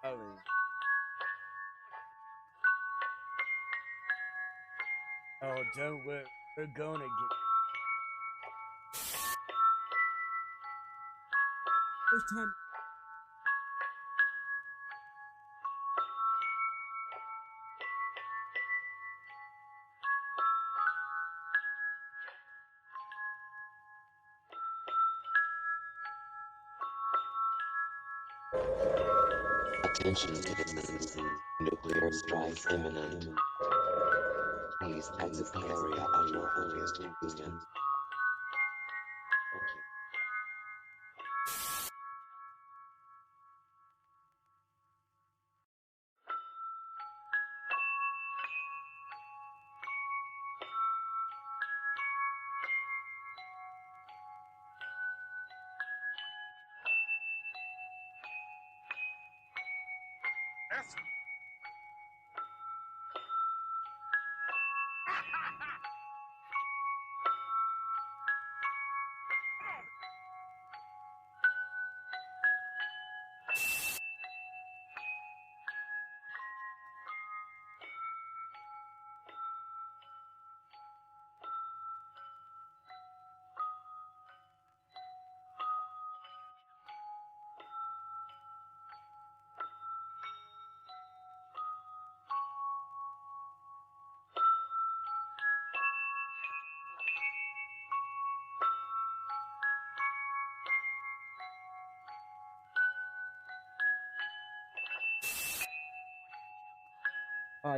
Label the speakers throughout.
Speaker 1: Oh, oh, don't worry. We're gonna get first time.
Speaker 2: Attention citizens, nuclear strike imminent. Please exit the area at your earliest convenience.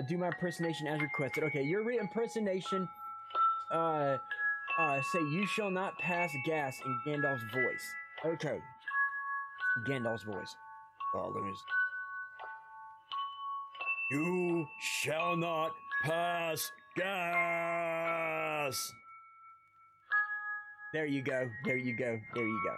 Speaker 1: Do my impersonation as requested. Okay, your impersonation. Say you shall not pass gas in Gandalf's voice. Okay, Gandalf's voice. Followers. You shall not pass gas. There you go. There you go. There you go.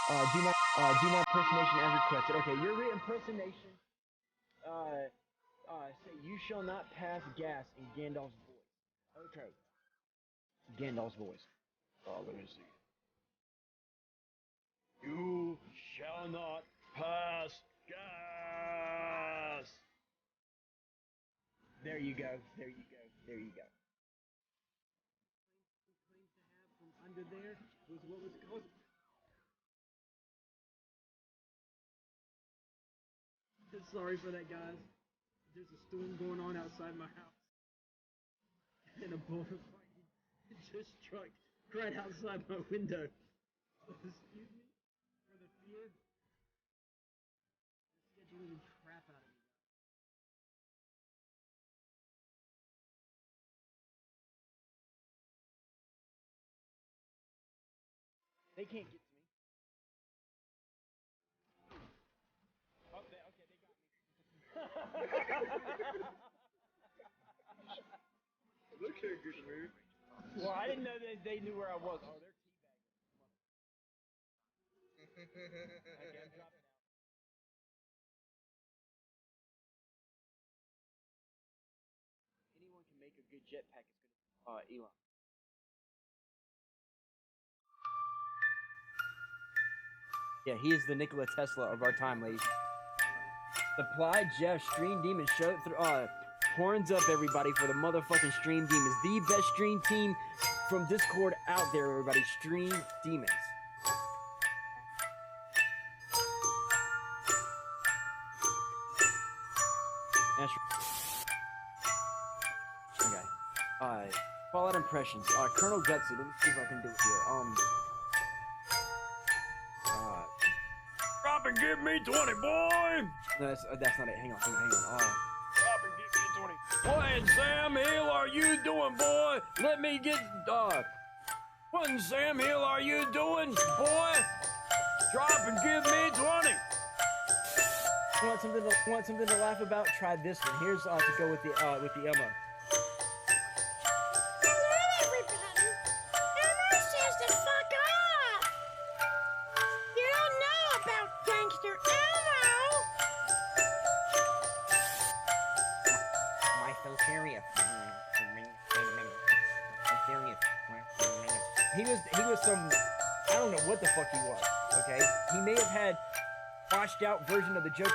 Speaker 1: do my impersonation as requested. Okay, your impersonation. Say you shall not pass gas in Gandalf's voice. Okay, Gandalf's voice. Let me see. You shall not pass gas. There you go. There you go. There you go. Claims to have from under there was what was called. Sorry for that, guys. There's a storm going on outside my house, and a bolt of lightning just struck right outside my window. Excuse me for the fear. It's scheduling the crap out of me. They can't get to me. Oh, okay, they got me.
Speaker 3: They can't get me.
Speaker 1: Well, I didn't know that they knew where I was. Oh, they're teabagging. Okay, I'm dropping out. Anyone can make a good jetpack. It's gonna Elon. Yeah, he is the Nikola Tesla of our time, ladies. Supply Jeff Stream Demons show through horns up everybody for the motherfucking Stream Demons. The best stream team from Discord out there, everybody. Stream Demons. Okay. Fallout Impressions. Colonel Gutsy. Let me see if I can do it here. Drop and give me 20, boy! No, that's not it. Hang on. Drop and give me 20. What, Sam Hill, are you doing, boy? Let me get, what in Sam Hill are you doing, boy? Drop and give me 20. Want something to laugh about? Try this one. Here's, to go with the Elmo. He was some, I don't know what the fuck he was, okay? He may have had washed out version of the joke.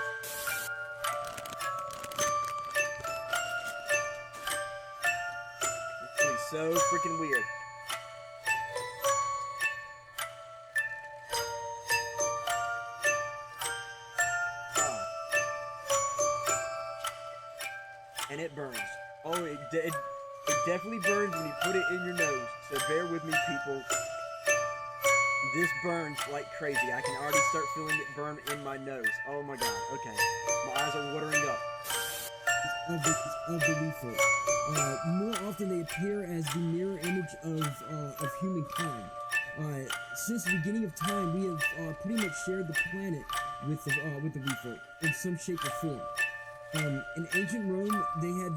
Speaker 1: It's really so freaking weird. And it burns. Oh, it definitely burns when you put it in your nose. So bear with me, people. This burns like crazy. I can already start feeling it burn in my nose. Oh my god. Okay. My eyes are watering up.
Speaker 4: Of the reefer. More often they appear as the mirror image of humankind. Since the beginning of time, we have pretty much shared the planet with the reefer in some shape or form. In ancient Rome, they had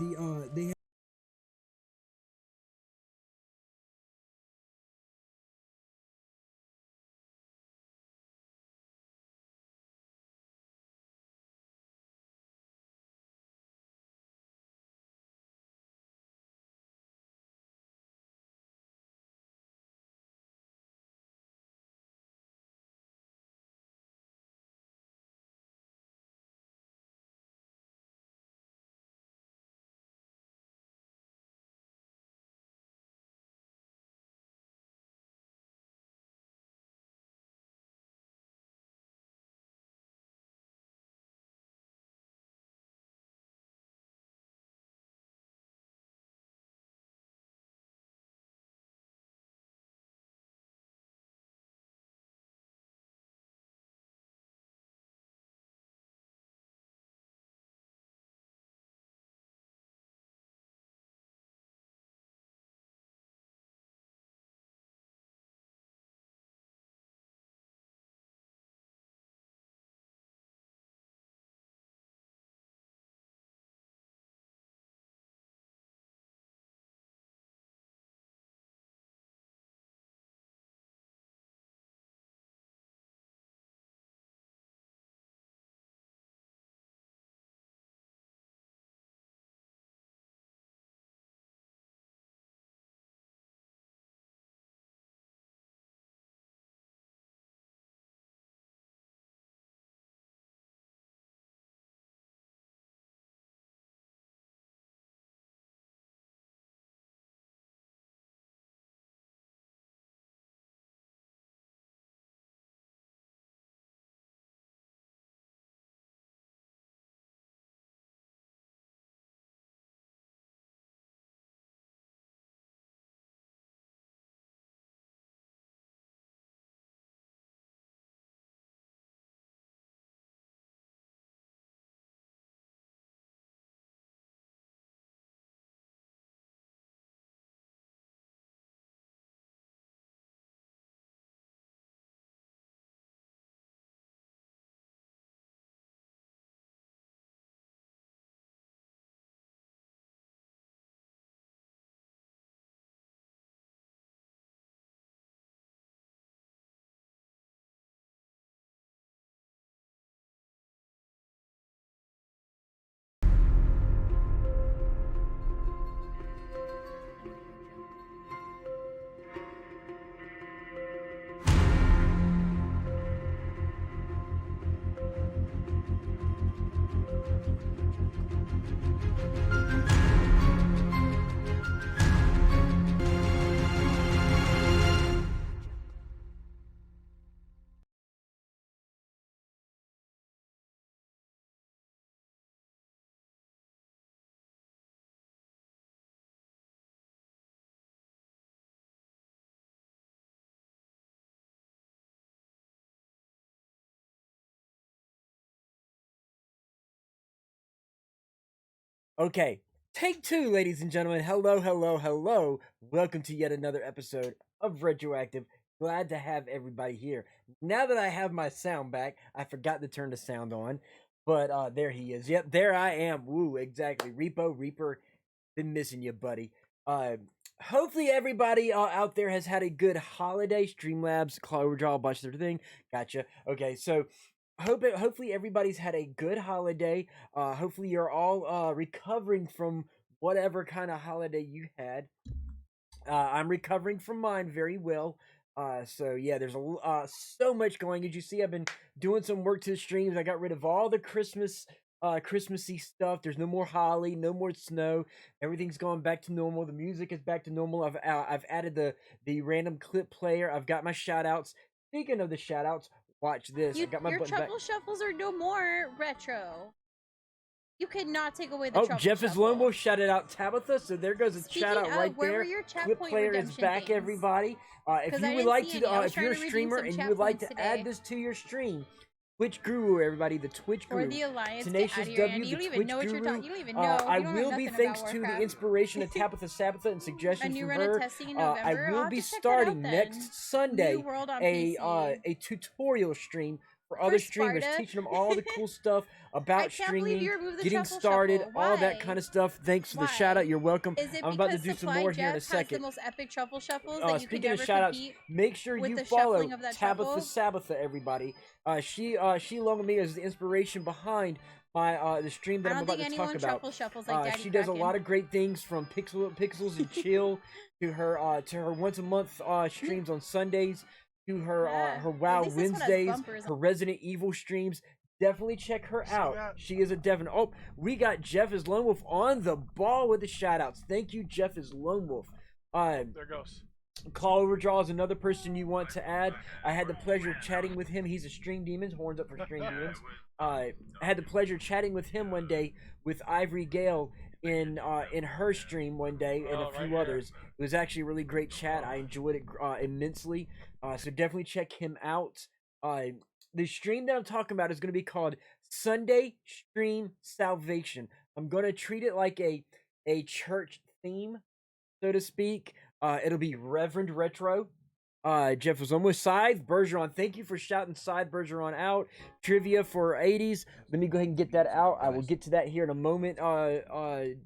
Speaker 1: Okay, take two, ladies and gentlemen. Hello, hello, hello. Welcome to yet another episode of Retroactive. Glad to have everybody here. Now that I have my sound back, I forgot to turn the sound on, but there he is. Yep, there I am. Woo, exactly. Reaper, been missing you, buddy. Uh, Hopefully everybody out there has had a good holiday. Streamlabs, Cloverdraw, a bunch of everything. Gotcha. Okay, so hopefully everybody's had a good holiday. Hopefully you're all recovering from whatever kind of holiday you had. I'm recovering from mine very well. So yeah, there's so much going. As you see, I've been doing some work to the streams. I got rid of all the Christmassy stuff. There's no more holly, no more snow. Everything's going back to normal. The music is back to normal. I've added the random clip player. I've got my shout outs. Speaking of the shout outs, watch this. I got my
Speaker 5: your
Speaker 1: button
Speaker 5: truffle
Speaker 1: back.
Speaker 5: shuffles are no more retro. You cannot take away the
Speaker 1: Oh,
Speaker 5: truffle
Speaker 1: Jeff is
Speaker 5: shuffle.
Speaker 1: Lone Wolf shouted out Tabitha, so there goes a shout out right
Speaker 5: where
Speaker 1: there.
Speaker 5: were your chat
Speaker 1: Clip
Speaker 5: point
Speaker 1: player is
Speaker 5: redemption
Speaker 1: back,
Speaker 5: things?
Speaker 1: everybody. If
Speaker 5: 'Cause
Speaker 1: you
Speaker 5: I
Speaker 1: would
Speaker 5: didn't
Speaker 1: like
Speaker 5: see
Speaker 1: to,
Speaker 5: any. I was
Speaker 1: if you're a
Speaker 5: trying to redeem
Speaker 1: streamer
Speaker 5: some
Speaker 1: and you
Speaker 5: chat
Speaker 1: would like
Speaker 5: points
Speaker 1: to add
Speaker 5: today.
Speaker 1: this to your stream, Twitch Guru, everybody, the Twitch Guru.
Speaker 5: Or the Alliance,
Speaker 1: Tenacious
Speaker 5: get out of here,
Speaker 1: W,
Speaker 5: Andy. You
Speaker 1: the
Speaker 5: don't even
Speaker 1: Twitch
Speaker 5: know what you're
Speaker 1: Guru.
Speaker 5: talking. You don't even know.
Speaker 1: I
Speaker 5: You don't know
Speaker 1: will be
Speaker 5: nothing
Speaker 1: thanks
Speaker 5: about
Speaker 1: to the
Speaker 5: Warcraft.
Speaker 1: inspiration of Tabitha Sabbatha and
Speaker 5: A
Speaker 1: suggestions
Speaker 5: new
Speaker 1: from
Speaker 5: run
Speaker 1: her.
Speaker 5: of testing in
Speaker 1: I
Speaker 5: November.
Speaker 1: will
Speaker 5: I'll
Speaker 1: be
Speaker 5: have to check that
Speaker 1: starting
Speaker 5: out then.
Speaker 1: next Sunday
Speaker 5: New World on PC.
Speaker 1: a tutorial stream for other streamers,
Speaker 5: Sparta.
Speaker 1: teaching them all the cool stuff about
Speaker 5: I can't believe
Speaker 1: streaming,
Speaker 5: you removed the
Speaker 1: getting
Speaker 5: truffle
Speaker 1: started,
Speaker 5: shuffle.
Speaker 1: all that
Speaker 5: Why?
Speaker 1: kind of stuff. Thanks for the
Speaker 5: Why?
Speaker 1: shout out. You're welcome.
Speaker 5: Is it
Speaker 1: I'm about to
Speaker 5: because
Speaker 1: do some
Speaker 5: Supply
Speaker 1: more here in a
Speaker 5: Jeff has the
Speaker 1: second.
Speaker 5: most epic truffle shuffles that you could
Speaker 1: Speaking of
Speaker 5: never
Speaker 1: shout outs,
Speaker 5: compete?
Speaker 1: make sure
Speaker 5: with
Speaker 1: you
Speaker 5: the
Speaker 1: follow
Speaker 5: shuffling of that
Speaker 1: Tabitha
Speaker 5: truffle?
Speaker 1: Sabbatha, everybody. She along me as the inspiration behind my the stream that
Speaker 5: I
Speaker 1: I'm
Speaker 5: don't
Speaker 1: about
Speaker 5: think
Speaker 1: to talk
Speaker 5: anyone
Speaker 1: about.
Speaker 5: truffle shuffles like Daddy
Speaker 1: She does a
Speaker 5: Kraken.
Speaker 1: lot of great things, from pixels and chill to her once a month streams on Sundays, to her her
Speaker 5: At
Speaker 1: Wow
Speaker 5: least this one has
Speaker 1: Wednesdays,
Speaker 5: bumpers.
Speaker 1: her Resident Evil streams. Definitely check her out. She is a Devon. Oh, we got Jeff is Lone Wolf on the ball with the shout outs. Thank you, Jeff is Lone Wolf.
Speaker 3: There goes.
Speaker 1: Call Overdraw is another person you want to add. I had the pleasure of chatting with him. He's a Stream Demons, horns up for Stream Demons. I had the pleasure of chatting with him one day with Ivory Gale in her stream one day, and a few others. It was actually a really great chat. I enjoyed it immensely. So definitely check him out. The stream that I'm talking about is going to be called Sunday Stream Salvation. I'm going to treat it like a church theme, so to speak. It'll be Reverend Retro. Jeff was almost Scythe Bergeron. Thank you for shouting Scythe Bergeron out. Trivia for 80s. Let me go ahead and get that out. I will get to that here in a moment.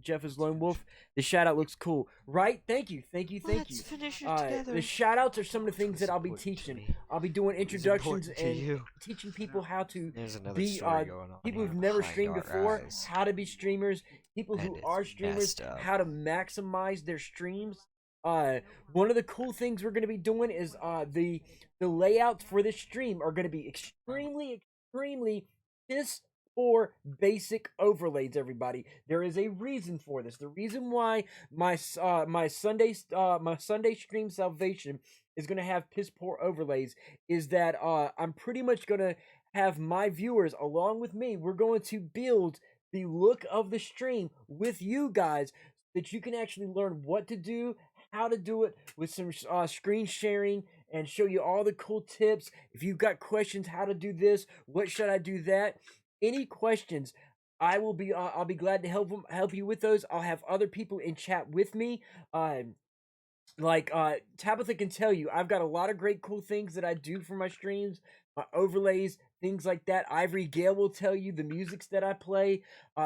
Speaker 1: Jeff is Lone Wolf. The shout out looks cool, right? Thank you.
Speaker 6: Let's finish it together.
Speaker 1: The shout outs are some of the things that I'll be teaching. I'll be doing introductions and teaching people how to be people who've never streamed before, how to be streamers. People who are streamers, how to maximize their streams. One of the cool things we're going to be doing is the layouts for this stream are going to be extremely piss poor basic overlays, everybody. There is a reason for this. The reason why my Sunday stream salvation is going to have piss poor overlays is that I'm pretty much going to have my viewers along with me. We're going to build the look of the stream with you guys, so that you can actually learn what to do, how to do it, with some screen sharing, and show you all the cool tips. If you've got questions, how to do this, what should I do that, any questions, I'll be glad to help you with those. I'll have other people in chat with me. Tabitha can tell you, I've got a lot of great cool things that I do for my streams, my overlays, things like that. Ivory Gale will tell you the musics that I play.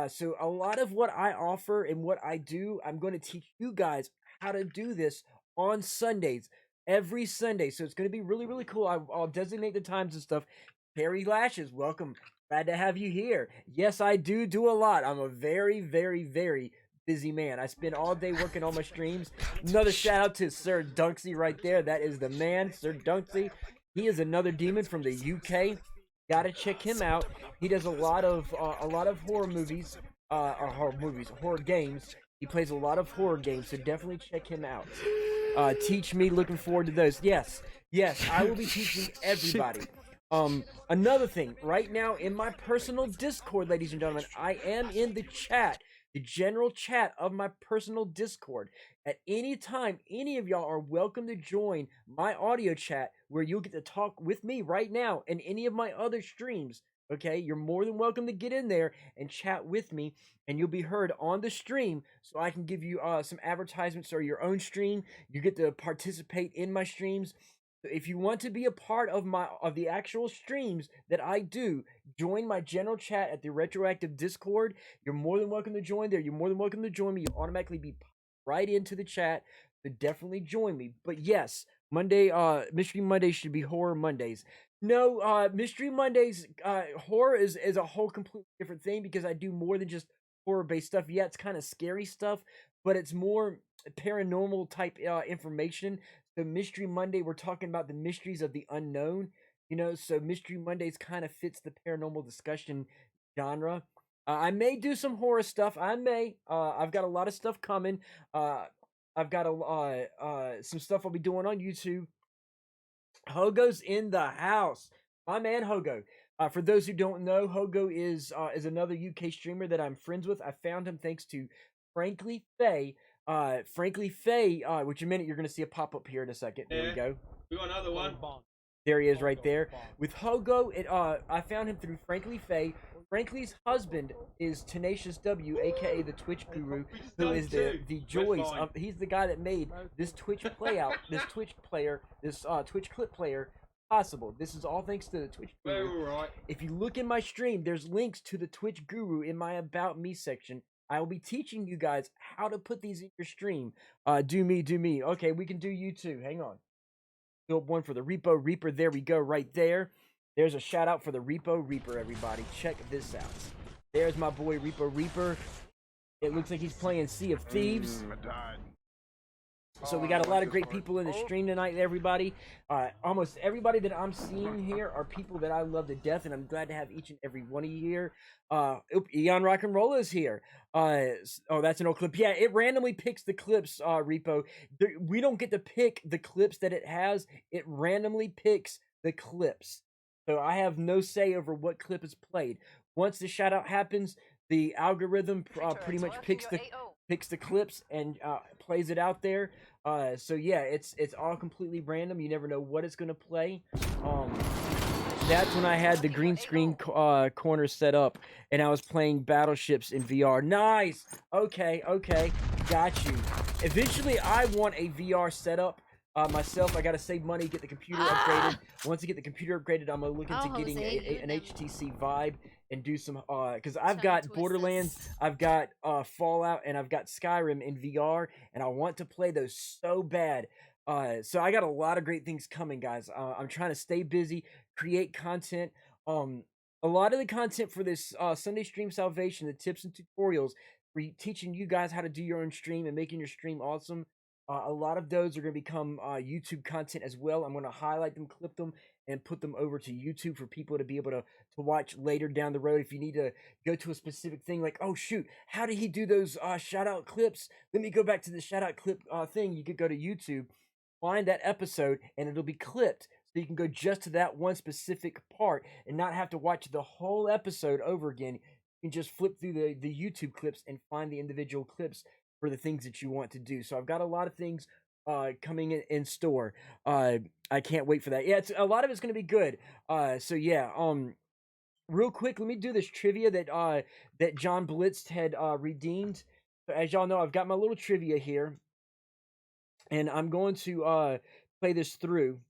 Speaker 1: So a lot of what I offer and what I do, I'm going to teach you guys how to do this on Sundays, every Sunday. So it's going to be really cool. I'll designate the times and stuff. Harry Lashes, welcome. Glad to have you here. Yes, I do a lot. I'm a very busy man. I spend all day working on my streams. Another shout out to Sir Dunksy right there. That is the man, Sir Dunksy. He is another demon from the UK. Gotta check him out. He does a lot of horror movies, horror games. He plays a lot of horror games, so definitely check him out. Teach me, looking forward to those. Yes, I will be teaching everybody. Another thing, right now in my personal Discord, ladies and gentlemen, I am in the chat, the general chat of my personal Discord. At any time, any of y'all are welcome to join my audio chat, where you'll get to talk with me right now and any of my other streams. Okay, you're more than welcome to get in there and chat with me, and you'll be heard on the stream. So I can give you some advertisements or your own stream. You get to participate in my streams. If you want to be a part of the actual streams that I do, join my general chat at the Retroactive Discord. You're more than welcome to join there. You're more than welcome to join me. You'll automatically be right into the chat. So definitely join me. But yes, Mystery Monday should be Horror Mondays. No, Mystery Mondays, horror is a whole completely different thing because I do more than just horror-based stuff. Yeah, it's kind of scary stuff, but it's more paranormal type information. So Mystery Monday, we're talking about the mysteries of the unknown, so Mystery Mondays kind of fits the paranormal discussion genre. I may do some horror stuff. I've got a lot of stuff coming. I've got some stuff I'll be doing on YouTube. Hogo's in the house. My man Hogo. For those who don't know, Hogo is another UK streamer that I'm friends with. I found him thanks to Frankly Faye. Frankly Faye, which in a minute you're going to see a pop up here in a second. There we go.
Speaker 3: We got another one.
Speaker 1: There he is right there. With Hogo, I found him through Frankly Faye. Frankly's husband is Tenacious W, aka the Twitch Guru, who is the joys. He's the guy that made this Twitch this Twitch clip player possible. This is all thanks to the Twitch Guru.
Speaker 3: Right.
Speaker 1: If you look in my stream, there's links to the Twitch Guru in my About Me section. I will be teaching you guys how to put these in your stream. Do me. Okay, we can do you too. Hang on. Build one for the Repo Reaper. There we go, right there. There's a shout out for the Repo Reaper, everybody. Check this out. There's my boy Repo Reaper. It looks like he's playing Sea of Thieves. So we got a lot of great people in the stream tonight, everybody. Almost everybody that I'm seeing here are people that I love to death, and I'm glad to have each and every one of you here. Eon Rock and Roll is here. Oh, that's an old clip. Yeah, it randomly picks the clips, Repo. We don't get to pick the clips that it has. It randomly picks the clips. So I have no say over what clip is played. Once the shout out happens, the algorithm pretty much picks the clips and plays it out there. So yeah, it's all completely random. You never know what it's gonna play. That's when I had the green screen corner set up and I was playing battleships in VR. Nice. Okay, got you. Eventually, I want a VR setup. Myself, I gotta save money, get the computer upgraded. Once I get the computer upgraded, I'm gonna look into getting an HTC Vive and do some because I've got Borderlands, I've got Fallout, and I've got Skyrim in VR, and I want to play those so bad. So I got a lot of great things coming, guys. I'm trying to stay busy, create content. A lot of the content for this Sunday Stream Salvation, the tips and tutorials, teaching you guys how to do your own stream and making your stream awesome. A lot of those are going to become YouTube content as well. I'm going to highlight them, clip them, and put them over to YouTube for people to be able to watch later down the road. If you need to go to a specific thing, like, oh shoot, how did he do those shout out clips? Let me go back to the shout out clip thing. You could go to YouTube, find that episode, and it'll be clipped. So you can go just to that one specific part and not have to watch the whole episode over again. You can just flip through the YouTube clips and find the individual clips for the things that you want to do. So I've got a lot of things coming in store. I can't wait for that. Yeah, a lot of it's going to be good. So yeah, real quick, let me do this trivia that John Blitz had redeemed. So as y'all know, I've got my little trivia here, and I'm going to play this through.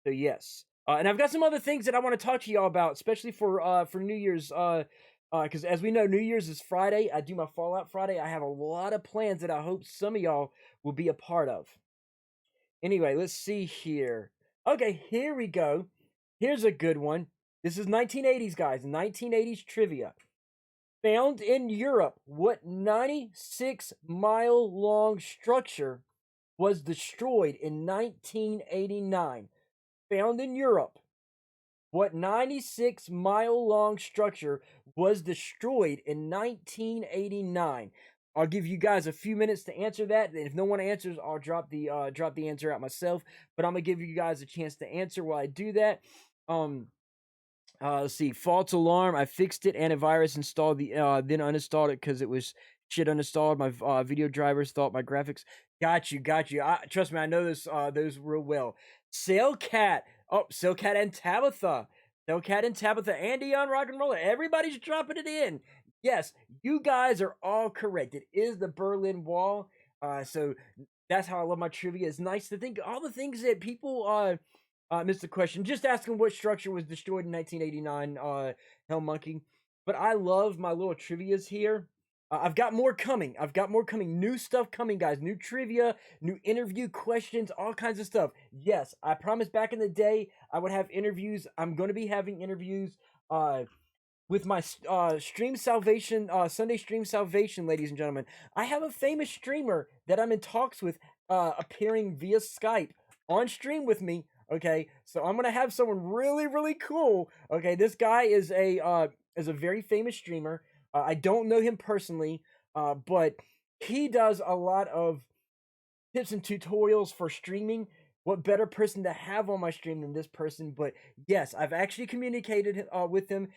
Speaker 1: So yes, and I've got some other things that I want to talk to y'all about, especially for New Year's. Because as we know, New Year's is Friday. I do my Fallout Friday. I have a lot of plans that I hope some of y'all will be a part of. Anyway, let's see here. Okay, here we go. Here's a good one. This is 1980s, guys. 1980s trivia. Found in Europe, what 96-mile-long structure was destroyed in 1989? Found in Europe. What 96-mile-long structure was destroyed in 1989? I'll give you guys a few minutes to answer that. And if no one answers, I'll drop the answer out myself. But I'm gonna give you guys a chance to answer while I do that. Let's see. False alarm. I fixed it. Antivirus installed then uninstalled it because it was shit uninstalled. My video drivers thought my graphics. Got you. Trust me, I know those real well. Sailcat. Oh, Sailcat and Tabitha. Hellcat and Tabitha, Andy on Rock and Roller. Everybody's dropping it in. Yes, you guys are all correct. It is the Berlin Wall. So that's how I love my trivia. It's nice to think all the things that people missed the question. Just asking what structure was destroyed in 1989, Hell Monkey. But I love my little trivias here. I've got more coming. New stuff coming, guys. New trivia, new interview questions, all kinds of stuff. Yes, I promised back in the day I would have interviews. I'm going to be having interviews with my Stream Salvation, Sunday Stream Salvation, ladies and gentlemen. I have a famous streamer that I'm in talks with appearing via Skype on stream with me. Okay, so I'm going to have someone really, really cool. Okay, this guy is a very famous streamer. I don't know him personally, but he does a lot of tips and tutorials for streaming. What better person to have on my stream than this person? But yes, I've actually communicated with him.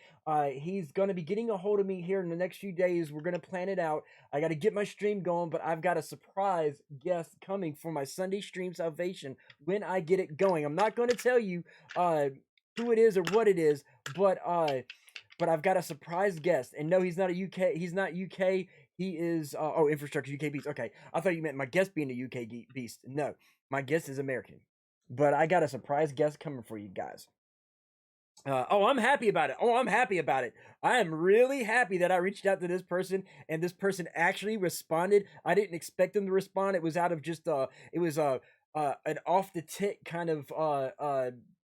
Speaker 1: He's going to be getting a hold of me here in the next few days. We're going to plan it out. I got to get my stream going, but I've got a surprise guest coming for my Sunday Stream Salvation when I get it going. I'm not going to tell you who it is or what it is, but I've got a surprise guest. And no, he's not UK. He's not UK. He is Infrastructure UK Beast. Okay, I thought you meant my guest being a UK Beast. No, my guest is American. But I got a surprise guest coming for you guys. I'm happy about it. I am really happy that I reached out to this person and this person actually responded. I didn't expect them to respond. It was out of just an off the tick kind of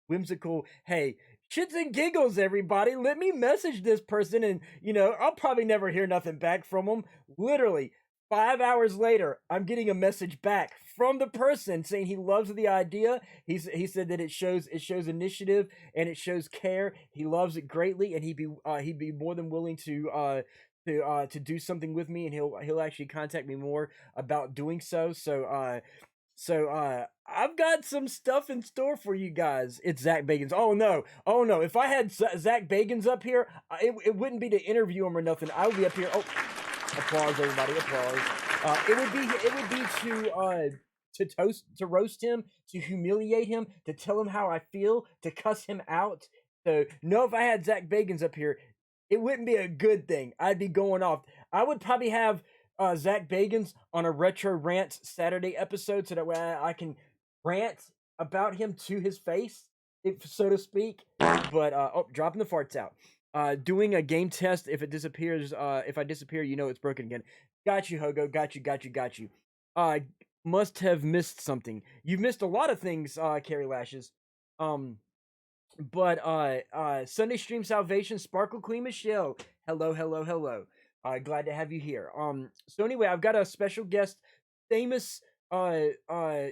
Speaker 1: whimsical, hey, shits and giggles, everybody. Let me message this person, and I'll probably never hear nothing back from them. Literally 5 hours later, I'm getting a message back from the person saying he loves the idea. He said that it shows initiative and it shows care. He loves it greatly, and he'd be more than willing to do something with me, and he'll actually contact me more about doing so. So I've got some stuff in store for you guys. It's Zach Bagans. Oh no! If I had Zach Bagans up here, it wouldn't be to interview him or nothing. I would be up here. Oh, applause, everybody! Applause. It would be to roast him, to humiliate him, to tell him how I feel, to cuss him out. So no, if I had Zach Bagans up here, it wouldn't be a good thing. I'd be going off. I would probably have Zach Bagans on a Retro Rants Saturday episode, so that way I can rant about him to his face, if so to speak. But dropping the farts out. Doing a game test. If it disappears, if I disappear, it's broken again. Got you, Hogo. Got you. Must have missed something. You've missed a lot of things, Carrie Lashes. But Sunday Stream Salvation, Sparkle Queen Michelle. Hello. Glad to have you here. So anyway, I've got a special guest, famous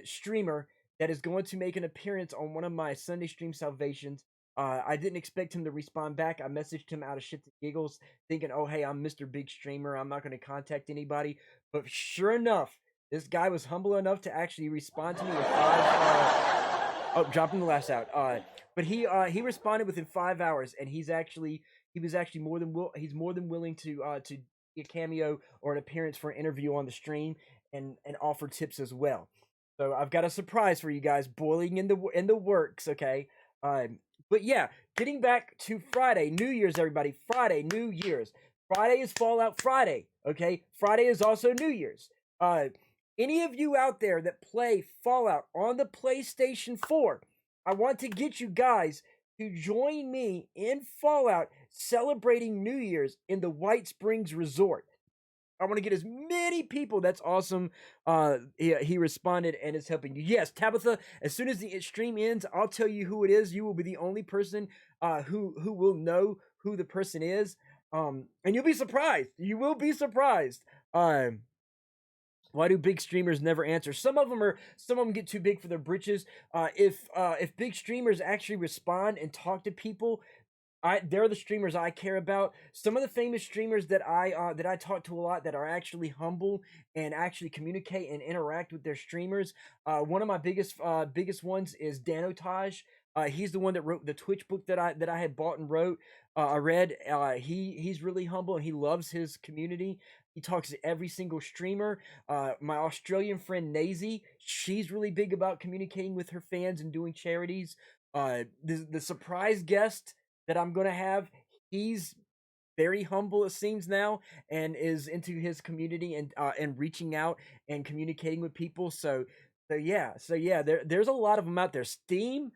Speaker 1: streamer that is going to make an appearance on one of my Sunday Stream Salvations. I didn't expect him to respond back. I messaged him out of shits and giggles, thinking, oh, hey, I'm Mr. Big Streamer. I'm not going to contact anybody. But sure enough, this guy was humble enough to actually respond to me with 5 dropping the last out. But he responded within 5 hours, and he was actually more than willing to get a cameo or an appearance for an interview on the stream and offer tips as well. So I've got a surprise for you guys boiling in the works. Okay. But yeah, getting back to Friday, New Year's, everybody. Friday, New Year's. Friday is Fallout Friday. Okay. Friday is also New Year's. Any of you out there that play Fallout on the PlayStation 4, I want to get you guys to join me in Fallout celebrating New Year's in the White Springs Resort. I want to get as many people. That's awesome. He responded and is helping you. Yes, Tabitha, as soon as the stream ends, I'll tell you who it is. You will be the only person who will know who the person is. And you'll be surprised. You will be surprised. Why do big streamers never answer? Some of them get too big for their britches. If big streamers actually respond and talk to people, they're the streamers I care about. Some of the famous streamers that I talk to a lot that are actually humble and actually communicate and interact with their streamers. One of my biggest ones is Danotage. He's the one that wrote the Twitch book that I had bought and wrote. I read. He's really humble and he loves his community. He talks to every single streamer. My Australian friend Nazy, she's really big about communicating with her fans and doing charities. The surprise guest that I'm gonna have. He's very humble, it seems now, and is into his community and reaching out and communicating with people. So yeah, there's a lot of them out there. Stone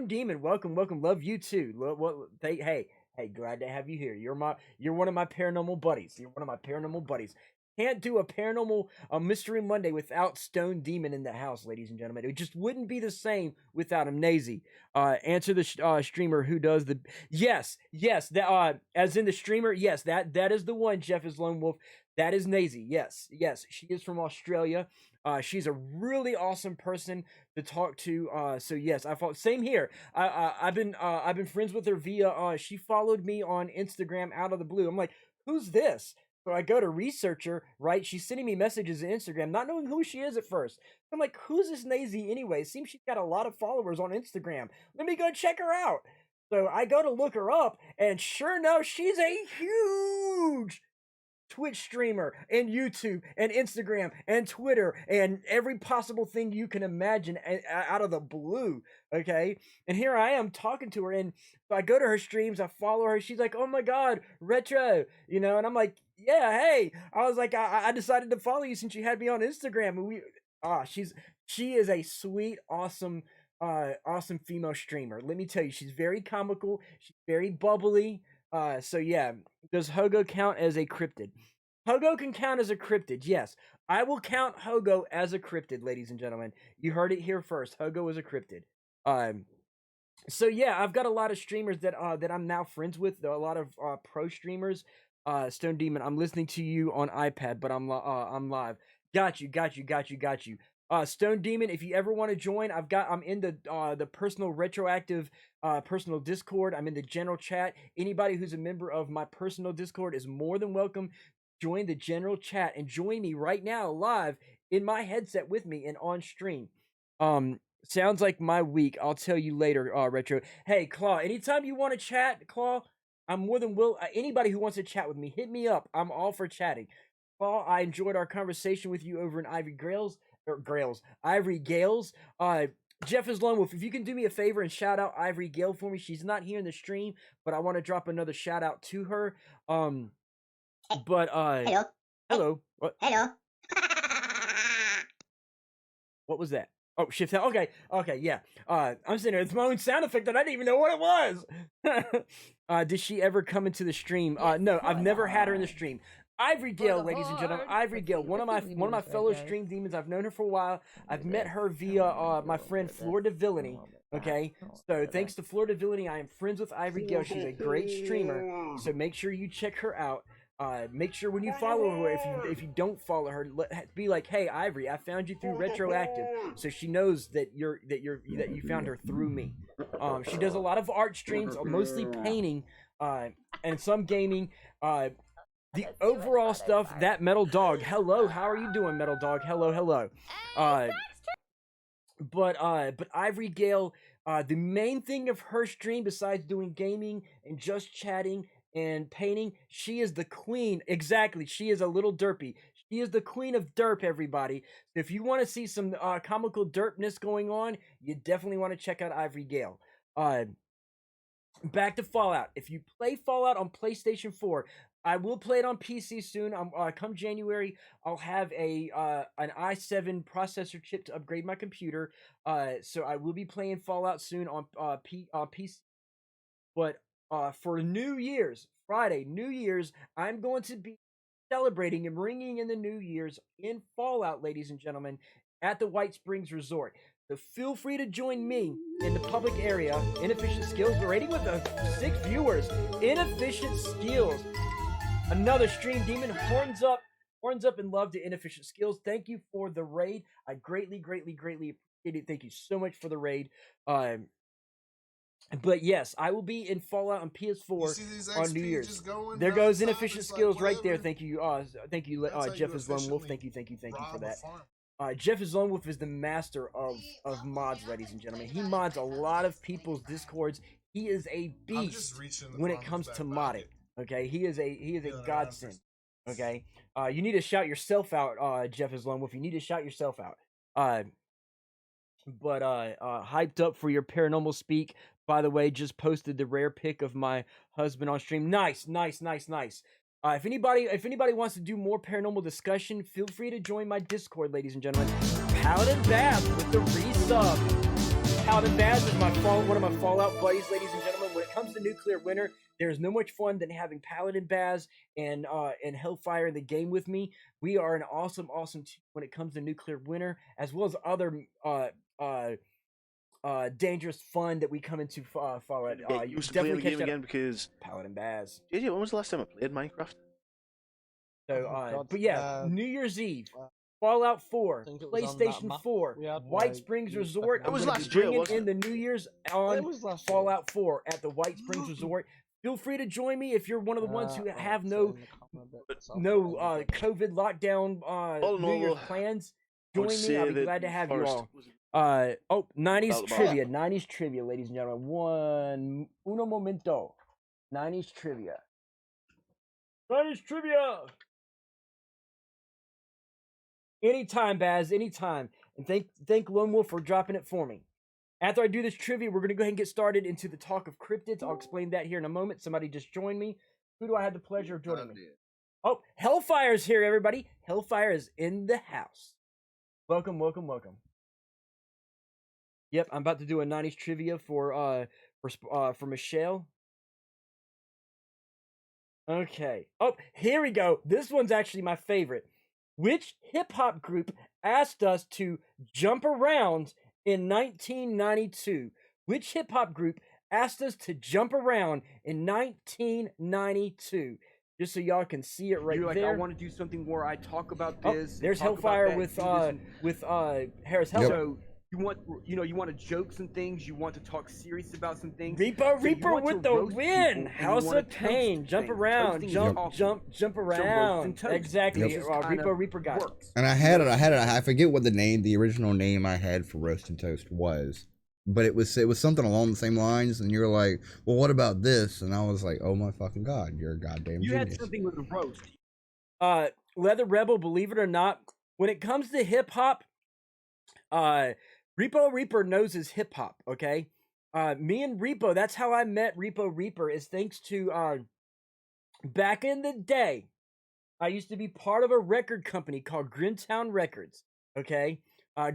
Speaker 1: Demon, welcome, love you too. Hey, glad to have you here. You're one of my paranormal buddies. Can't do a paranormal mystery Monday without Stone Demon in the house, ladies and gentlemen. It just wouldn't be the same without him. Nazy, answer the streamer who does the yes, that as in the streamer, yes, that is the one. Jeff is Lone Wolf. That is Nazy. Yes, she is from Australia. She's a really awesome person to talk to. So yes, I follow. Same here. I've been friends with her via. She followed me on Instagram out of the blue. I'm like, who's this? So I go to research her, right? She's sending me messages on Instagram, not knowing who she is at first. I'm like, who's this Nazy anyway? Seems she's got a lot of followers on Instagram. Let me go check her out. So I go to look her up, and sure enough, she's a huge Twitch streamer and YouTube and Instagram and Twitter and every possible thing you can imagine out of the blue. Okay. And here I am talking to her, and so I go to her streams, I follow her. She's like, oh my God, Retro, and I'm like, yeah, hey, I was like, I decided to follow you since you had me on Instagram. And she is a sweet, awesome female streamer. Let me tell you, she's very comical. She's very bubbly. So yeah, does Hogo count as a cryptid? Hogo can count as a cryptid, yes. I will count Hogo as a cryptid, ladies and gentlemen. You heard it here first. Hogo is a cryptid. So yeah, I've got a lot of streamers that I'm now friends with. A lot of pro streamers. Stone Demon, I'm listening to you on iPad, but I'm live. Got you. Stone Demon, if you ever want to join, I'm in the personal retroactive personal Discord. I'm in the general chat. Anybody who's a member of my personal Discord is more than welcome. Join the general chat and join me right now live in my headset with me and on stream. Sounds like my week. I'll tell you later, Retro. Hey, Claw, anytime you want to chat, Claw, I'm more than anybody who wants to chat with me, hit me up. I'm all for chatting. Claw, I enjoyed our conversation with you over in Ivory Gales. Jeff is Lone Wolf. If you can do me a favor and shout out Ivory Gale for me. She's not here in the stream, but I want to drop another shout out to her. Hello. What?
Speaker 7: Hello.
Speaker 1: What was that? Oh, shift out. Okay, yeah. I'm sitting there. It's my own sound effect that I didn't even know what it was. Did she ever come into the stream? No, I've never had her in the stream. Ivory Gale, ladies and gentlemen. Ivory Gale, one of my fellow stream demons. I've known her for a while. I've met her via my friend Flor Divinity. Okay, so thanks to Flor Divinity, I am friends with Ivory Gale. She's a great streamer. So make sure you check her out. Make sure when you follow her, if you don't follow her, be like, hey Ivory, I found you through Retroactive, so she knows that you found her through me. She does a lot of art streams, mostly painting, and some gaming. The overall stuff, that Metal Dog. Hello, how are you doing, Metal Dog? Hello. But Ivory Gale, the main thing of her stream, besides doing gaming and just chatting and painting, she is the queen. Exactly, she is a little derpy. She is the queen of derp, everybody. If you want to see some comical derpness going on, you definitely want to check out Ivory Gale. Back to Fallout. If you play Fallout on PlayStation 4, I will play it on PC soon. Come January, I'll have an i7 processor chip to upgrade my computer. So I will be playing Fallout soon on PC. But for New Year's, Friday, New Year's, I'm going to be celebrating and ringing in the New Year's in Fallout, ladies and gentlemen, at the White Springs Resort. So feel free to join me in the public area. Inefficient Skills, rating with 6 viewers. Inefficient Skills. Another stream demon, horns up in love to Inefficient Skills. Thank you for the raid. I greatly appreciate it. Thank you so much for the raid. But yes, I will be in Fallout on PS4 on New Year's. There goes Inefficient Skills right there. Thank you, Jeff is Lone Wolf. Thank you for that. Jeff is Lone Wolf is the master of mods, ladies and gentlemen. He mods a lot of people's Discords. He is a beast when it comes to modding. Okay, he is a godsend. Okay, you need to shout yourself out, Jeff is Lone Wolf. You need to shout yourself out. but hyped up for your paranormal speak. By the way, just posted the rare pic of my husband on stream. Nice. If anybody wants to do more paranormal discussion, feel free to join my Discord, ladies and gentlemen. Paladin Bath with the resub. Paladin Bath is one of my Fallout buddies, ladies and gentlemen. When it comes to nuclear winter, there's no much fun than having Paladin Baz and Hellfire in the game with me. We are an awesome team when it comes to nuclear winter, as well as other dangerous fun that we come into Fallout.
Speaker 7: Yeah, you used to play the game again because
Speaker 1: Paladin Baz.
Speaker 7: JJ, when was the last time I played Minecraft?
Speaker 1: So, but yeah, New Year's Eve. Fallout 4, PlayStation 4, White Springs Resort.
Speaker 7: It was last
Speaker 1: year,
Speaker 7: wasn't
Speaker 1: in the New Year's on Fallout 4 at the White Springs Resort. Feel free to join me if you're one of the ones who have no COVID lockdown New Year's plans. Join me. I'll be glad to have you all. 90s trivia. 90s trivia, ladies and gentlemen. Uno momento. 90s trivia. 90s trivia. Anytime, Baz, anytime. And thank Lone Wolf for dropping it for me. After I do this trivia, we're going to go ahead and get started into the talk of cryptids. I'll explain that here in a moment. Somebody just joined me. Who do I have the pleasure of joining me? Oh, Hellfire's here, everybody. Hellfire is in the house. Welcome. Yep, I'm about to do a 90s trivia for Michelle. Okay. Oh, here we go. This one's actually my favorite. Which hip-hop group asked us to jump around in 1992? Which hip-hop group asked us to jump around in 1992? Just so y'all can see it right there.
Speaker 8: I want to do something where I talk about this.
Speaker 1: There's Hellfire with Harris Hell.
Speaker 8: So you want to joke some things. You want to talk serious about some things.
Speaker 1: Reaper with the win. House of Pain. Jump around. Jump around. Exactly. Reaper got it.
Speaker 9: And I forget what the original name I had for Roast and Toast was. But it was something along the same lines, and you're like, well, what about this? And I was like, oh my fucking god, you're a goddamn genius.
Speaker 8: You had something with a roast.
Speaker 1: Leather Rebel, believe it or not, when it comes to hip hop, Repo Reaper knows his hip hop. Okay, me and Repo, that's how I met Repo Reaper, is thanks to back in the day, I used to be part of a record company called Grimtown Records. Okay.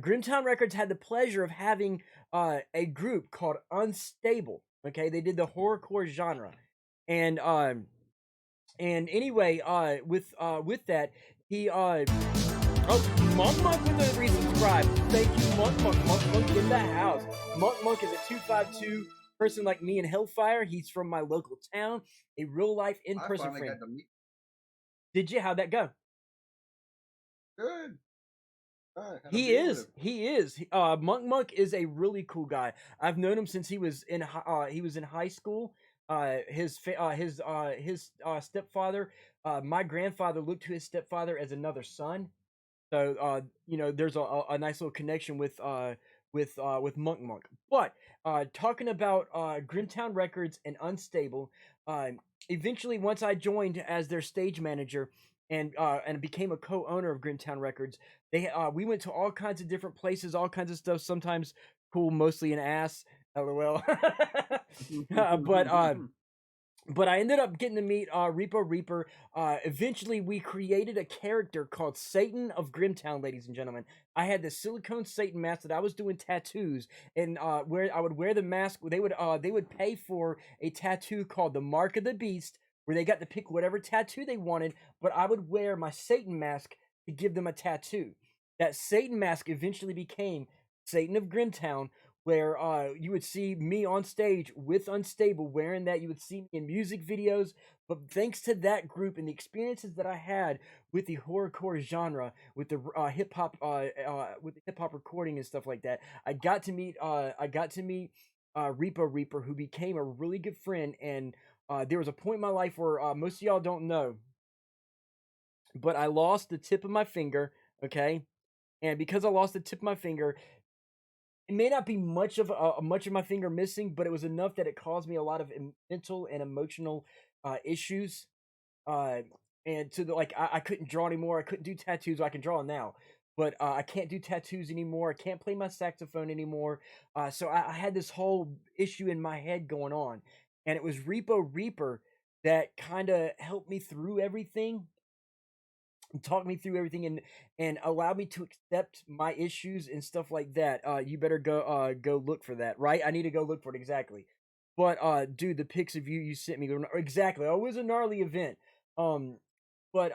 Speaker 1: Grimtown Records had the pleasure of having a group called Unstable. Okay, they did the horrorcore genre, and anyway, with that, he Monk with the resubscribe. Thank you, Monk in the house. Monk is a 252 person like me in Hellfire. He's from my local town, a real life in person friend. Did you? How'd that go?
Speaker 3: Good.
Speaker 1: He is. Monk is a really cool guy. I've known him since he was in high school. His stepfather, my grandfather looked to his stepfather as another son. So there's a nice little connection with Monk. But talking about Grimtown Records and Unstable, eventually once I joined as their stage manager and became a co-owner of Grimtown Records, we went to all kinds of different places, all kinds of stuff, sometimes cool, mostly an ass, lol. But I ended up getting to meet Repo Reaper. Eventually, we created a character called Satan of Grimtown, ladies and gentlemen. I had the silicone Satan mask that I was doing tattoos, and where I would wear the mask. They would pay for a tattoo called the Mark of the Beast, where they got to pick whatever tattoo they wanted, but I would wear my Satan mask to give them a tattoo. That Satan mask eventually became Satan of Grimtown, where you would see me on stage with Unstable wearing that. You would see me in music videos. But thanks to that group and the experiences that I had with the horrorcore genre, with the hip hop recording and stuff like that, I got to meet Repo Reaper, who became a really good friend. And there was a point in my life where most of y'all don't know, but I lost the tip of my finger. Okay, and because I lost the tip of my finger, it may not be much of my finger missing, but it was enough that it caused me a lot of mental and emotional issues. And to I couldn't draw anymore. I couldn't do tattoos. I can draw now, but I can't do tattoos anymore. I can't play my saxophone anymore. So I had this whole issue in my head going on, and it was Repo Reaper that kind of helped me through everything, talked me through everything, and allowed me to accept my issues and stuff like that. You better go look for that, right? I need to go look for it, exactly. But dude, the pics of you sent me, exactly. Oh, it was a gnarly event. But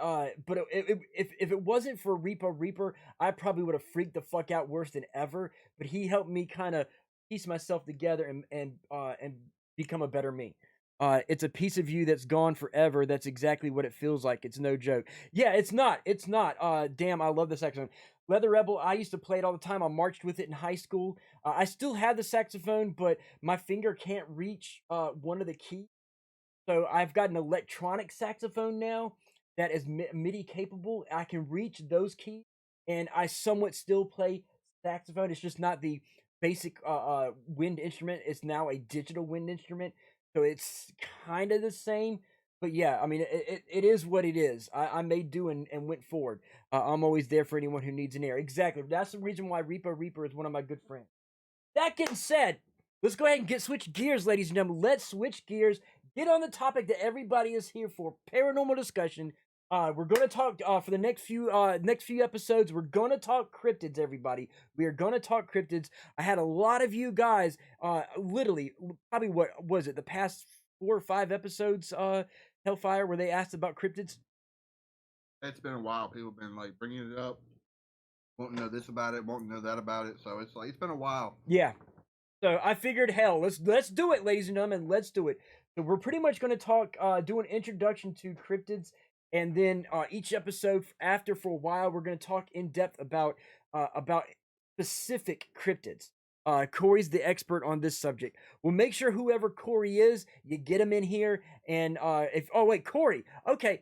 Speaker 1: if it wasn't for Repo Reaper, I probably would have freaked the fuck out worse than ever. But he helped me kind of piece myself together and become a better me. It's a piece of you that's gone forever. That's exactly what it feels like. It's no joke. Yeah, it's not. It's not. Damn, I love the saxophone. Leather Rebel, I used to play it all the time. I marched with it in high school. I still have the saxophone, but my finger can't reach one of the keys. So I've got an electronic saxophone now that is MIDI capable. I can reach those keys, and I somewhat still play saxophone. It's just not the basic wind instrument. It's now a digital wind instrument. So it's kind of the same, but yeah, I mean, it is what it is. I made do and went forward. I'm always there for anyone who needs an ear. Exactly. That's the reason why Repo Reaper is one of my good friends. That getting said, let's go ahead and switch gears, ladies and gentlemen. Let's switch gears. Get on the topic that everybody is here for: paranormal discussion. We're going to talk for the next few episodes. We're going to talk cryptids, everybody. We are going to talk cryptids. I had a lot of you guys, literally, probably what was it, the past 4 or 5 episodes, Hellfire, where they asked about cryptids.
Speaker 10: It's been a while. People have been like bringing it up, won't know this about it, won't know that about it. So it's like it's been a while.
Speaker 1: Yeah. So I figured, hell, let's do it, ladies and gentlemen. Let's do it. So we're pretty much going to talk, do an introduction to cryptids. And then each episode after, for a while, we're going to talk in depth about specific cryptids. Corey's the expert on this subject. We'll make sure whoever Corey is, you get him in here. And Corey. Okay,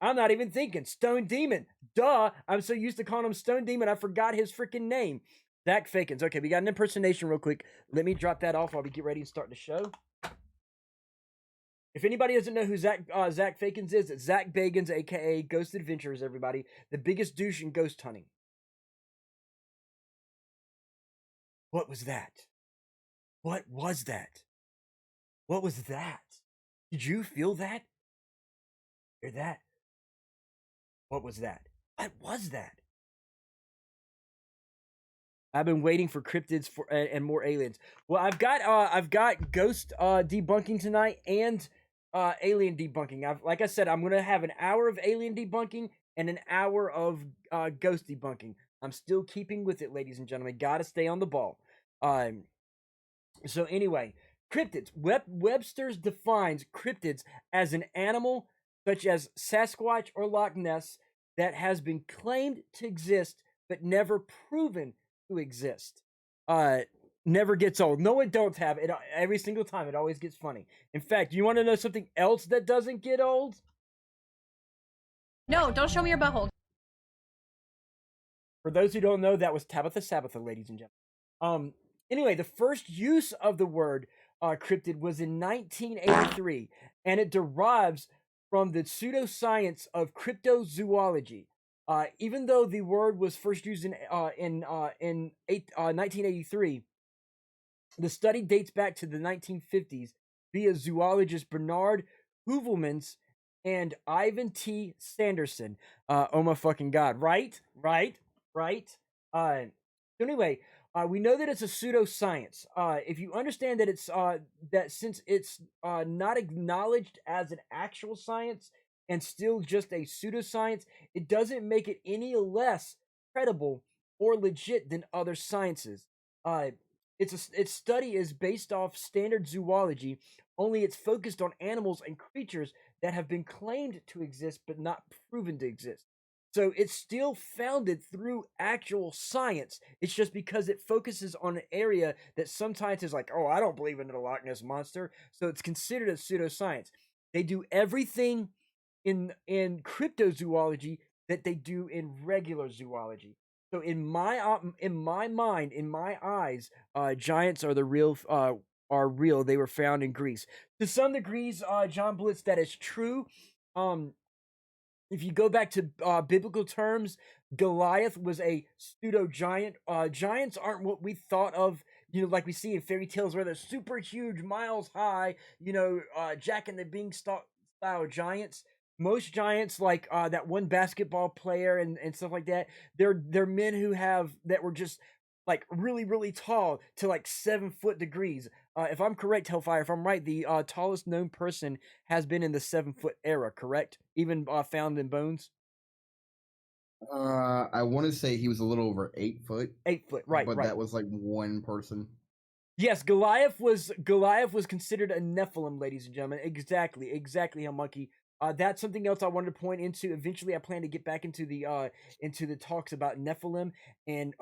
Speaker 1: I'm not even thinking. Stone Demon. Duh. I'm so used to calling him Stone Demon, I forgot his freaking name. Zach Fakins. Okay, we got an impersonation real quick. Let me drop that off while we get ready and start the show. If anybody doesn't know who Zach Fakins is, it's Zach Bagans, a.k.a. Ghost Adventurers, everybody. The biggest douche in ghost hunting. What was that? What was that? What was that? Did you feel that? Hear that? What was that? What was that? I've been waiting for cryptids and more aliens. Well, I've got ghost debunking tonight and alien debunking. Like I said, I'm gonna have an hour of alien debunking and an hour of ghost debunking. I'm still keeping with it, ladies and gentlemen. Gotta stay on the ball. So anyway, cryptids. Webster's defines cryptids as an animal such as Sasquatch or Loch Ness that has been claimed to exist but never proven to exist. Never gets old. No, it don't have it. Every single time, it always gets funny. In fact, you want to know something else that doesn't get old?
Speaker 5: No, don't show me your butthole.
Speaker 1: For those who don't know, that was Tabitha Sabbatha, ladies and gentlemen. Anyway, the first use of the word cryptid was in 1983, and it derives from the pseudoscience of cryptozoology. Even though the word was first used in 1983, the study dates back to the 1950s via zoologist Bernard Heuvelmans and Ivan T. Sanderson. Oh my fucking god! Right. So anyway, we know that it's a pseudoscience. If you understand that it's that since it's not acknowledged as an actual science and still just a pseudoscience, it doesn't make it any less credible or legit than other sciences. Its study is based off standard zoology, only it's focused on animals and creatures that have been claimed to exist but not proven to exist. So it's still founded through actual science. It's just because it focuses on an area that some scientists are like, oh, I don't believe in the Loch Ness monster. So it's considered a pseudoscience. They do everything in cryptozoology that they do in regular zoology. So in my mind, in my eyes, giants are the real are real. They were found in Greece. To some degrees, John Blitz, that is true. if you go back to biblical terms, Goliath was a pseudo giant. Giants aren't what we thought of, like we see in fairy tales where they're super huge, miles high, Jack and the Beanstalk style giants. Most giants, like that one basketball player and stuff like that, they're men that were just like really, really tall to like 7 foot degrees. If I'm correct, Hellfire, if I'm right, the tallest known person has been in the 7 foot era, correct? Even found in bones?
Speaker 10: I want to say he was a little over 8 foot.
Speaker 1: 8 foot, right,
Speaker 10: but
Speaker 1: right.
Speaker 10: that was like one person.
Speaker 1: Yes, Goliath was considered a Nephilim, ladies and gentlemen. Exactly how monkey. That's something else I wanted to point into. Eventually, I plan to get back into the talks about Nephilim and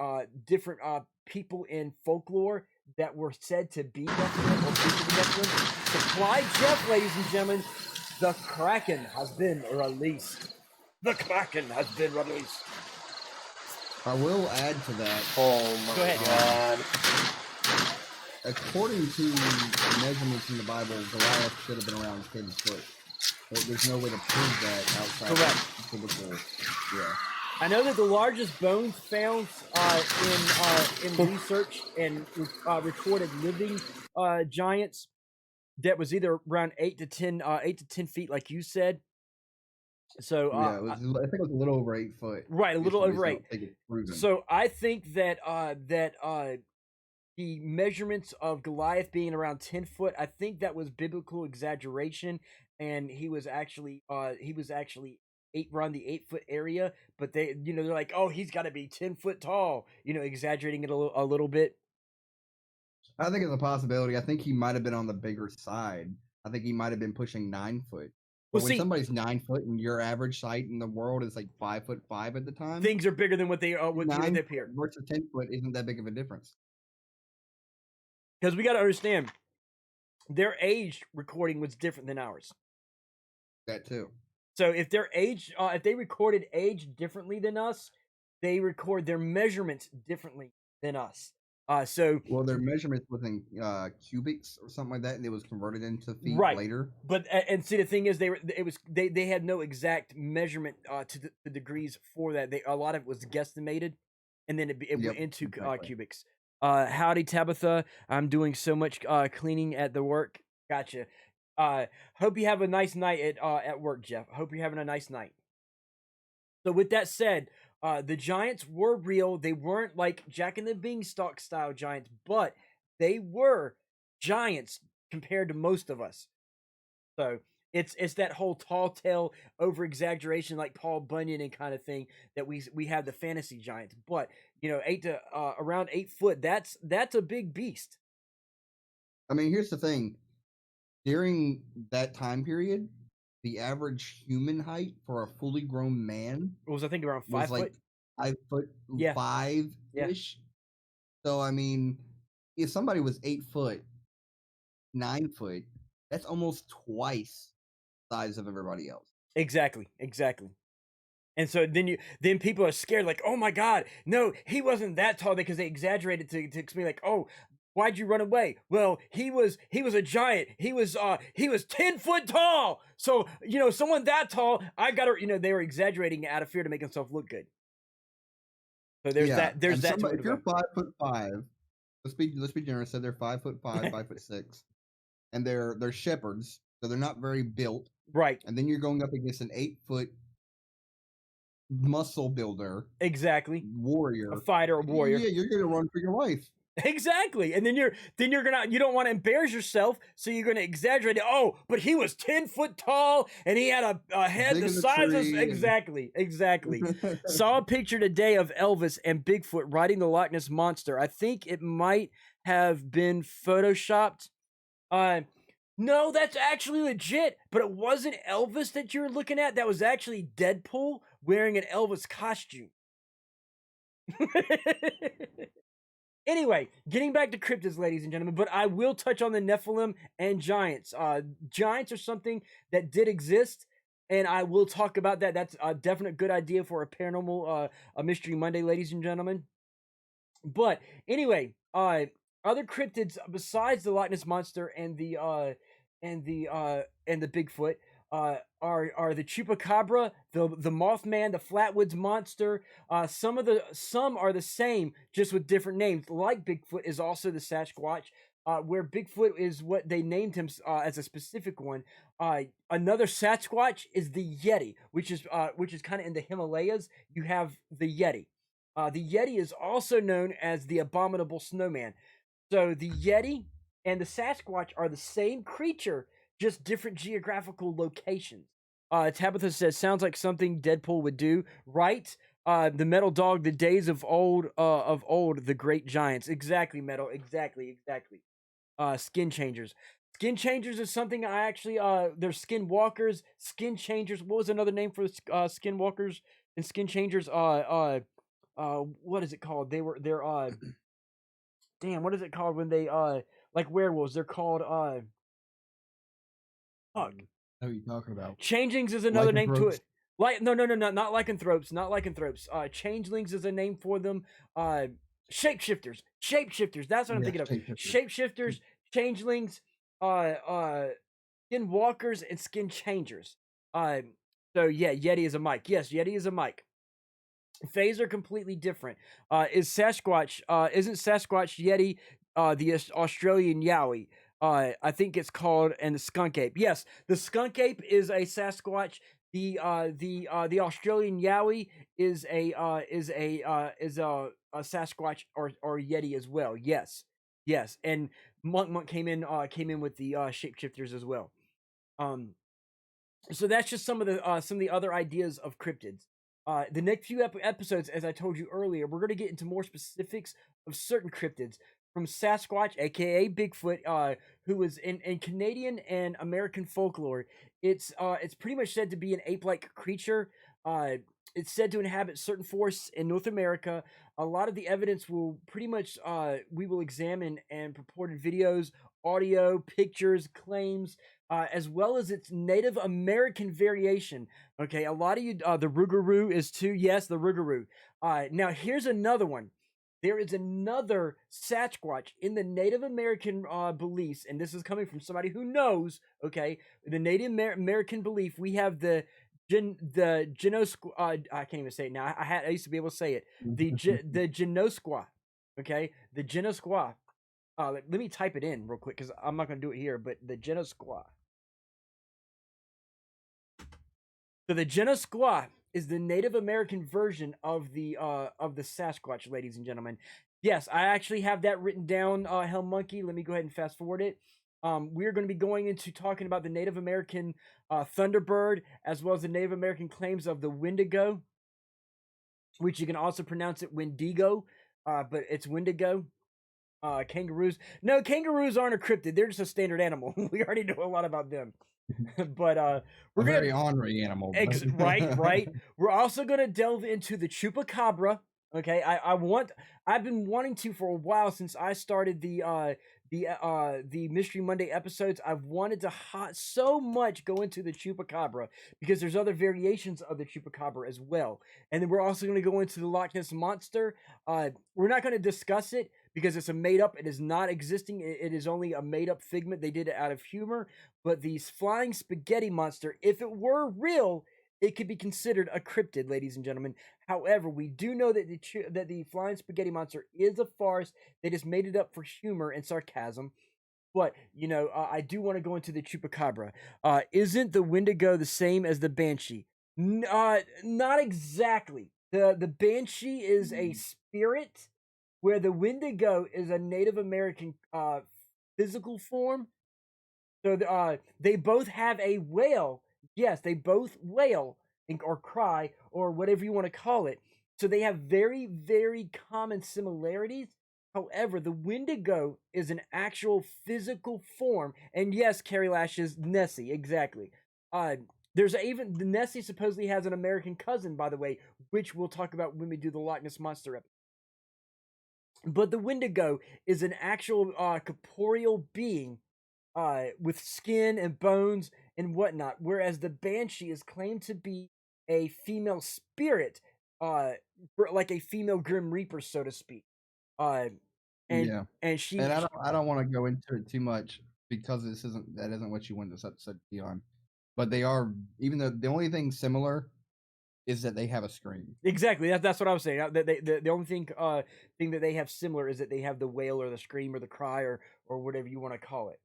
Speaker 1: different people in folklore that were said to be Nephilim or be the Nephilim. Supply Jeff, ladies and gentlemen, the Kraken has been released. The Kraken has been released.
Speaker 10: I will add to that.
Speaker 8: Oh my
Speaker 1: Go ahead.
Speaker 10: God. According to measurements in the Bible, Goliath should have been around 10 foot. There's no way to prove that outside of biblical. Yeah.
Speaker 1: I know that the largest bones found in research and recorded living giants that was either around 8 to 10 feet, like you said. So
Speaker 10: yeah, I think it was a little over 8 foot.
Speaker 1: Right, a little over 8.
Speaker 10: Proven.
Speaker 1: So I think that the measurements of Goliath being around 10 foot, I think that was biblical exaggeration, and he was actually around the 8 foot area. But they're like, oh, he's got to be 10 foot tall, exaggerating it a little bit.
Speaker 10: I think it's a possibility. I think he might have been on the bigger side. I think he might have been pushing 9 foot. But when somebody's 9 foot and your average height in the world is like 5'5" at the time,
Speaker 1: things are bigger than what they appear.
Speaker 10: Versus 10 foot isn't that big of a difference.
Speaker 1: Because we got to understand, their age recording was different than ours.
Speaker 10: That too.
Speaker 1: So if if they recorded age differently than us, they record their measurements differently than us.
Speaker 10: Well, their measurements was in cubics or something like that, and it was converted into feet later.
Speaker 1: But and see, the thing is, they had no exact measurement to the degrees for that. A lot of it was guesstimated, and then it went into cubics. Howdy, Tabitha. I'm doing so much cleaning at the work. Gotcha. Hope you have a nice night at work, Jeff. Hope you're having a nice night. So with that said, the giants were real. They weren't like Jack and the Beanstalk style giants, but they were giants compared to most of us. So it's that whole tall tale over exaggeration, like Paul Bunyan and kind of thing, that we have the fantasy giants. But around 8 foot, that's a big beast.
Speaker 10: I mean, here's the thing. During that time period, the average human height for a fully grown man
Speaker 1: was, I think, around 5 foot.
Speaker 10: Like 5 foot 5-ish. Yeah. So I mean, if somebody was 8 foot, 9 foot, that's almost twice the size of everybody else.
Speaker 1: Exactly. And so then people are scared, like, oh my God, no, he wasn't that tall, because they exaggerated to explain, like, oh, why'd you run away? Well, he was a giant. He was 10 foot tall. So, someone that tall, I gotta, they were exaggerating out of fear to make themselves look good. So there's that. There's that.
Speaker 10: If you're 5'5", let's be generous. So they're 5'5", 5'6", and they're shepherds, so they're not very built.
Speaker 1: Right.
Speaker 10: And then you're going up against an 8 foot muscle builder.
Speaker 1: Exactly.
Speaker 10: Warrior.
Speaker 1: A fighter, a warrior.
Speaker 10: Yeah, you're gonna run for your life.
Speaker 1: Exactly. And then you don't want to embarrass yourself, so you're gonna exaggerate it. Oh, but he was 10 foot tall and he had a head the size of exactly. Saw a picture today of Elvis and Bigfoot riding the Loch Ness Monster. I think it might have been photoshopped. No, that's actually legit, but it wasn't Elvis that you're looking at. That was actually Deadpool wearing an Elvis costume. Anyway, getting back to cryptids, ladies and gentlemen, but I will touch on the Nephilim and giants. Giants are something that did exist, and I will talk about that. That's a definite good idea for a paranormal a Mystery Monday, ladies and gentlemen. But anyway, other cryptids besides the Loch Ness Monster and the Bigfoot, are the Chupacabra, the Mothman, the Flatwoods Monster. Some are the same, just with different names. Like Bigfoot is also the Sasquatch, where Bigfoot is what they named him as a specific one. Another Sasquatch is the Yeti, which is kind of in the Himalayas. You have the Yeti. The Yeti is also known as the Abominable Snowman. So the Yeti and the Sasquatch are the same creature, just different geographical locations. Tabitha says, sounds like something Deadpool would do, right? The Metal Dog, the days of old, the great giants. Exactly, Metal. Exactly. Skin changers. Skin changers is something I actually, there's skin walkers, skin changers. What was another name for skin walkers and skin changers? What is it called? They're damn, what is it called when they like werewolves? They're called fuck.
Speaker 10: What are you talking about?
Speaker 1: Changelings is another name to it. No, not lycanthropes, not lycanthropes. Changelings is a name for them. Shapeshifters. That's what I'm thinking of. Shapeshifters, changelings, skin walkers, and skin changers. So yeah, Yeti is a mic. Yes, Yeti is a mic. Phase are completely different. Isn't Sasquatch Yeti the Australian Yowie? I think it's called, and the skunk ape. Yes, the skunk ape is a Sasquatch. The Australian Yowie is a Sasquatch or Yeti as well. Yes, and Monk came in with the shapeshifters as well. So that's just some of the other ideas of cryptids. The next few episodes, as I told you earlier, we're going to get into more specifics of certain cryptids, from Sasquatch, aka Bigfoot, who is in Canadian and American folklore. It's pretty much said to be an ape-like creature. It's said to inhabit certain forests in North America. A lot of the evidence will pretty much we will examine, and purported videos, audio, pictures, claims, as well as its Native American variation. Okay, a lot of you, the Rougarou is too. Yes, the Rougarou. Now here's another one. There is another Sasquatch in the Native American beliefs, and this is coming from somebody who knows. Okay, the Native American belief. We have the Genosqua. I can't even say it now. I used to be able to say it. The Genosqua. Okay, the Genosqua. Let me type it in real quick because I'm not going to do it here. But the Genosqua. So the Genosqua is the Native American version of the Sasquatch, ladies and gentlemen. Yes, I actually have that written down, Hell Monkey. Let me go ahead and fast forward it. We're going to be going into talking about the Native American Thunderbird, as well as the Native American claims of the Wendigo, which you can also pronounce it Wendigo, but it's Wendigo. Kangaroos. No, kangaroos aren't a cryptid. They're just a standard animal. We already know a lot about them. But we're
Speaker 10: very ornery animal.
Speaker 1: Right. We're also gonna delve into the Chupacabra. Okay, I've been wanting to for a while since I started the Mystery Monday episodes. I've wanted to so much go into the Chupacabra because there's other variations of the Chupacabra as well. And then we're also going to go into the Loch Ness Monster. We're not going to discuss it because it's a made-up. It is not existing. It is only a made-up figment. They did it out of humor. But the flying spaghetti monster, if it were real, it could be considered a cryptid, ladies and gentlemen. However, we do know that the flying spaghetti monster is a farce. They just made it up for humor and sarcasm. But, I do want to go into the Chupacabra. Isn't the Wendigo the same as the Banshee? Not exactly. The Banshee is a spirit, where the Wendigo is a Native American physical form. So they both have a wail. Yes, they both wail or cry or whatever you want to call it. So they have very, very common similarities. However, the Wendigo is an actual physical form. And yes, Carrie Lash's Nessie, exactly. The Nessie supposedly has an American cousin, by the way, which we'll talk about when we do the Loch Ness Monster episode. But the Wendigo is an actual corporeal being with skin and bones and whatnot, whereas the Banshee is claimed to be a female spirit, like a female Grim Reaper, so to speak. And
Speaker 10: I don't want to go into it too much because that isn't what you want this episode to be on. but they are, even though the only thing similar is that they have a scream.
Speaker 1: Exactly. That's what I was saying. The only thing that they have similar is that they have the wail or the scream or the cry or whatever you want to call it.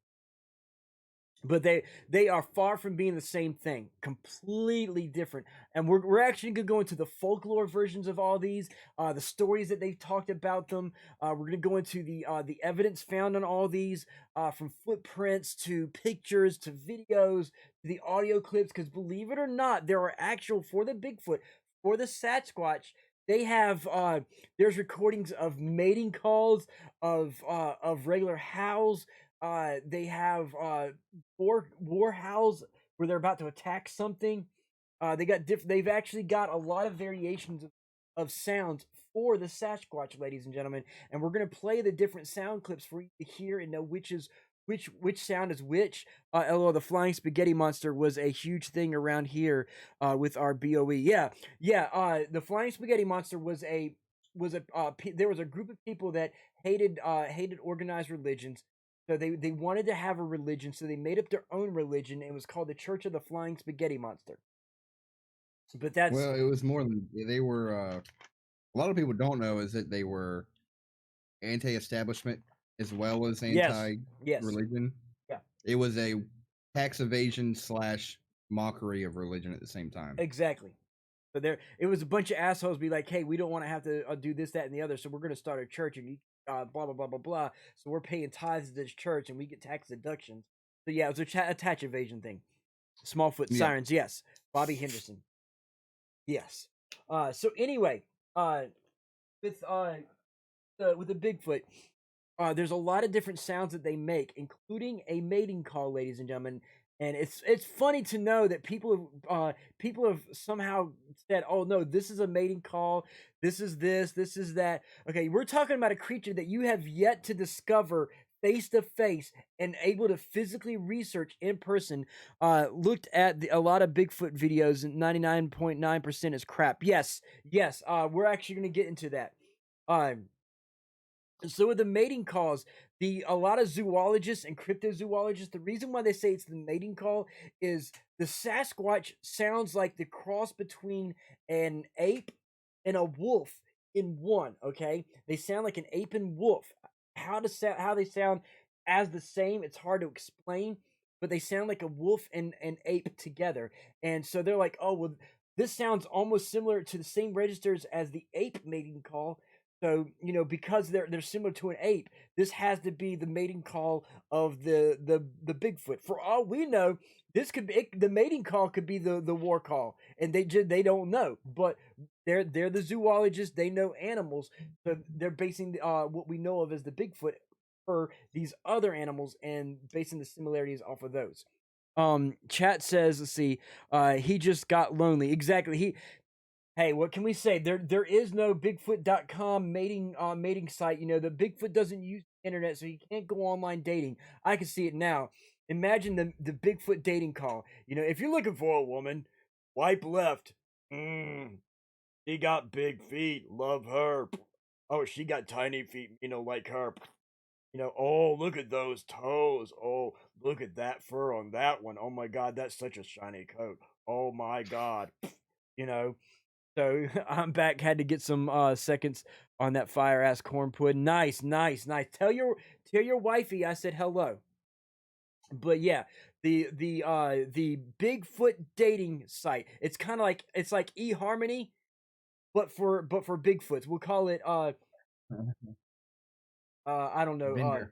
Speaker 1: But they are far from being the same thing. Completely different. And we're actually going to go into the folklore versions of all these, the stories that they've talked about them. We're going to go into the evidence found on all these, from footprints to pictures to videos to the audio clips. Because believe it or not, there are actual, for the Bigfoot, for the Sasquatch, they have there's recordings of mating calls, of regular howls. They have war howls where they're about to attack something. They've actually got a lot of variations of sounds for the Sasquatch, ladies and gentlemen, and we're gonna play the different sound clips for you to hear and know which sound is which. LOL, the flying spaghetti monster was a huge thing around here with our BOE. The flying spaghetti monster was there was a group of people that hated organized religions. So they wanted to have a religion, so they made up their own religion, and it was called the Church of the Flying Spaghetti Monster. But that's...
Speaker 10: Well, it was more than... They were... a lot of people don't know is that they were anti-establishment as well as anti-religion.
Speaker 1: Yeah.
Speaker 10: It was a tax evasion / mockery of religion at the same time.
Speaker 1: Exactly. So it was a bunch of assholes be like, hey, we don't want to have to do this, that, and the other, so we're going to start a church, and you... blah blah blah blah blah. So we're paying tithes to this church, and we get tax deductions. So yeah, it was a tax evasion thing. Smallfoot sirens, yes. Bobby Henderson, yes. So anyway, with the Bigfoot, there's a lot of different sounds that they make, including a mating call, ladies and gentlemen. And it's funny to know that people have somehow said, oh no, this is a mating call, this is that. Okay, we're talking about a creature that you have yet to discover face to face and able to physically research in person. Looked at a lot of Bigfoot videos, and 99.9% is crap. Yes, we're actually going to get into that. So with the mating calls, a lot of zoologists and cryptozoologists, the reason why they say it's the mating call is the Sasquatch sounds like the cross between an ape and a wolf in one. Okay, they sound like an ape and wolf. How they sound as the same, it's hard to explain, but they sound like a wolf and an ape together. And so they're like, oh well, this sounds almost similar to the same registers as the ape mating call. So, because they're similar to an ape, this has to be the mating call of the Bigfoot. For all we know, this could be the mating call, could be the war call, and they don't know. But they're the zoologists, they know animals, so they're basing what we know of as the Bigfoot for these other animals and basing the similarities off of those. Chat says, let's see, he just got lonely. Exactly. Hey, what can we say? There is no Bigfoot.com mating site. The Bigfoot doesn't use the internet, so he can't go online dating. I can see it now. Imagine the Bigfoot dating call. If you're looking for a woman, wipe left. She got big feet. Love her. Oh, she got tiny feet. Like her. Oh, look at those toes. Oh, look at that fur on that one. Oh my God, that's such a shiny coat. Oh my God. So I'm back. Had to get some seconds on that fire ass corn pudding. Nice. Tell your wifey I said hello. But yeah, the Bigfoot dating site. It's kind of like eHarmony, but for Bigfoots. We'll call it I don't know.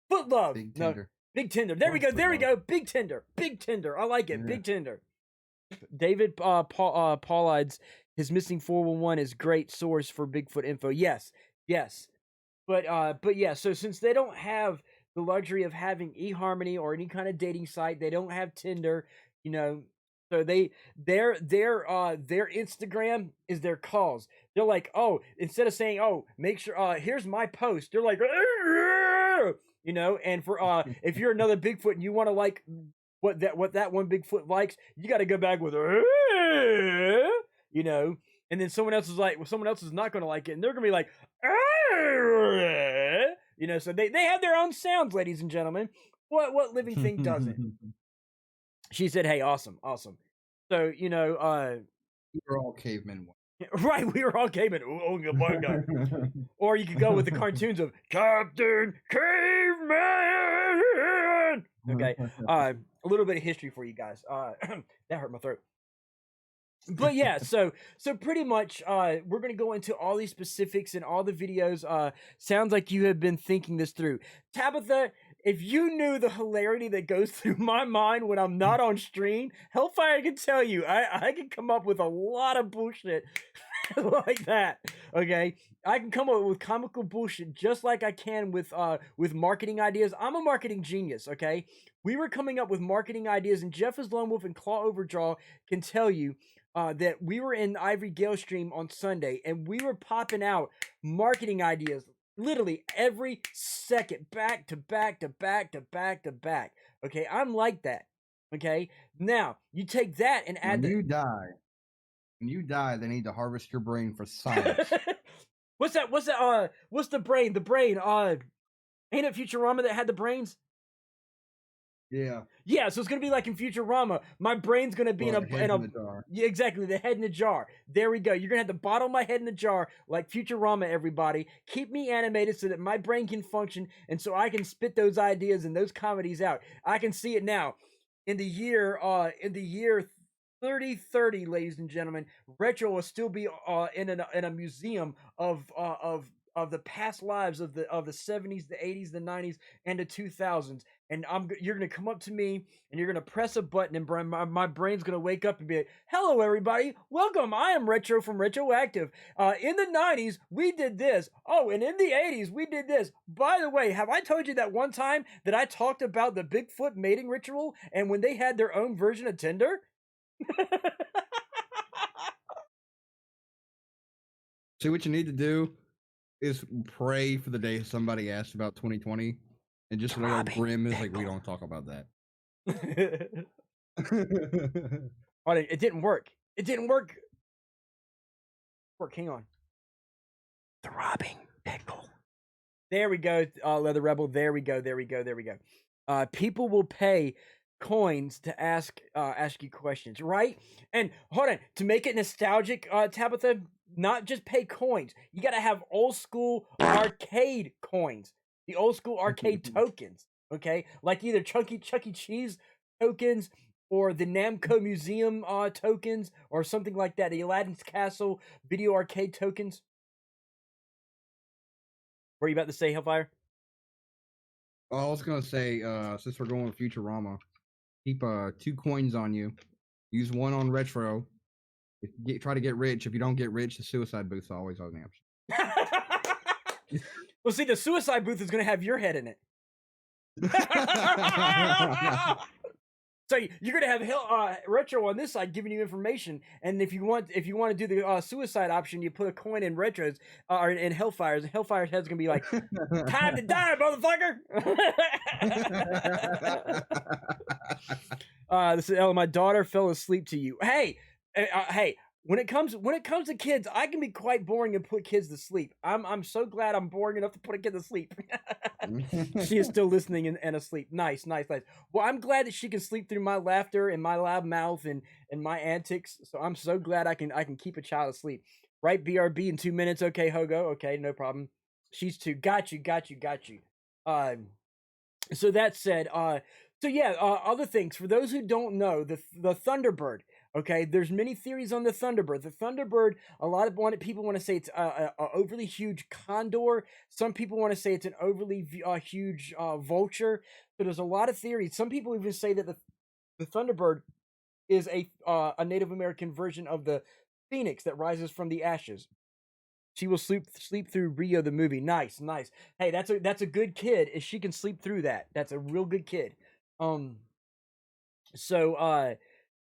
Speaker 1: Foot Love.
Speaker 10: Big Tinder.
Speaker 1: Big Tinder. There we go. Big Tinder. I like it. Yeah. Big Tinder. David Paulides, his missing 411 is great source for Bigfoot info. Yes. But yeah, so since they don't have the luxury of having eHarmony or any kind of dating site, they don't have Tinder, so their Instagram is their calls. They're like, oh, instead of saying, oh, make sure here's my post, they're like, and for if you're another Bigfoot and you want to like what that one Bigfoot likes, you got to go back with and then someone else is not going to like it, and they're going to be like, so they have their own sounds, ladies and gentlemen. What living thing doesn't? she said, "Hey, awesome, awesome." So you know,
Speaker 10: we were all cavemen.
Speaker 1: right? We were all cavemen. Ooga booga. Or you could go with the cartoons of Captain Caveman. Okay, a little bit of history for you guys. That hurt my throat. But yeah, so pretty much we're gonna go into all these specifics in all the videos. Sounds like you have been thinking this through. Tabitha, if you knew the hilarity that goes through my mind when I'm not on stream, Hellfire can tell you I can come up with a lot of bullshit like that. Okay, I can come up with comical bullshit just like I can with marketing ideas. I'm a marketing genius. Okay, we were coming up with marketing ideas, and Jeff is Lone Wolf and Claw Overdraw can tell you that we were in Ivory Gale stream on Sunday, and we were popping out marketing ideas literally every second, back to back to back to back to back. Okay, I'm like that. Okay, now you take that and add.
Speaker 10: When you die, they need to harvest your brain for science.
Speaker 1: What's that? What's the brain? The brain. Ain't it Futurama that had the brains?
Speaker 10: Yeah.
Speaker 1: Yeah, so it's gonna be like in Futurama. My brain's gonna be in a
Speaker 10: jar.
Speaker 1: Yeah, exactly, the head in a jar. There we go. You're gonna have to bottle my head in a jar like Futurama, everybody. Keep me animated so that my brain can function and so I can spit those ideas and those comedies out. I can see it now. In the year 3030, ladies and gentlemen, Retro will still be in a museum of the past lives of the 70s, the 80s, the 90s, and the 2000s. And you're gonna come up to me and you're gonna press a button, and my brain's gonna wake up and be like, "Hello, everybody, welcome. I am Retro from Retroactive. In the 90s, we did this. Oh, and in the 80s, we did this. By the way, have I told you that one time that I talked about the Bigfoot mating ritual and when they had their own version of Tinder?"
Speaker 10: See, what you need to do is pray for the day somebody asks about 2020, and just a little grim is like, we don't talk about that.
Speaker 1: Oh, it didn't work. It didn't work. Hang on. Throbbing pickle. There we go, Leather Rebel. There we go. People will pay coins to ask you questions, right? And hold on, to make it nostalgic, Tabitha, not just pay coins. You gotta have old school arcade coins. The old school arcade tokens, okay? Like either Chuck E. Cheese tokens or the Namco Museum tokens or something like that. The Aladdin's Castle video arcade tokens. What are you about to say, Hellfire?
Speaker 10: I was gonna say, since we're going with Futurama, keep 2 coins on you. Use 1 on Retro. Try to get rich. If you don't get rich, the suicide booth's always on the option.
Speaker 1: Well, see, the suicide booth is going to have your head in it. So you're going to have Retro on this side giving you information, and if you want to do the suicide option, you put a coin in Retro's or in Hellfire's, and Hellfire's head's going to be like, "Time to die, motherfucker!" This is Ella. My daughter fell asleep to you. Hey. When it comes to kids, I can be quite boring and put kids to sleep. I'm so glad I'm boring enough to put a kid to sleep. She is still listening and asleep. Nice. Well, I'm glad that she can sleep through my laughter and my loud mouth and my antics. So I'm so glad I can keep a child asleep. Right, BRB in 2 minutes. Okay, Hogo. Okay, no problem. She's 2. Got you. So that said, other things for those who don't know, the Thunderbird. Okay, there's many theories on the Thunderbird. The Thunderbird, a lot of people want to say it's a overly huge condor. Some people want to say it's an overly huge vulture. So there's a lot of theories. Some people even say that the Thunderbird is a Native American version of the phoenix that rises from the ashes. She will sleep through Rio the movie. Nice. Hey, that's a good kid. If she can sleep through that, that's a real good kid.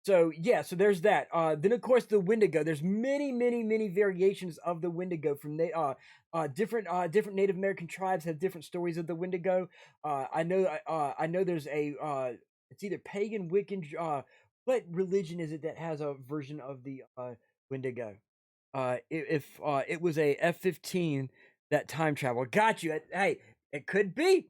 Speaker 1: So there's that. Then of course the Wendigo. There's many variations of the Wendigo from different Native American tribes have different stories of the Wendigo. I know there's it's either pagan, Wiccan. What religion is it that has a version of the Wendigo? If it was a F-15 that time travel. Got you. Hey, it could be.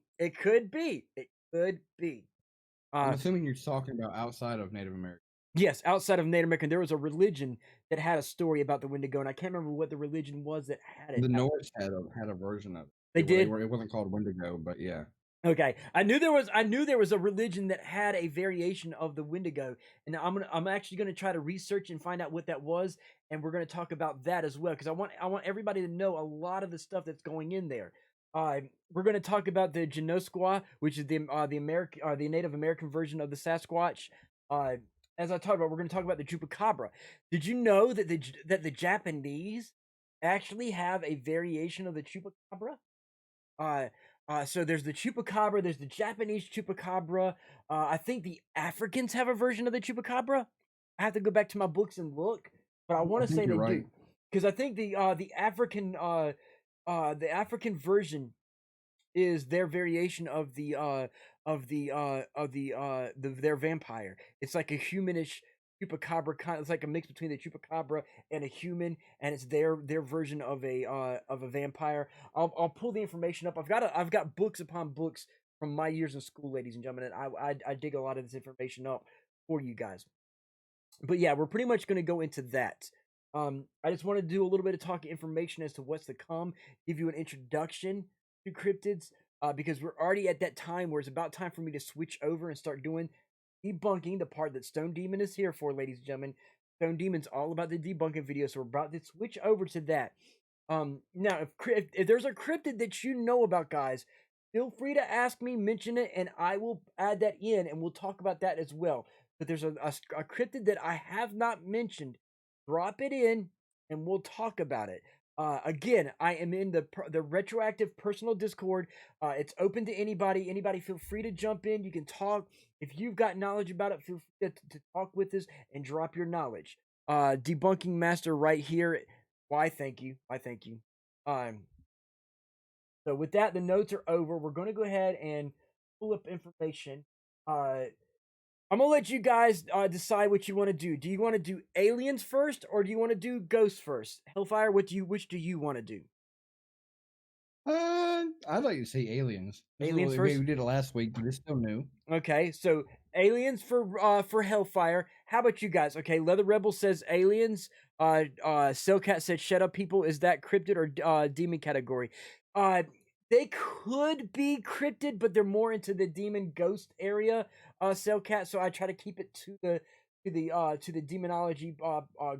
Speaker 10: I'm assuming you're talking about outside of Native American.
Speaker 4: Yes, outside of Native American, there was a religion that had a story about the Wendigo, and I can't remember what the religion was that had it.
Speaker 10: The Norse had a version of it.
Speaker 4: They did.
Speaker 10: It wasn't called Wendigo, but yeah.
Speaker 4: Okay, I knew there was a religion that had a variation of the Wendigo, and I'm actually gonna try to research and find out what that was, and we're gonna talk about that as well because I want everybody to know a lot of the stuff that's going in there. We're gonna talk about the Genosqua, which is the Native American version of the Sasquatch. As I talked about, we're gonna talk about the Chupacabra. Did you know that the Japanese actually have a variation of the Chupacabra? So there's the Chupacabra, there's the Japanese Chupacabra. I think the Africans have a version of the Chupacabra. I have to go back to my books and look, but I want to say they do because I think the African version is their variation of their vampire. It's like a humanish Chupacabra kind. It's like a mix between the Chupacabra and a human, and it's their version of a vampire. I'll pull the information up. I've got books upon books from my years in school, ladies and gentlemen, and I dig a lot of this information up for you guys. But yeah, we're pretty much going to go into that. I just want to do a little bit of talking information as to what's to come, give you an introduction to cryptids, because we're already at that time where it's about time for me to switch over and start doing debunking, the part that Stone Demon is here for, ladies and gentlemen. Stone Demon's all about the debunking video, so we're about to switch over to that. Now, if there's a cryptid that you know about, guys, feel free to ask me, mention it, and I will add that in, and we'll talk about that as well. But there's a cryptid that I have not mentioned. Drop it in, and we'll talk about it. Again, I am in the retroactive personal Discord. It's open to anybody. Anybody feel free to jump in. You can talk. If you've got knowledge about it, feel free to talk with us and drop your knowledge. Debunking Master right here. Why, thank you. Why, thank you. So with that, the notes are over. We're going to go ahead and pull up information. I'm going to let you guys decide what you want to do. Do you want to do aliens first, or do you want to do ghosts first? Hellfire, which do you want to do?
Speaker 10: I'd like to see aliens.
Speaker 4: Aliens first?
Speaker 10: We did it last week, but it's still new.
Speaker 4: Okay, so aliens for Hellfire. How about you guys? Okay, Leather Rebel says aliens. Cellcat said shut up, people. Is that cryptid or demon category? They could be cryptid, but they're more into the demon ghost area. Cellcat. So I try to keep it to the demonology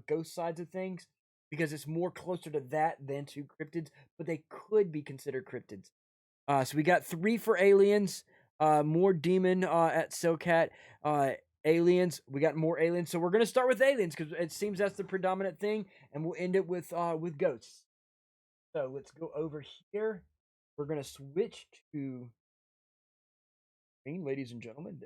Speaker 4: ghost sides of things, because it's more closer to that than to cryptids, but they could be considered cryptids. So we got 3 for aliens, more demon at Cellcat. Aliens, we got more aliens. So we're gonna start with aliens because it seems that's the predominant thing, and we'll end it with ghosts. So let's go over here. We're gonna switch to screen, ladies and gentlemen.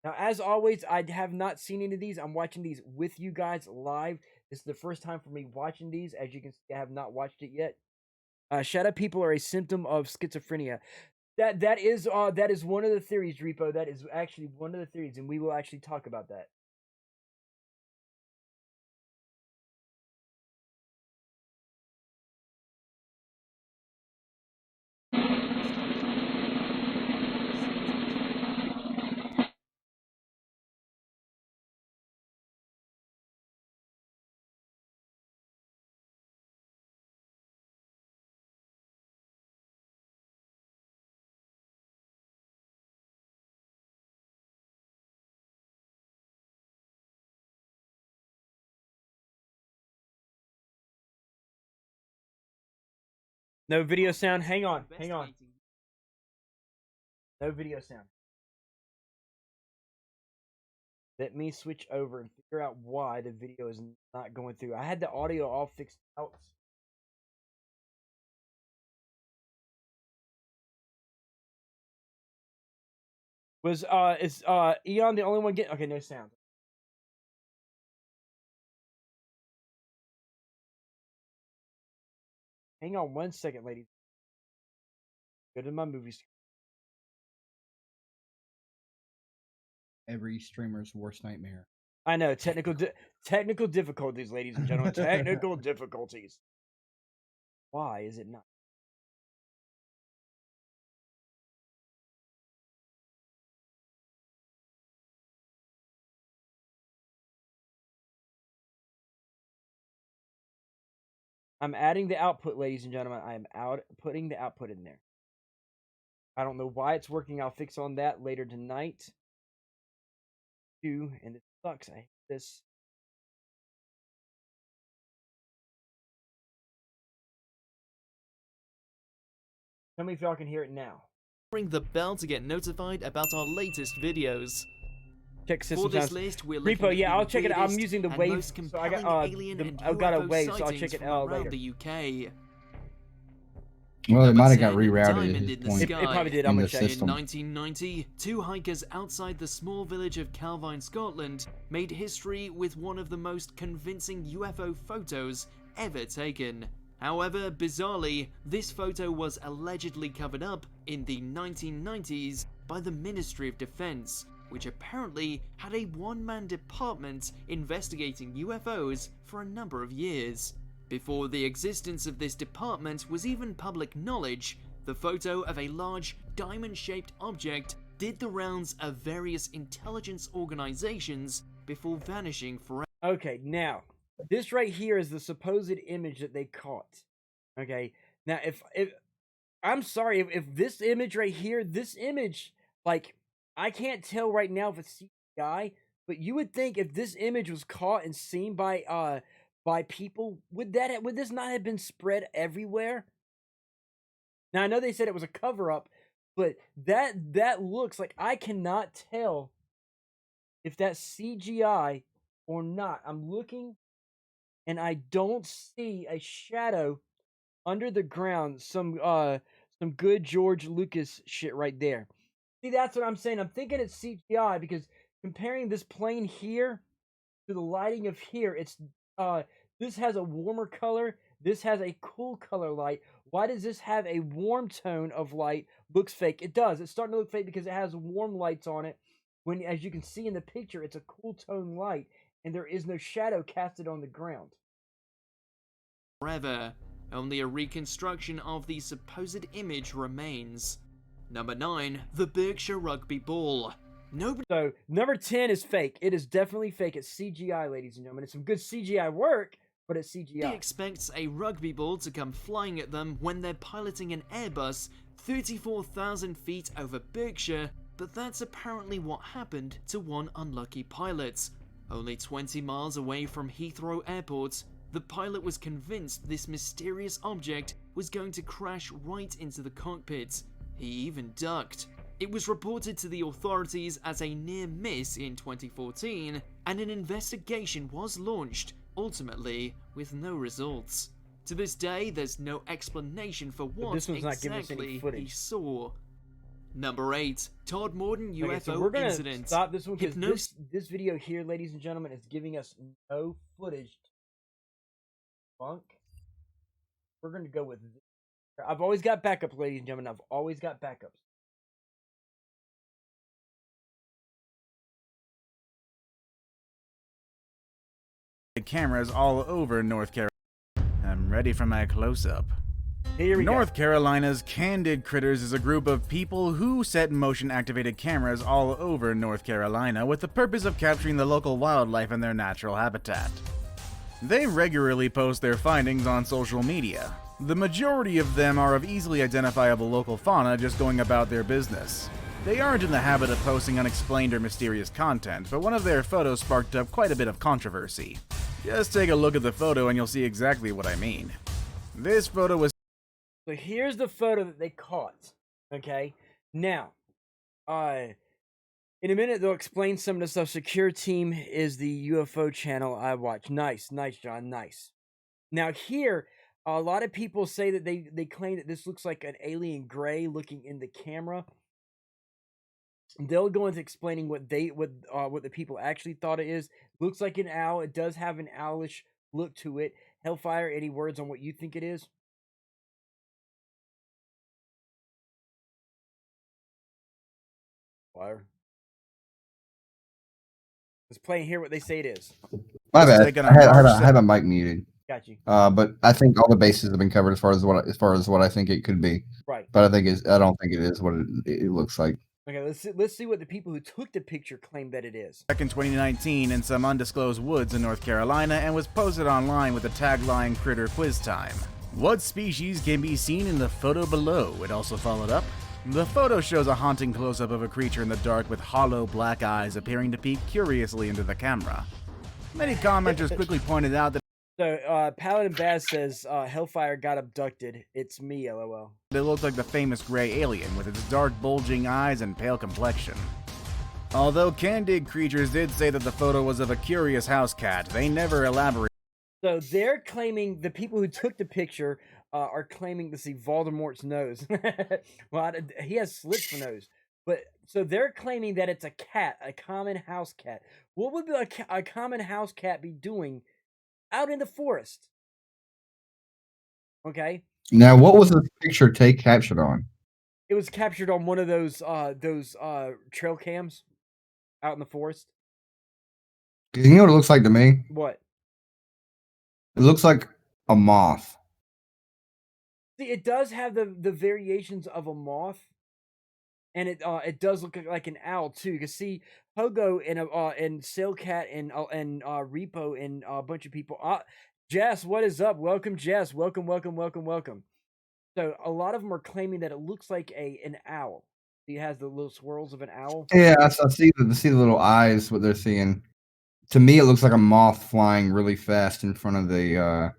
Speaker 4: Now, as always, I have not seen any of these. I'm watching these with you guys live. This is the first time for me watching these. As you can see, I have not watched it yet. Shadow people are a symptom of schizophrenia. That is one of the theories, Repo. That is actually one of the theories, and we will actually talk about that. No video sound. Hang on. No video sound. Let me switch over and figure out why the video is not going through. I had the audio all fixed out. Is Eon the only one getting? Okay, no sound. Hang on 1 second, ladies. Go to my movies.
Speaker 10: Every streamer's worst nightmare.
Speaker 4: I know, technical difficulties, ladies and gentlemen. Technical difficulties. Why is it not?
Speaker 1: I'm adding the output, ladies and gentlemen. I am putting the output in there. I don't know why it's working. I'll fix on that later tonight. And it sucks. I hate this. Tell me if y'all can hear it now.
Speaker 11: Ring the bell to get notified about our latest videos.
Speaker 1: Check system
Speaker 11: For this
Speaker 1: sounds.
Speaker 11: list, we're
Speaker 1: Repo, yeah, I'll check it out. I'm
Speaker 11: weirdest
Speaker 1: using the
Speaker 11: and
Speaker 1: Wave,
Speaker 11: most
Speaker 1: so I got
Speaker 11: compelling alien
Speaker 1: the
Speaker 11: and
Speaker 1: Elgato
Speaker 11: UFO
Speaker 1: Wave, so I'll
Speaker 11: sightings
Speaker 1: check it
Speaker 11: from
Speaker 1: out
Speaker 11: around
Speaker 1: later.
Speaker 11: the UK.
Speaker 10: Well, it might have got
Speaker 11: 10,
Speaker 10: rerouted at
Speaker 11: Diamond
Speaker 10: this
Speaker 11: in the
Speaker 10: point.
Speaker 1: It probably did. I'm
Speaker 10: in
Speaker 1: gonna
Speaker 10: the
Speaker 1: check it.
Speaker 10: system.
Speaker 11: In 1990, two hikers outside the small village of Calvine, Scotland, made history with one of the most convincing UFO photos ever taken. However, bizarrely, this photo was allegedly covered up in the 1990s by the Ministry of Defense, which apparently had a one-man department investigating UFOs for a number of years. Before the existence of this department was even public knowledge, the photo of a large diamond-shaped object did the rounds of various intelligence organizations before vanishing forever.
Speaker 1: Okay, now this right here is the supposed image that they caught. Okay, now if I'm sorry if this image right here, this image, like, I can't tell right now if it's CGI, but you would think if this image was caught and seen by people, would this not have been spread everywhere? Now I know they said it was a cover up, but that looks like, I cannot tell if that's CGI or not. I'm looking and I don't see a shadow under the ground. Some good George Lucas shit right there. See, that's what I'm saying. I'm thinking it's CGI because comparing this plane here to the lighting of here, it's this has a warmer color, this has a cool color light. Why does this have a warm tone of light? Looks fake. It does. It's starting to look fake because it has warm lights on it. When, as you can see in the picture, it's a cool tone light and there is no shadow casted on the ground.
Speaker 11: Forever. Only a reconstruction of the supposed image remains. Number 9, the Berkshire Rugby Ball.
Speaker 1: So, number 10 is fake. It is definitely fake. It's CGI, ladies and gentlemen. It's some good CGI work, but it's CGI.
Speaker 11: He expects a rugby ball to come flying at them when they're piloting an Airbus 34,000 feet over Berkshire, but that's apparently what happened to one unlucky pilot. Only 20 miles away from Heathrow Airport, the pilot was convinced this mysterious object was going to crash right into the cockpit. He even ducked. It was reported to the authorities as a near miss in 2014, and an investigation was launched, ultimately with no results. To this day, there's no explanation for what exactly he saw. Number 8, Todd Morden UFO
Speaker 1: okay, so we're gonna
Speaker 11: incident.
Speaker 1: Stop this one because this video here, ladies and gentlemen, is giving us no footage. Bunk. We're gonna go with this. I've always got backups, ladies and gentlemen. I've always got backups.
Speaker 12: Cameras all over North Carolina. I'm ready for my close-up.
Speaker 1: Here we go.
Speaker 12: North Carolina's Candid Critters is a group of people who set motion-activated cameras all over North Carolina with the purpose of capturing the local wildlife in their natural habitat. They regularly post their findings on social media. The majority of them are of easily identifiable local fauna just going about their business. They aren't in the habit of posting unexplained or mysterious content, but one of their photos sparked up quite a bit of controversy. Just take a look at the photo and you'll see exactly what I mean. This photo was...
Speaker 1: So here's the photo that they caught. Okay? Now, in a minute they'll explain some of the stuff. Secure Team is the UFO channel I watch. Nice, John, nice. Now here, a lot of people say that they claim that this looks like an alien gray looking in the camera. They'll go into explaining what the people actually thought it is. Looks like an owl. It does have an owlish look to it. Hellfire, any words on what you think it is? Fire. Let's play and hear what they say it is.
Speaker 10: My bad. I had my mic muted.
Speaker 1: Got you.
Speaker 10: But I think all the bases have been covered as far as what I think it could be.
Speaker 1: Right.
Speaker 10: But I don't think it is what it looks like.
Speaker 1: Okay, let's see what the people who took the picture claim that it is.
Speaker 12: Back in 2019 in some undisclosed woods in North Carolina and was posted online with the tagline Critter Quiz Time. What species can be seen in the photo below? It also followed up. The photo shows a haunting close-up of a creature in the dark with hollow black eyes appearing to peek curiously into the camera. Many commenters quickly pointed out that
Speaker 1: So, Paladin Baz says, Hellfire got abducted. It's me, LOL.
Speaker 12: it looked like the famous gray alien with its dark bulging eyes and pale complexion. Although Candid Creatures did say that the photo was of a curious house cat, they never elaborated.
Speaker 1: So they're claiming, the people who took the picture are claiming to see Voldemort's nose. Well, he has slits for nose. But, so they're claiming that it's a cat, a common house cat. What would a common house cat be doing out in the forest? Okay.
Speaker 10: Now, what was this picture captured on?
Speaker 1: It was captured on one of those trail cams out in the forest.
Speaker 10: You know what it looks like to me?
Speaker 1: What?
Speaker 10: It looks like a moth.
Speaker 1: See, it does have the variations of a moth, and it does look like an owl too. You can see Hogo and Sailcat and Repo and a bunch of people. Jess, what is up? Welcome, Jess. Welcome. So a lot of them are claiming that it looks like an owl. It has the little swirls of an owl.
Speaker 10: Yeah, I see the little eyes. What they're seeing. To me, it looks like a moth flying really fast in front of the.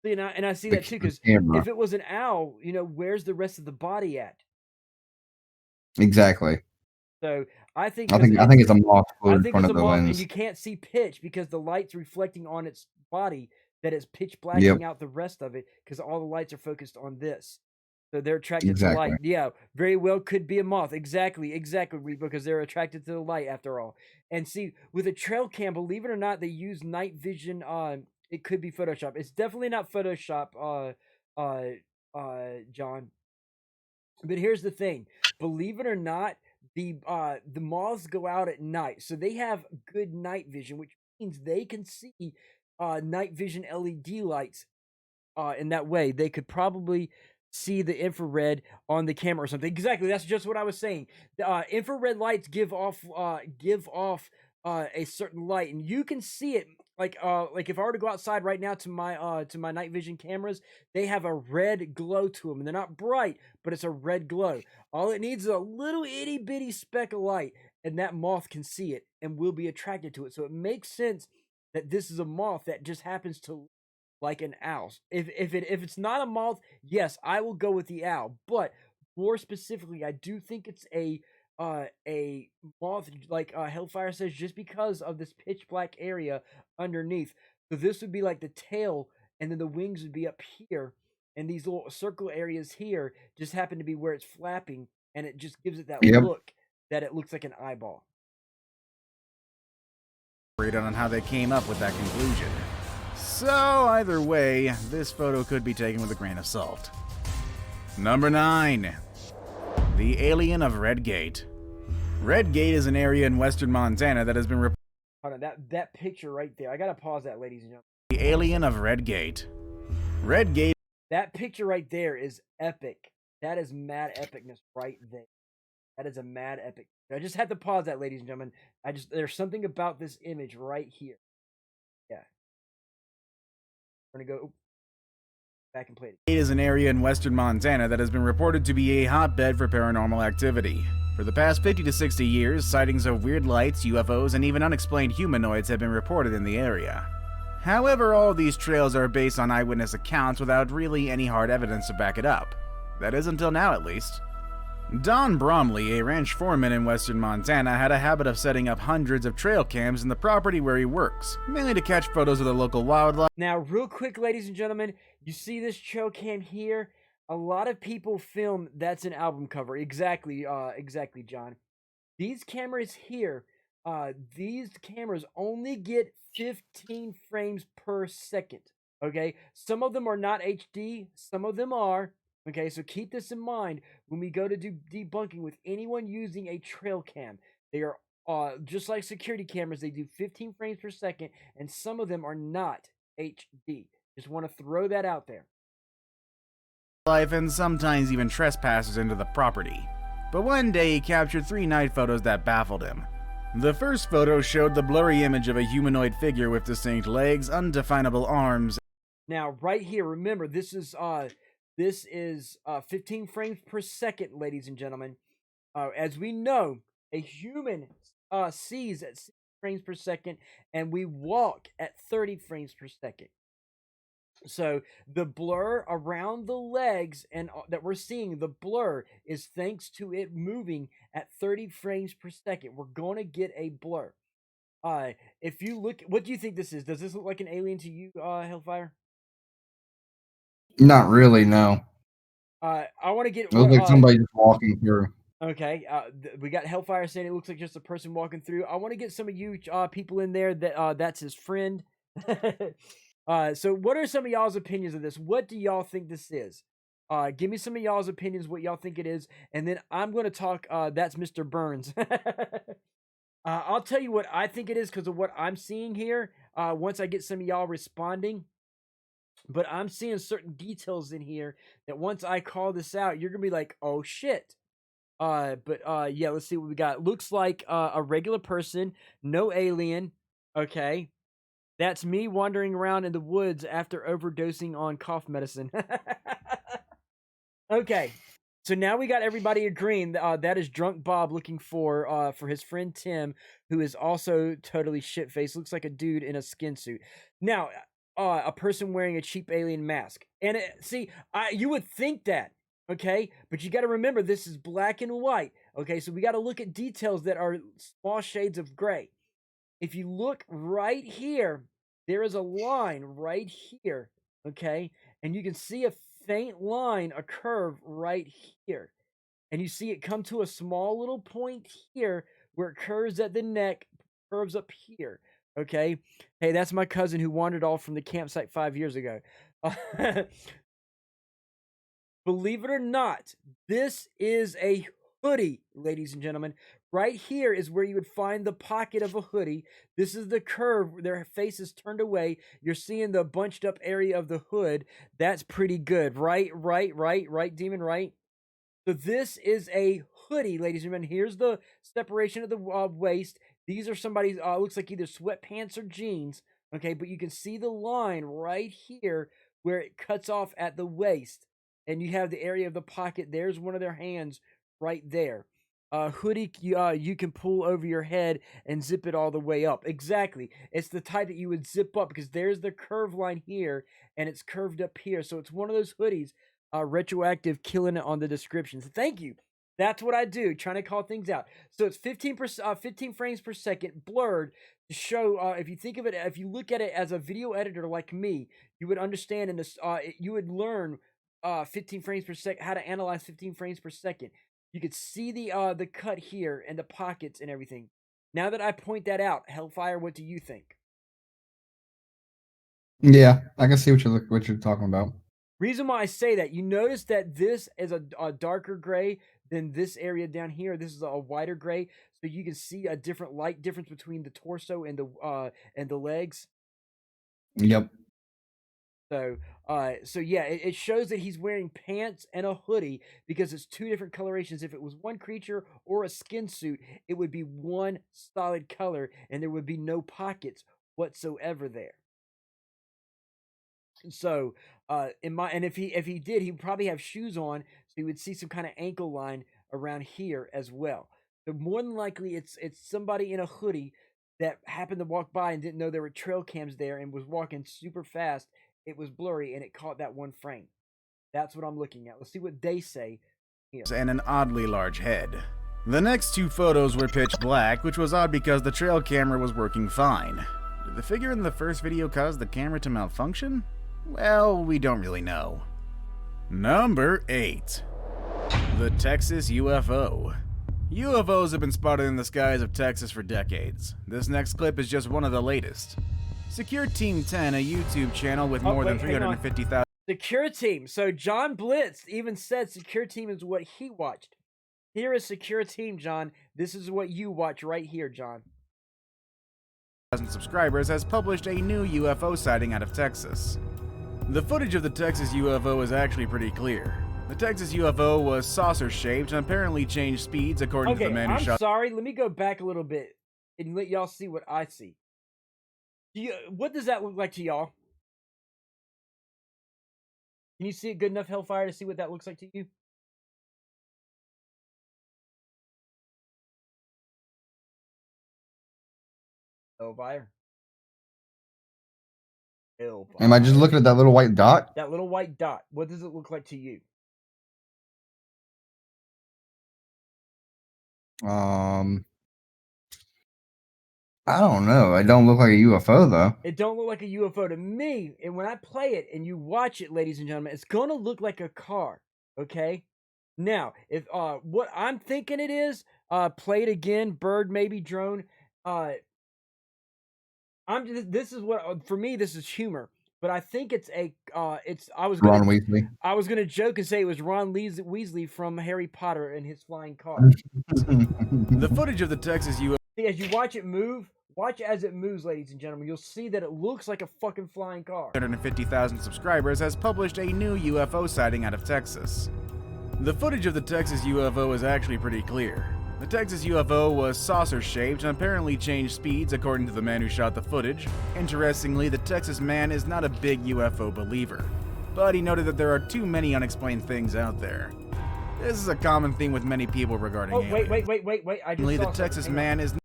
Speaker 1: And I see that too, because if it was an owl, where's the rest of the body at?
Speaker 10: Exactly.
Speaker 1: So I think
Speaker 10: it's a moth in front of the lens.
Speaker 1: And you can't see pitch because the light's reflecting on its body. That is pitch blacking out the rest of it because all the lights are focused on this. So they're attracted to light. Yeah, very well could be a moth. Exactly, because they're attracted to the light after all. And see, with a trail cam, believe it or not, they use night vision. It could be Photoshop. It's definitely not Photoshop, John. But here's the thing. Believe it or not, the moths go out at night. So they have good night vision, which means they can see night vision LED lights. In that way, they could probably see the infrared on the camera or something. Exactly, that's just what I was saying. The infrared lights give off a certain light, and you can see it. Like if I were to go outside right now to my night vision cameras, they have a red glow to them, and they're not bright, but it's a red glow. All it needs is a little itty bitty speck of light, and that moth can see it and will be attracted to it. So it makes sense that this is a moth that just happens to look like an owl. If it's not a moth, yes, I will go with the owl. But more specifically, I do think it's a moth, like Hellfire says, just because of this pitch black area underneath. So this would be like the tail, and then the wings would be up here, and these little circle areas here just happen to be where it's flapping, and it just gives it that look that it looks like an eyeball.
Speaker 12: On how they came up with that conclusion. So, either way, this photo could be taken with a grain of salt. Number 9. The Alien of Red Gate. Red Gate is an area in western Montana that has been reported.
Speaker 1: Hold on, that picture right there. I gotta pause that, ladies and gentlemen.
Speaker 12: The Alien of Red Gate. Red Gate.
Speaker 1: That picture right there is epic. That is mad epicness right there. That is a mad epic. I just had to pause that, ladies and gentlemen. There's something about this image right here. Yeah. We're gonna go back and play it.
Speaker 12: It is an area in western Montana that has been reported to be a hotbed for paranormal activity. For the past 50 to 60 years, sightings of weird lights, UFOs, and even unexplained humanoids have been reported in the area. However, all of these trails are based on eyewitness accounts without really any hard evidence to back it up. That is until now, at least. Don Bromley, a ranch foreman in western Montana, had a habit of setting up hundreds of trail cams in the property where he works, mainly to catch photos of the local wildlife.
Speaker 1: Now, real quick, ladies and gentlemen, you see this trail cam here? A lot of people film that's an album cover. Exactly, John. These cameras here, these cameras only get 15 frames per second, okay? Some of them are not HD, some of them are. Okay, so keep this in mind when we go to do debunking with anyone using a trail cam. They are just like security cameras, they do 15 frames per second, and some of them are not HD. Just want to throw that out there.
Speaker 12: Life and sometimes even trespassers into the property. but one day he captured 3 night photos that baffled him. The first photo showed the blurry image of a humanoid figure with distinct legs, undefinable arms.
Speaker 1: Now, right here, remember, this is 15 frames per second, ladies and gentlemen. As we know, a human sees at 6 frames per second, and we walk at 30 frames per second. So the blur around the legs and that we're seeing, the blur is thanks to it moving at 30 frames per second. We're going to get a blur. If you look, what do you think this is? Does this look like an alien to you, Hellfire?
Speaker 10: Not really, no.
Speaker 1: I want to get.
Speaker 10: It looks like somebody just walking through.
Speaker 1: Okay, we got Hellfire saying it looks like just a person walking through. I want to get some of you people in there that that's his friend. So what are some of y'all's opinions of this? What do y'all think this is? Give me some of y'all's opinions, what y'all think it is, and then I'm going to talk, that's Mr. Burns. I'll tell you what I think it is because of what I'm seeing here, once I get some of y'all responding. But I'm seeing certain details in here that once I call this out, you're going to be like, oh shit. Yeah, let's see what we got. Looks like a regular person, no alien. Okay. That's me wandering around in the woods after overdosing on cough medicine. Okay, so now we got everybody agreeing that is Drunk Bob looking for his friend Tim, who is also totally shit-faced. Looks like a dude in a skin suit. Now, a person wearing a cheap alien mask. And you would think that, okay? But you got to remember, this is black and white. Okay, so we got to look at details that are small shades of gray. If you look right here, there is a line right here, okay? And you can see a faint line, a curve right here. And you see it come to a small little point here where it curves at the neck, curves up here, okay? Hey, that's my cousin who wandered off from the campsite 5 years ago. Believe it or not, this is a hoodie, ladies and gentlemen. Right here is where you would find the pocket of a hoodie. This is the curve. Their face is turned away. You're seeing the bunched up area of the hood. That's pretty good. Right, Demon, right? So this is a hoodie, ladies and gentlemen. Here's the separation of the waist. These are somebody's, looks like either sweatpants or jeans. Okay, but you can see the line right here where it cuts off at the waist. And you have the area of the pocket. There's one of their hands right there. Hoodie you can pull over your head and zip it all the way up. Exactly. It's the type that you would zip up because there's the curve line here and it's curved up here. So it's one of those hoodies, retroactive, killing it on the descriptions. Thank you. That's what I do, trying to call things out. So it's 15 frames per second, blurred, to show, if you think of it, if you look at it as a video editor like me, you would understand in this, you would learn 15 frames per second, how to analyze 15 frames per second. You could see the cut here and the pockets and everything. Now that I point that out, Hellfire, what do you think?
Speaker 10: Yeah, I can see what you're talking about.
Speaker 1: Reason why I say that, you notice that this is a darker gray than this area down here. This is a whiter gray, so you can see a different light difference between the torso and the legs.
Speaker 10: Yep.
Speaker 1: So yeah, it shows that he's wearing pants and a hoodie because it's two different colorations. If it was one creature or a skin suit, it would be one solid color and there would be no pockets whatsoever there. So, if he did, he would probably have shoes on, so you would see some kind of ankle line around here as well. So more than likely, it's somebody in a hoodie that happened to walk by and didn't know there were trail cams there and was walking super fast. It was blurry and it caught that one frame. That's what I'm looking at. Let's see what they say here.
Speaker 12: And an oddly large head. The next 2 photos were pitch black, which was odd because the trail camera was working fine. Did the figure in the first video cause the camera to malfunction? Well, we don't really know. Number 8. The Texas UFO. UFOs have been spotted in the skies of Texas for decades. This next clip is just one of the latest. Secure Team 10, a YouTube channel with more than 350,000.
Speaker 1: Secure Team. So John Blitz even said Secure Team is what he watched. Here is Secure Team, John. This is what you watch right here, John.
Speaker 12: Subscribers has published a new UFO sighting out of Texas. The footage of the Texas UFO is actually pretty clear. The Texas UFO was saucer-shaped and apparently changed speeds according to the man who
Speaker 1: I'm
Speaker 12: shot.
Speaker 1: sorry. Let me go back a little bit and let y'all see what I see. What does that look like to y'all? Can you see it good enough, Hellfire, to see what that looks like to you? Hellfire.
Speaker 10: Am I just looking at that little white dot?
Speaker 1: That little white dot. What does it look like to you?
Speaker 10: I don't know. It don't look like a UFO though.
Speaker 1: It don't look like a UFO to me. And when I play it and you watch it, ladies and gentlemen, it's gonna look like a car. Okay. Now, if what I'm thinking it is, play it again, bird, maybe drone. This is what for me this is humor, but I think it's a I was
Speaker 10: Ron Weasley.
Speaker 1: I was gonna joke and say it was Ron Weasley from Harry Potter and his flying car.
Speaker 12: The footage of the Texas UFO.
Speaker 1: As you watch it move, watch as it moves, ladies and gentlemen. You'll see that it looks like a fucking flying car.
Speaker 12: 150,000 subscribers has published a new UFO sighting out of Texas. The footage of the Texas UFO is actually pretty clear. The Texas UFO was saucer-shaped and apparently changed speeds according to the man who shot the footage. Interestingly, the Texas man is not a big UFO believer, but he noted that there are too many unexplained things out there. This is a common theme with many people regarding aliens.
Speaker 1: Wait. I just saw
Speaker 12: the Texas man is...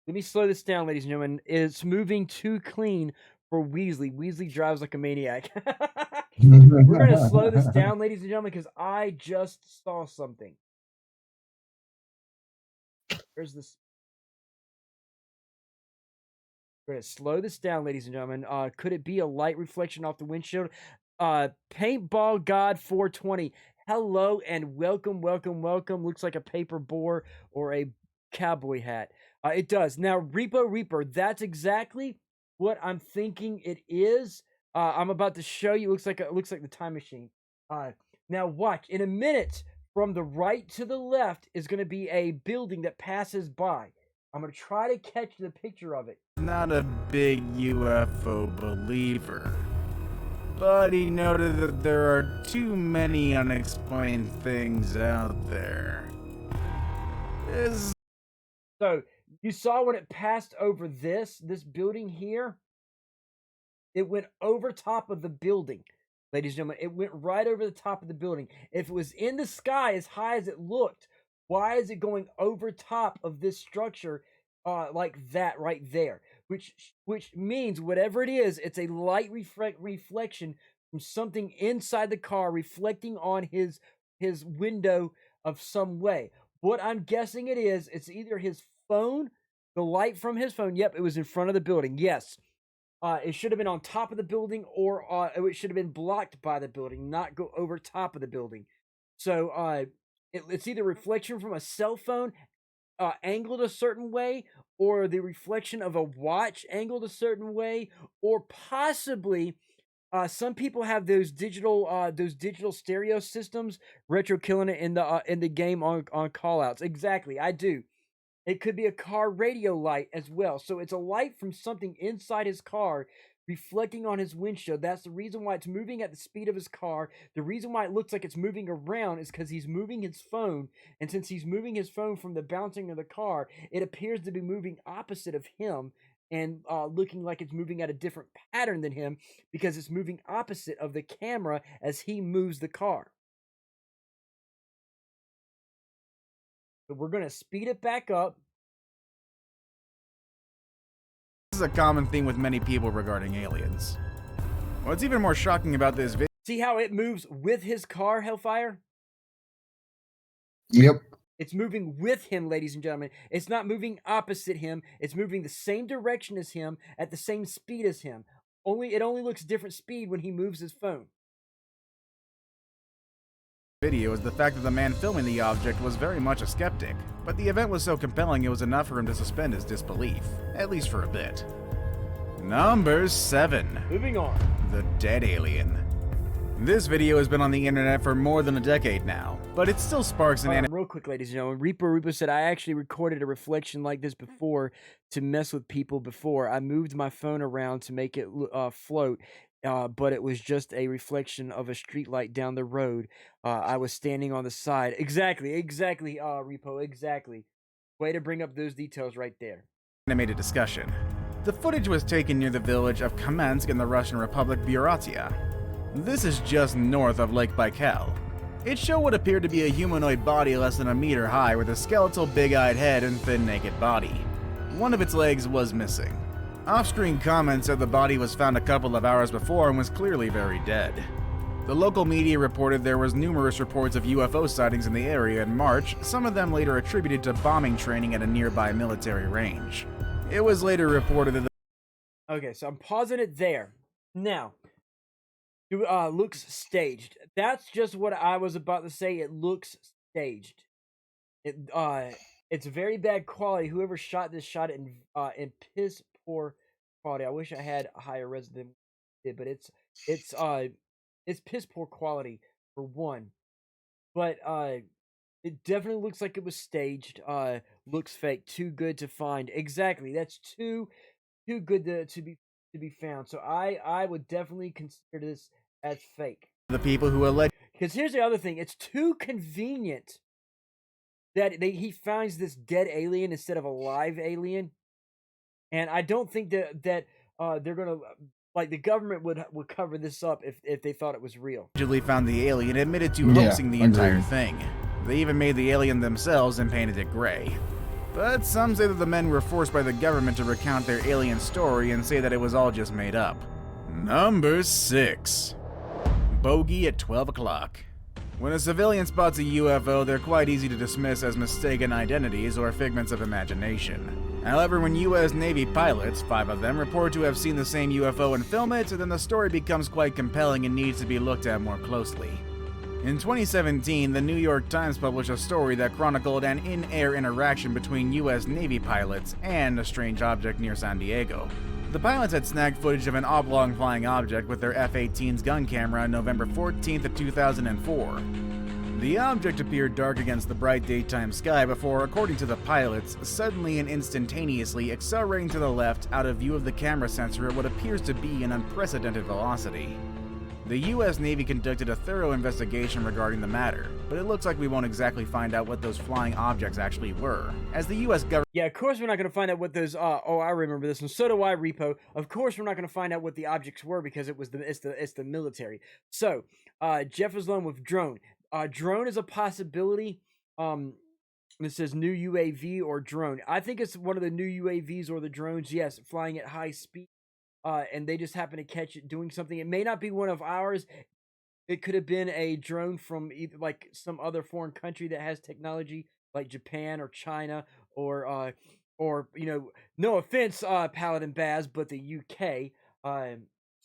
Speaker 1: Let me slow this down, ladies and gentlemen. It's moving too clean for Weasley. Weasley drives like a maniac. We're going to slow this down, ladies and gentlemen, because I just saw something. Where's this? We're going to slow this down, ladies and gentlemen. Could it be a light reflection off the windshield? Paintball God 420. Hello and welcome. Looks like a paper boar or a cowboy hat. It does. Now, Reaper, that's exactly what I'm thinking it is. I'm about to show you. It looks like the time machine. Now watch. In a minute, from the right to the left is going to be a building that passes by. I'm going to try to catch the picture of it.
Speaker 12: Not a big UFO believer, but he noted that there are too many unexplained things out there.
Speaker 1: So, you saw when it passed over this building here, it went over top of the building. Ladies and gentlemen, it went right over the top of the building. If it was in the sky as high as it looked, why is it going over top of this structure like that right there? Which means whatever it is, it's a light reflection from something inside the car reflecting on his window of some way. What I'm guessing it is, it's either his phone, the light from his phone. Yep, it was in front of the building. Yes. It should have been on top of the building, or it should have been blocked by the building, not go over top of the building. So it's either reflection from a cell phone angled a certain way, or the reflection of a watch angled a certain way, or possibly some people have those digital stereo systems. Retro killing it in the game on callouts. Exactly, I do. It could be a car radio light as well. So it's a light from something inside his car reflecting on his windshield. That's the reason why it's moving at the speed of his car. The reason why it looks like it's moving around is because he's moving his phone. And since he's moving his phone from the bouncing of the car, it appears to be moving opposite of him and looking like it's moving at a different pattern than him because it's moving opposite of the camera as he moves the car. So we're going to speed it back up.
Speaker 12: This is a common theme with many people regarding aliens. What's even more shocking about this video...
Speaker 1: See how it moves with his car, Hellfire?
Speaker 10: Yep.
Speaker 1: It's moving with him, ladies and gentlemen. It's not moving opposite him. It's moving the same direction as him at the same speed as him. It only looks different speed when he moves his phone.
Speaker 12: Video is the fact that the man filming the object was very much a skeptic, but the event was so compelling it was enough for him to suspend his disbelief, at least for a bit. Number 7.
Speaker 1: Moving on.
Speaker 12: The Dead Alien. This video has been on the internet for more than a decade now, but it still sparks an...
Speaker 1: Real quick, ladies and gentlemen, Reaper said, I actually recorded a reflection like this before to mess with people before. I moved my phone around to make it float. but it was just a reflection of a streetlight down the road. I was standing on the side. Exactly, Repo, exactly. Way to bring up those details right there.
Speaker 12: Animated discussion. The footage was taken near the village of Kamensk in the Russian Republic Buryatia. This is just north of Lake Baikal. It showed what appeared to be a humanoid body less than a meter high with a skeletal big-eyed head and thin naked body. One of its legs was missing. Off-screen comments said the body was found a couple of hours before and was clearly very dead. The local media reported there was numerous reports of UFO sightings in the area in March, some of them later attributed to bombing training at a nearby military range. It was later reported that
Speaker 1: Okay, so I'm pausing it there. Now, looks staged. That's just what I was about to say. It looks staged. It's very bad quality. Whoever shot this shot it in piss poor quality. I wish I had a higher res than it, but it's piss poor quality for one. But it definitely looks like it was staged. Looks fake. Too good to find. Exactly. That's too good to be found. So I would definitely consider this as fake.
Speaker 12: the people who alleged.
Speaker 1: Because here's the other thing. It's too convenient that he finds this dead alien instead of a live alien. And I don't think that they're gonna, like, the government would cover this up if they thought it was real.
Speaker 12: Allegedly found the alien admitted to hoaxing the entire thing. They even made the alien themselves and painted it gray. But some say that the men were forced by the government to recount their alien story and say that it was all just made up. Number 6. Bogey at 12 o'clock. When a civilian spots a UFO, they're quite easy to dismiss as mistaken identities or figments of imagination. However, when US Navy pilots, 5 of them, report to have seen the same UFO and film it, then the story becomes quite compelling and needs to be looked at more closely. In 2017, the New York Times published a story that chronicled an in-air interaction between US Navy pilots and a strange object near San Diego. The pilots had snagged footage of an oblong flying object with their F-18's gun camera on November 14th of 2004. The object appeared dark against the bright daytime sky before, according to the pilots, suddenly and instantaneously accelerating to the left out of view of the camera sensor at what appears to be an unprecedented velocity. The US Navy conducted a thorough investigation regarding the matter, but it looks like we won't exactly find out what those flying objects actually were, as the US government—
Speaker 1: Yeah, of course we're not going to find out what those, I remember this one, so do I, Repo. Of course we're not going to find out what the objects were because it's the military. So, Jeff is alone with drone. Drone is a possibility. This says new UAV or drone. I think it's one of the new UAVs or the drones, yes, flying at high speed. And they just happen to catch it doing something. It may not be one of ours. It could have been a drone from either like some other foreign country that has technology, like Japan or China, or you know, no offense, Paladin Baz, but the UK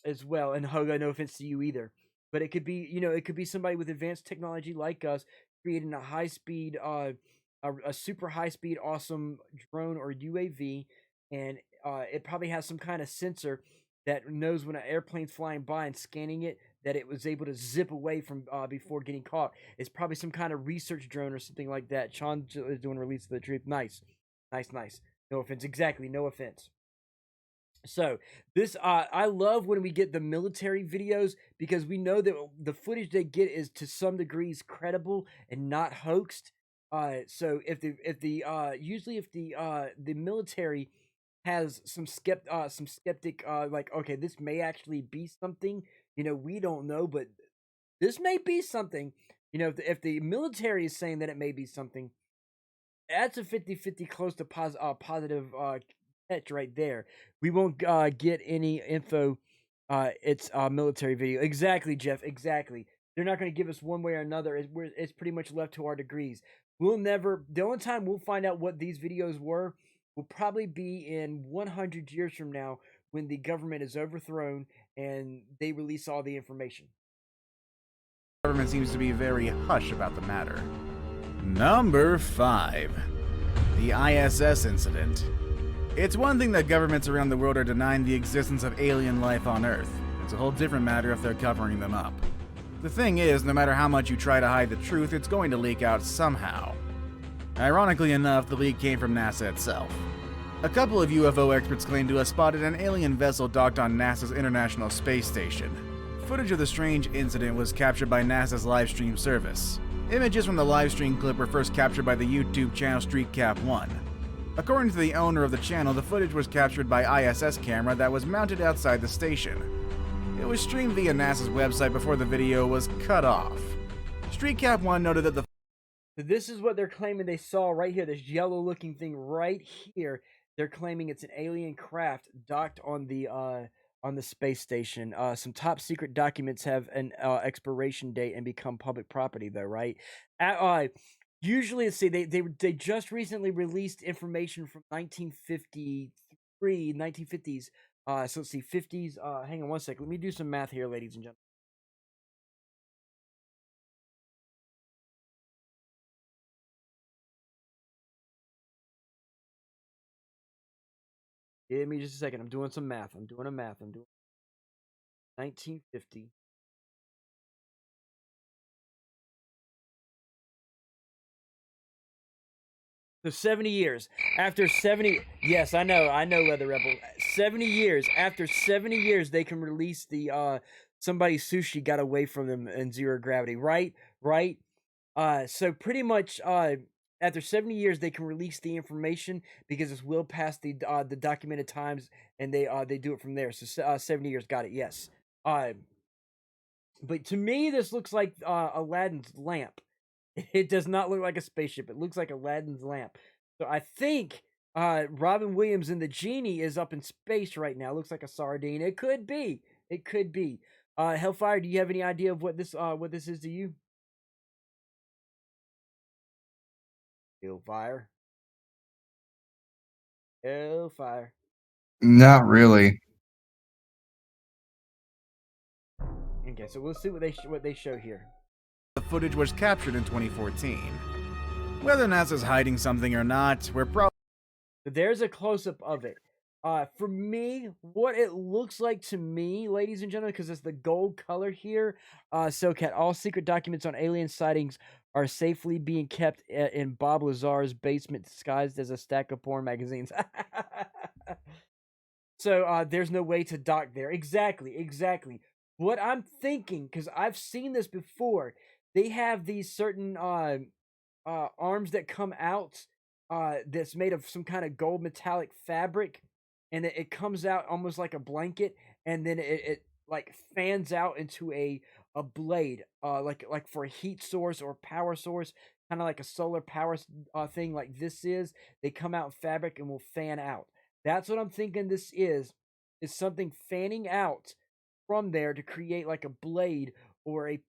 Speaker 1: as well. And Hoga, no offense to you either. But it could be, you know, it could be somebody with advanced technology like us creating a high speed, a super high speed, awesome drone or UAV, and it probably has some kind of sensor that knows when an airplane's flying by and scanning it, that it was able to zip away from before getting caught. It's probably some kind of research drone or something like that. Sean is doing release of the truth. Nice. No offense. Exactly. No offense. So this, I love when we get the military videos because we know that the footage they get is to some degrees credible and not hoaxed. So if the military has some skeptic, like, okay, this may actually be something, you know, we don't know, but this may be something, you know, if the military is saying that it may be something, that's a 50-50 close to positive catch right there. We won't get any info. It's a military video. Exactly, Jeff. Exactly. They're not going to give us one way or another. It's pretty much left to our degrees. We'll never. The only time we'll find out what these videos were will probably be in 100 years from now when the government is overthrown and they release all the information.
Speaker 12: The government seems to be very hush about the matter. Number 5. The ISS incident. It's one thing that governments around the world are denying the existence of alien life on Earth. It's a whole different matter if they're covering them up. The thing is, no matter how much you try to hide the truth, it's going to leak out somehow. Ironically enough, the leak came from NASA itself. A couple of UFO experts claim to have spotted an alien vessel docked on NASA's International Space Station. Footage of the strange incident was captured by NASA's live stream service. Images from the live stream clip were first captured by the YouTube channel StreetCap1. According to the owner of the channel, the footage was captured by ISS camera that was mounted outside the station. It was streamed via NASA's website before the video was cut off. StreetCap1 noted that the
Speaker 1: This is what they're claiming they saw right here, this yellow looking thing right here. They're claiming it's an alien craft docked on the space station. Some top secret documents have an expiration date and become public property, though, right? Usually, let's see, they just recently released information from 1953, 1950s. So let's see, 50s. Hang on one second. Let me do some math here, ladies and gentlemen. Give me just a second. I'm doing some math. I'm doing 1950. So 70 years. After 70... Yes, I know, Leather Rebel. 70 years. After 70 years, they can release the... somebody's sushi got away from them in zero gravity. Right? So pretty much... after 70 years, they can release the information because it's well past the documented times, and they do it from there. So 70 years, got it. Yes. But to me, this looks like Aladdin's lamp. It does not look like a spaceship. It looks like Aladdin's lamp. So I think Robin Williams and the genie is up in space right now. It looks like a sardine. It could be. It could be. Hellfire, do you have any idea of what this is to you? Hellfire.
Speaker 10: Not really.
Speaker 1: Okay, so we'll see what they show here.
Speaker 12: The footage was captured in 2014. Whether NASA's hiding something or not, we're probably...
Speaker 1: There's a close-up of it. For me, what it looks like to me, ladies and gentlemen, because it's the gold color here, SoCat, all secret documents on alien sightings are safely being kept in Bob Lazar's basement disguised as a stack of porn magazines. So there's no way to dock there. Exactly. What I'm thinking, because I've seen this before, they have these certain arms that come out that's made of some kind of gold metallic fabric, and it comes out almost like a blanket, and then it like fans out into a blade, like for a heat source or power source, kind of like a solar power thing like this is. They come out in fabric and will fan out. That's what I'm thinking this is something fanning out from there to create like a blade or a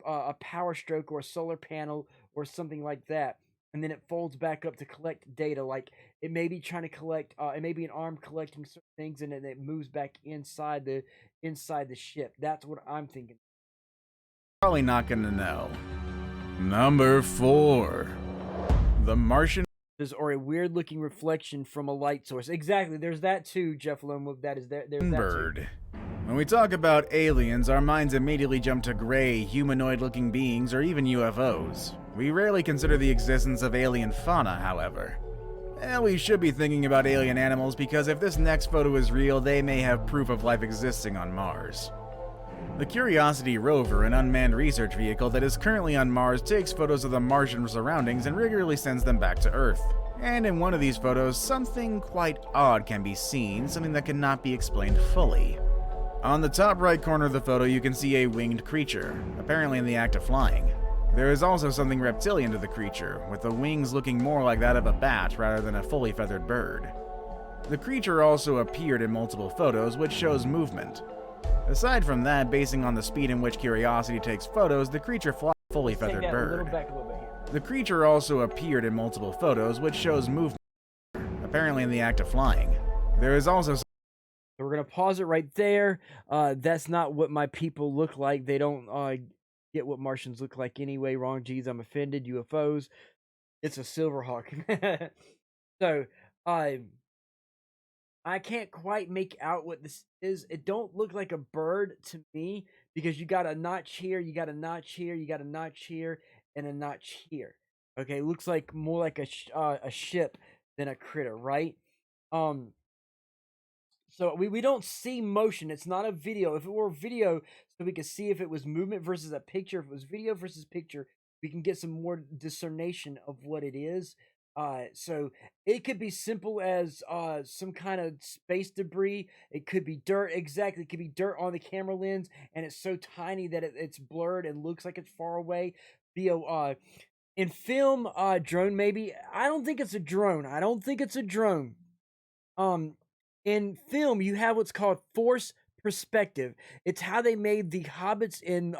Speaker 1: power stroke or a solar panel or something like that. And then it folds back up to collect data. Like it may be trying to collect, it may be an arm collecting certain things, and then it moves back inside the ship. That's what I'm thinking.
Speaker 12: Probably not gonna know. Number 4. The Martian...
Speaker 1: Or a weird looking reflection from a light source. Exactly, there's that too, Jeff Lone. There's that
Speaker 12: bird.
Speaker 1: Too.
Speaker 12: When we talk about aliens, our minds immediately jump to gray, humanoid-looking beings, or even UFOs. We rarely consider the existence of alien fauna, however. And we should be thinking about alien animals because if this next photo is real, they may have proof of life existing on Mars. The Curiosity rover, an unmanned research vehicle that is currently on Mars, takes photos of the Martian surroundings and regularly sends them back to Earth. And in one of these photos, something quite odd can be seen, something that cannot be explained fully. On the top right corner of the photo, you can see a winged creature, apparently in the act of flying. There is also something reptilian to the creature, with the wings looking more like that of a bat rather than a fully feathered bird. The creature also appeared in multiple photos, which shows movement. Aside from that, basing on the speed in which Curiosity takes photos, the creature flies a fully feathered bird. The creature also appeared in multiple photos, which shows movement, apparently in the act of flying. There is also...
Speaker 1: So we're going to pause it right there. That's not what my people look like. They don't get what Martians look like anyway. Wrong, geez, I'm offended. UFOs. It's a Silverhawk. So, I can't quite make out what this is. It don't look like a bird to me because you got a notch here, you got a notch here, you got a notch here, and a notch here. Okay, looks like more like a ship than a critter, right? So we don't see motion. It's not a video. If it were a video, so we could see if it was movement versus a picture. If it was video versus picture, we can get some more discernation of what it is. So it could be simple as some kind of space debris. It could be dirt. Exactly, it could be dirt on the camera lens, and it's so tiny that it's blurred and looks like it's far away. In film, drone maybe. I don't think it's a drone. I don't think it's a drone. In film, you have what's called force perspective. It's how they made the hobbits in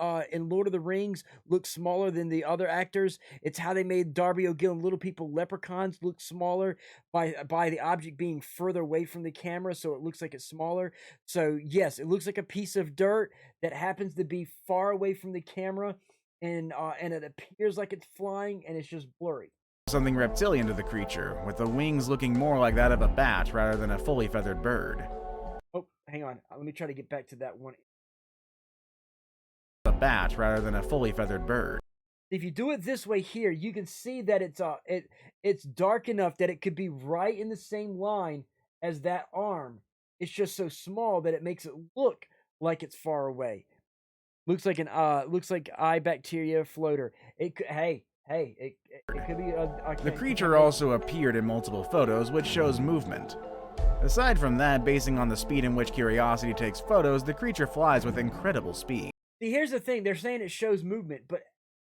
Speaker 1: Lord of the Rings look smaller than the other actors. It's how they made Darby O'Gill and Little People leprechauns look smaller by the object being further away from the camera, so it looks like it's smaller. So yes, it looks like a piece of dirt that happens to be far away from the camera, and it appears like it's flying, and it's just blurry.
Speaker 12: Something reptilian to the creature, with the wings looking more like that of a bat rather than a fully feathered bird.
Speaker 1: Oh, hang on. Let me try to get back to that one.
Speaker 12: A bat rather than a fully feathered bird.
Speaker 1: If you do it this way here, you can see that it's dark enough that it could be right in the same line as that arm. It's just so small that it makes it look like it's far away. Looks like eye bacteria floater. It could, it could be
Speaker 12: the creature also appeared in multiple photos, which shows movement. Aside from that, basing on the speed in which Curiosity takes photos, the creature flies with incredible speed.
Speaker 1: See, here's the thing. They're saying it shows movement, but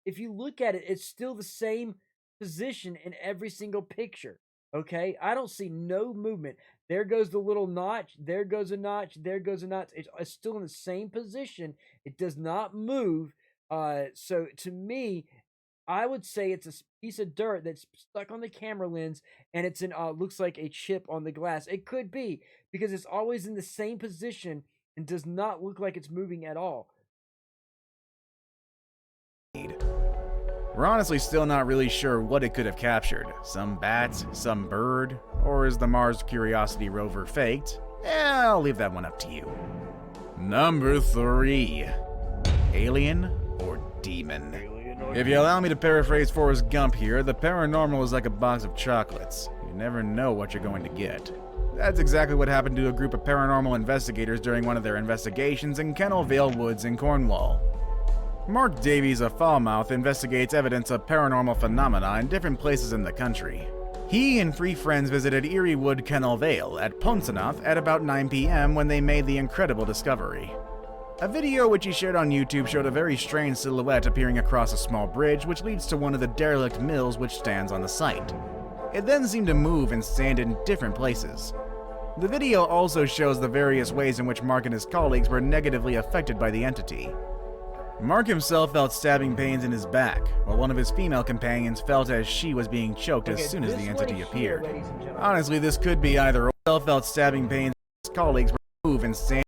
Speaker 1: if you look at it, it's still the same position in every single picture. Okay? I don't see no movement. There goes the little notch. There goes a notch. There goes a notch. It's still in the same position. It does not move. So to me, I would say it's a piece of dirt that's stuck on the camera lens, and it's looks like a chip on the glass. It could be, because it's always in the same position and does not look like it's moving at all.
Speaker 12: We're honestly still not really sure what it could have captured. Some bat, some bird, or is the Mars Curiosity rover faked? I'll leave that one up to you. Number 3. Alien or demon? If you allow me to paraphrase Forrest Gump here, the paranormal is like a box of chocolates. You never know what you're going to get. That's exactly what happened to a group of paranormal investigators during one of their investigations in Kennel Vale Woods in Cornwall. Mark Davies of Falmouth investigates evidence of paranormal phenomena in different places in the country. He and 3 friends visited Erie Wood Kennel Vale at Pontonoth at about 9 p.m. when they made the incredible discovery. A video which he shared on YouTube showed a very strange silhouette appearing across a small bridge which leads to one of the derelict mills which stands on the site. It then seemed to move and stand in different places. The video also shows the various ways in which Mark and his colleagues were negatively affected by the entity. Mark himself felt stabbing pains in his back, while one of his female companions felt as she was being choked as soon as the entity appeared. Honestly, this could be either or. Felt stabbing pains in his colleagues were move and stand.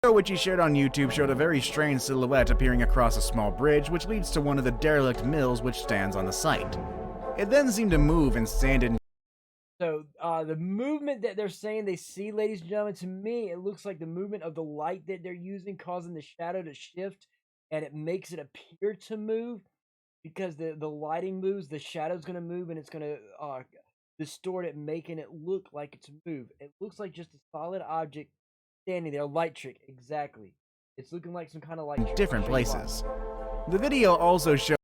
Speaker 12: The video which he shared on YouTube showed a very strange silhouette appearing across a small bridge which leads to one of the derelict mills which stands on the site. It then seemed to move and stand in.
Speaker 1: So the movement that they're saying they see, ladies and gentlemen, to me, it looks like the movement of the light that they're using causing the shadow to shift, and it makes it appear to move because the lighting moves, the shadow's going to move, and it's going to distort it, making it look like it's moved. It looks like just a solid object standing there. Light trick, exactly. It's looking like some kind of light trick.
Speaker 12: Different places. The video also shows.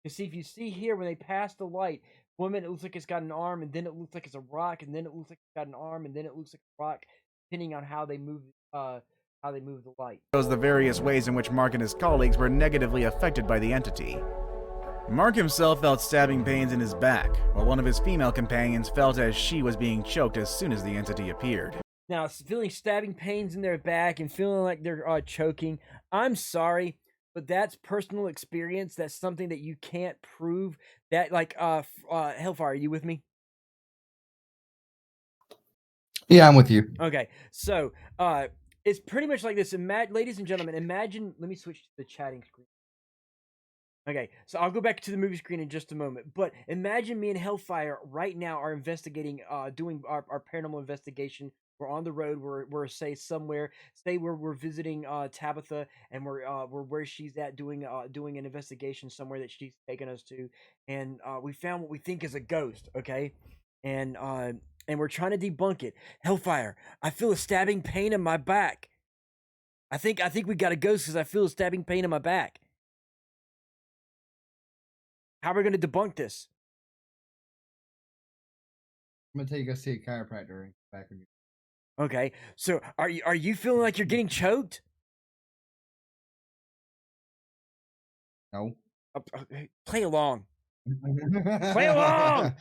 Speaker 1: You see, if you see here when they pass the light, one minute it looks like it's got an arm, and then it looks like it's a rock, and then it looks like it's got an arm, and then it looks like a rock, depending on how they move the light.
Speaker 12: Shows the various ways in which Mark and his colleagues were negatively affected by the entity. Mark himself felt stabbing pains in his back, while one of his female companions felt as she was being choked as soon as the entity appeared.
Speaker 1: Now, feeling stabbing pains in their back and feeling like they're choking, I'm sorry, but that's personal experience. That's something that you can't prove. That, like, Hellfire, are you with me?
Speaker 10: Yeah, I'm with you.
Speaker 1: Okay, so, it's pretty much like this. Ladies and gentlemen, imagine, let me switch to the chatting screen. Okay, so I'll go back to the movie screen in just a moment, but imagine me and Hellfire right now are investigating, doing our paranormal investigation. We're on the road. We're say somewhere. Say we're visiting Tabitha, and we're where she's at doing an investigation somewhere that she's taken us to, and we found what we think is a ghost. Okay, and and we're trying to debunk it. Hellfire, I feel a stabbing pain in my back. I think we got a ghost because I feel a stabbing pain in my back. How are we going to debunk this?
Speaker 10: I'm gonna tell you go see a chiropractor back when you.
Speaker 1: Okay, so are you feeling like you're getting choked?
Speaker 10: No.
Speaker 1: Play along. Play along.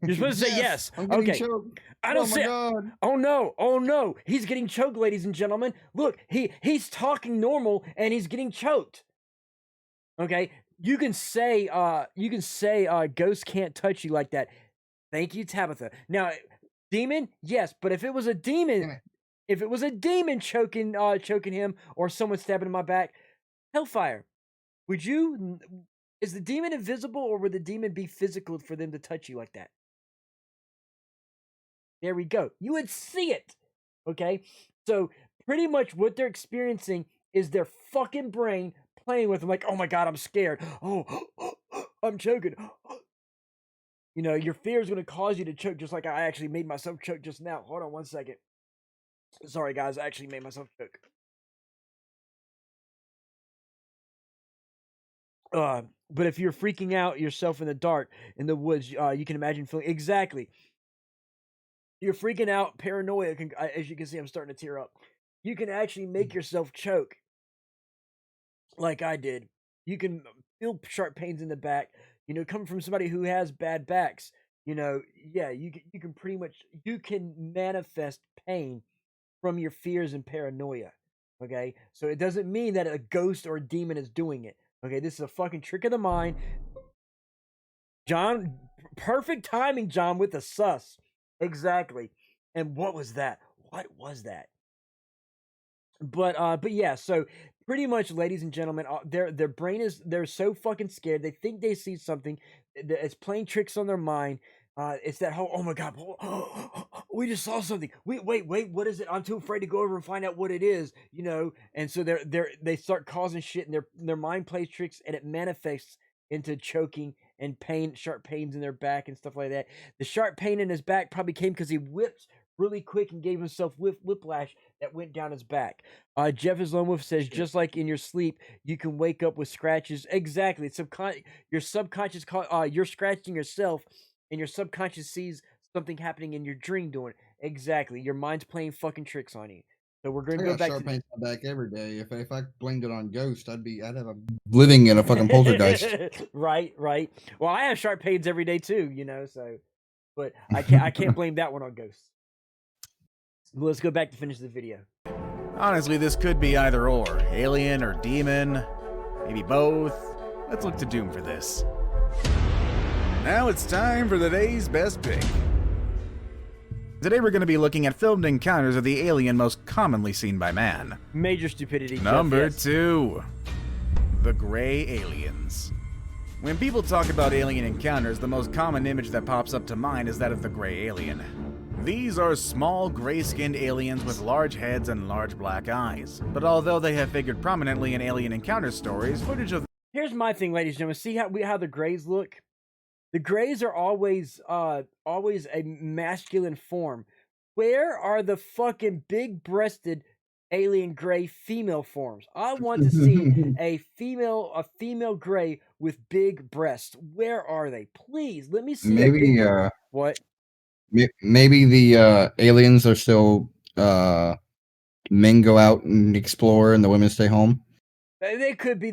Speaker 1: You're supposed to say yes.
Speaker 10: I'm getting
Speaker 1: Okay.
Speaker 10: choked.
Speaker 1: I don't
Speaker 10: Oh my
Speaker 1: say.
Speaker 10: God.
Speaker 1: Oh no! Oh no! He's getting choked, ladies and gentlemen. Look, he's talking normal and he's getting choked. Okay, you can say ghosts can't touch you like that. Thank you, Tabitha. Now, demon, yes, but if it was a demon, choking him or someone stabbing in my back, Hellfire, is the demon invisible or would the demon be physical for them to touch you like that? There we go. You would see it. Okay? So pretty much what they're experiencing is their fucking brain playing with them like, oh my God, I'm scared. Oh, I'm choking. You know, your fear is going to cause you to choke just like I actually made myself choke just now. Hold on 1 second. Sorry, guys. I actually made myself choke. But if you're freaking out yourself in the dark, in the woods, you can imagine feeling exactly. You're freaking out, paranoia. As you can see, I'm starting to tear up. You can actually make yourself choke, like I did. You can feel sharp pains in the back. You know, coming from somebody who has bad backs. You know, yeah, you can pretty much manifest pain from your fears and paranoia. Okay, so it doesn't mean that a ghost or a demon is doing it. Okay, this is a fucking trick of the mind. John, perfect timing, John, with the sus. Exactly. And what was that? What was that? But yeah, so pretty much, ladies and gentlemen, their brain they're so fucking scared. They think they see something. It's playing tricks on their mind. It's that whole, oh my God, we just saw something. Wait, what is it? I'm too afraid to go over and find out what it is, you know? And so they start causing shit, and their mind plays tricks, and it manifests into choking and pain, sharp pains in their back and stuff like that. The sharp pain in his back probably came because he whipped really quick and gave himself whiplash that went down his back. Jeff Islomov says, just like in your sleep, you can wake up with scratches. Exactly. Your subconscious, you're scratching yourself, and your subconscious sees something happening in your dream doing it. Exactly. Your mind's playing fucking tricks on you. So we're going to go back to
Speaker 10: pains on my back every day. If I blamed it on ghost, I'd have a living in a fucking poltergeist.
Speaker 1: Right. Well, I have sharp pains every day too, you know, so but I can't blame that one on ghosts. Let's go back to finish the video.
Speaker 12: Honestly, this could be either or. Alien or demon. Maybe both. Let's look to Doom for this. Now it's time for the day's best pick. Today we're going to be looking at filmed encounters of the alien most commonly seen by man.
Speaker 1: Major stupidity.
Speaker 12: Number
Speaker 1: Jeff, yes.
Speaker 12: 2. The Gray Aliens. When people talk about alien encounters, the most common image that pops up to mind is that of the gray alien. These are small, gray-skinned aliens with large heads and large black eyes. But although they have figured prominently in alien encounter stories, footage of...
Speaker 1: Here's my thing, ladies and gentlemen. See how the grays look? The grays are always a masculine form. Where are the fucking big-breasted alien gray female forms? I want to see a female gray with big breasts. Where are they? Please, let me see.
Speaker 10: Maybe
Speaker 1: what?
Speaker 10: Maybe the aliens are still men go out and explore and the women stay home.
Speaker 1: They could be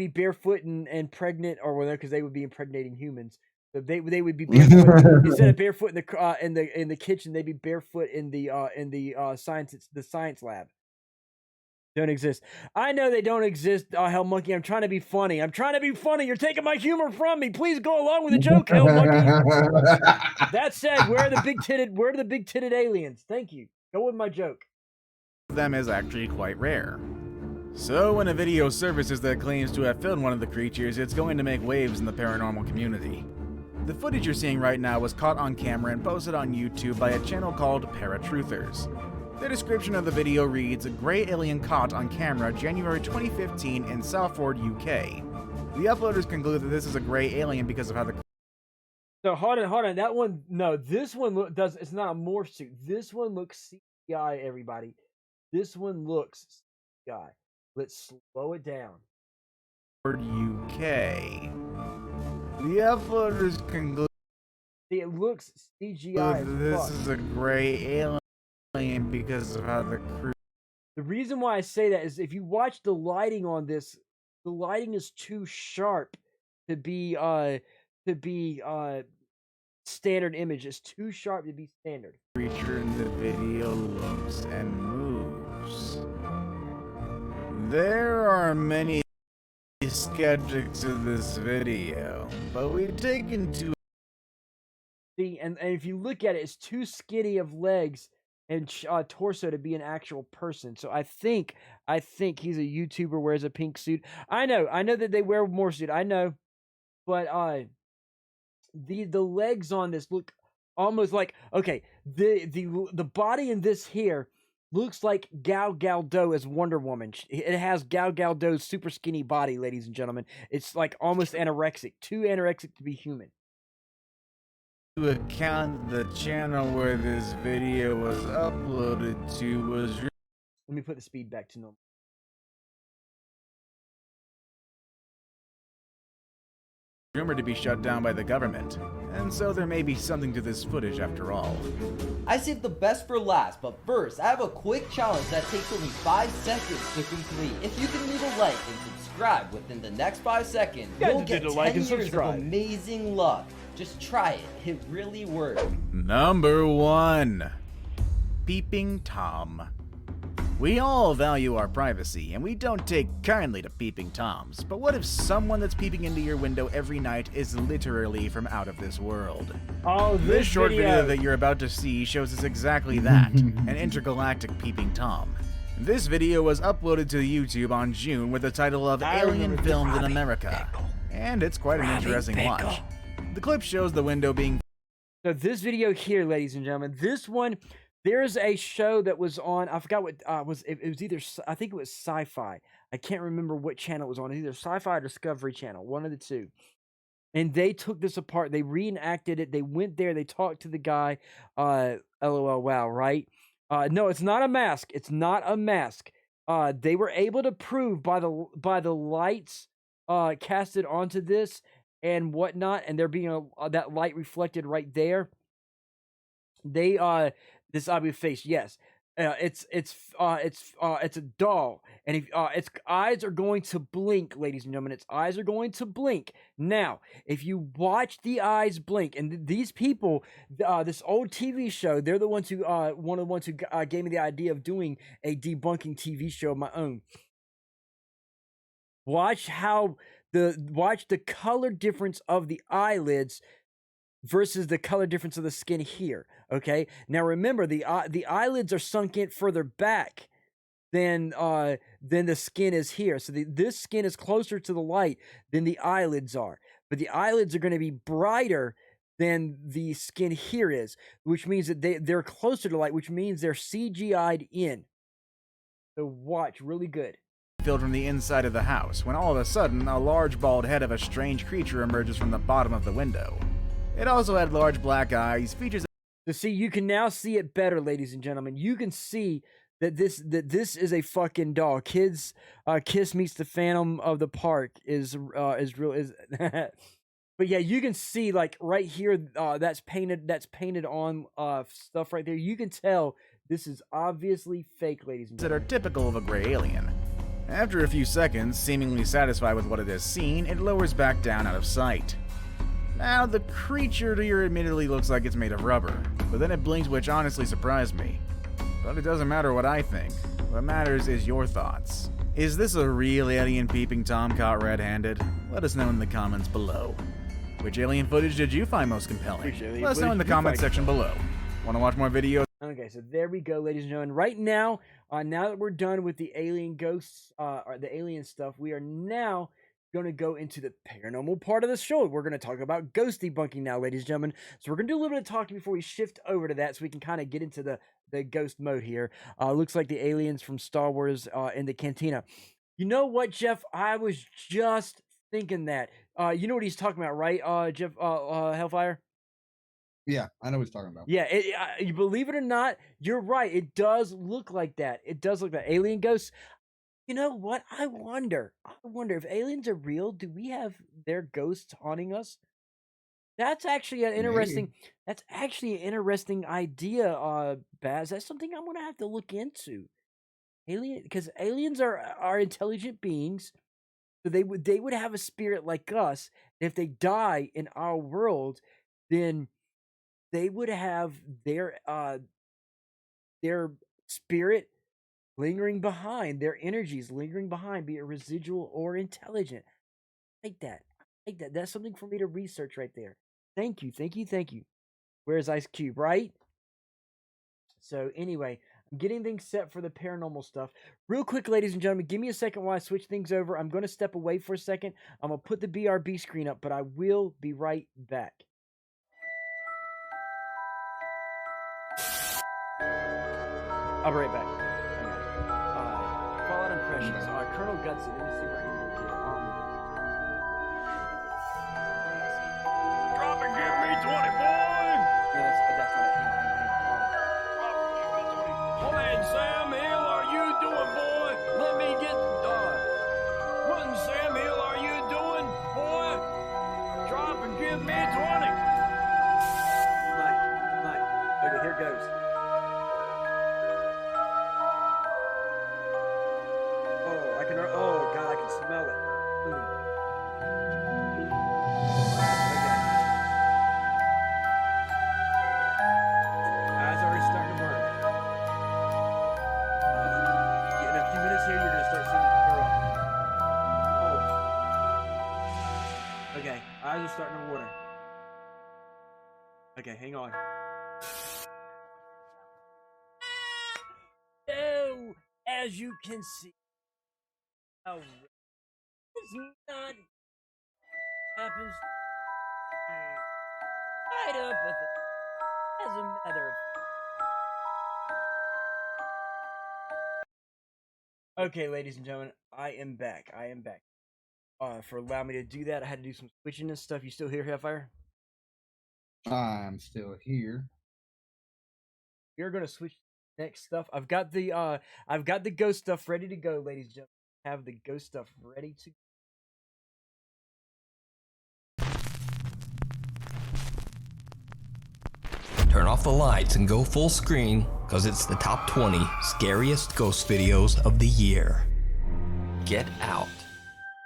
Speaker 1: barefoot and pregnant, or whatever, because they would be impregnating humans. So they would be barefoot instead of barefoot in the kitchen. They'd be barefoot in the science lab. Don't exist. I know they don't exist. Hell monkey, I'm trying to be funny. You're taking my humor from me. Please go along with the joke, hell monkey. That said, where are the big titted aliens? Thank you. Go with my joke.
Speaker 12: Them is actually quite rare. So when a video surfaces that claims to have filmed one of the creatures, it's going to make waves in the paranormal community. The footage you're seeing right now was caught on camera and posted on YouTube by a channel called Paratruthers. The description of the video reads, "Grey alien caught on camera January 2015 in Salford, UK." The uploaders conclude that this is a grey alien because of how the
Speaker 1: So hold on. That one, no, this one does. It's not a morph suit. This one looks CGI. Everybody, this one looks CGI. Let's slow it down.
Speaker 12: UK. The uploaders conclude
Speaker 1: See, it looks CGI.
Speaker 12: This is a gray alien because of how the crew.
Speaker 1: The reason why I say that is if you watch the lighting on this, the lighting is too sharp to be standard image. It's too sharp to be standard.
Speaker 12: Creature in the video looks and moves. There are many skeptics of this video, but we take into
Speaker 1: and if you look at it, it's too skinny of legs and torso to be an actual person. So I think he's a YouTuber, wears a pink suit. I know that they wear more suit. I know, but the legs on this look almost like, okay, the body in this here looks like Gal Gadot as Wonder Woman. It has Gal Gadot's super skinny body, ladies and gentlemen. It's like almost anorexic, too anorexic to be human.
Speaker 12: To account the channel where this video was uploaded to was.
Speaker 1: Let me put the speed back to normal.
Speaker 12: Rumored to be shut down by the government, and so there may be something to this footage after all.
Speaker 13: I saved the best for last, but first I have a quick challenge that takes only 5 seconds to complete. If you can leave a like and subscribe within the next 5 seconds, you'll get 10 years of amazing luck. Just try it, it really works.
Speaker 12: Number 1. Peeping Tom. We all value our privacy, and we don't take kindly to peeping Toms. But what if someone that's peeping into your window every night is literally from out of this world?
Speaker 1: Oh,
Speaker 12: this short video that you're about to see shows us exactly that, an intergalactic peeping Tom. This video was uploaded to YouTube on June with the title of Alien Filmed in America, and it's quite an interesting watch. The clip shows the window being...
Speaker 1: So this video here, ladies and gentlemen, this one... There's a show that was on, I forgot what, it was either, I think it was Sci-Fi. I can't remember what channel it was on. Either Sci-Fi or Discovery Channel, one of the two. And they took this apart. They reenacted it. They went there. They talked to the guy. LOL, wow, right? No, it's not a mask. It's not a mask. They were able to prove by the lights casted onto this and whatnot, and there being that light reflected right there. They this obvious face, yes. It's a doll, and if its eyes are going to blink, ladies and gentlemen, its eyes are going to blink. Now, if you watch the eyes blink, and these people, this old TV show, they're the ones who one of the ones who gave me the idea of doing a debunking TV show of my own. Watch the color difference of the eyelids versus the color difference of the skin here. Okay, now remember the eyelids are sunk in further back than the skin is here. So this skin is closer to the light than the eyelids are, but the eyelids are going to be brighter than the skin here is, which means that they're closer to light, which means they're CGI'd in. So watch really good.
Speaker 12: Filled from the inside of the house, when all of a sudden a large bald head of a strange creature emerges from the bottom of the window. It also had large black eyes, features.
Speaker 1: So see, you can now see it better, ladies and gentlemen. You can see that this is a fucking doll. Kids, Kiss Meets the Phantom of the Park is real. But yeah, you can see like right here, that's painted on stuff right there. You can tell this is obviously fake, ladies and gentlemen.
Speaker 12: That are typical of a gray alien. After a few seconds, seemingly satisfied with what it has seen, it lowers back down out of sight. Now, the creature here admittedly looks like it's made of rubber, but then it blinks, which honestly surprised me. But it doesn't matter what I think. What matters is your thoughts. Is this a real alien peeping Tom caught red-handed? Let us know in the comments below. Which alien footage did you find most compelling? Let us know in the comment section below. Want to watch more videos?
Speaker 1: Okay, so there we go, ladies and gentlemen. Right now, now that we're done with the alien ghosts, or the alien stuff, we are now going to go into the paranormal part of the show. We're going to talk about ghost debunking now, ladies and gentlemen. So we're going to do a little bit of talking before we shift over to that so we can kind of get into the ghost mode here. Looks like the aliens from Star Wars in the cantina. You know what, Jeff? I was just thinking that. You know what he's talking about, right, Jeff Hellfire?
Speaker 10: Yeah, I know what he's talking about.
Speaker 1: Yeah, you believe it or not, you're right. It does look like that. It does look like alien ghosts. You know what? I wonder if aliens are real. Do we have their ghosts haunting us? That's actually an interesting.
Speaker 10: Maybe.
Speaker 1: That's actually an interesting idea, Baz. That's something I'm gonna have to look into. Because aliens are intelligent beings, so they would have a spirit like us. If they die in our world, then they would have their spirit lingering behind, their energies lingering behind, be it residual or intelligent. Like that. Like that. That's something for me to research right there. Thank you. Where's Ice Cube, right? So anyway, I'm getting things set for the paranormal stuff. Real quick, ladies and gentlemen, give me a second while I switch things over. I'm going to step away for a second. I'm going to put the BRB screen up, but I will be right back. I'll be right back. Fallout Impressions. Colonel Gutsy. Let me see if I can do it here.
Speaker 3: Drop and give me 20, boy!
Speaker 1: No, that's not it. Hang on.
Speaker 3: Drop and give me 20.
Speaker 1: What in Sam Hill are you doing, boy? Let me get, what in Sam Hill are you doing, boy? Drop and give me 20. Mike. Okay, here goes. Oh, God, I can smell it. Eyes already starting to burn. In a few minutes here, you're going to start seeing it clear up. Oh. Okay, eyes are starting to water. Okay, hang on. So, as you can see, it's not happens right up with it as a matter of. Okay, ladies and gentlemen, I am back. For allowing me to do that, I had to do some switching and stuff. You still here, Hellfire?
Speaker 10: I'm still here.
Speaker 1: We're gonna switch next stuff. I've got the ghost stuff ready to go, ladies and gentlemen. Have the ghost stuff ready to.
Speaker 14: Turn off the lights and go full screen, because it's the top 20 scariest ghost videos of the year. Get out.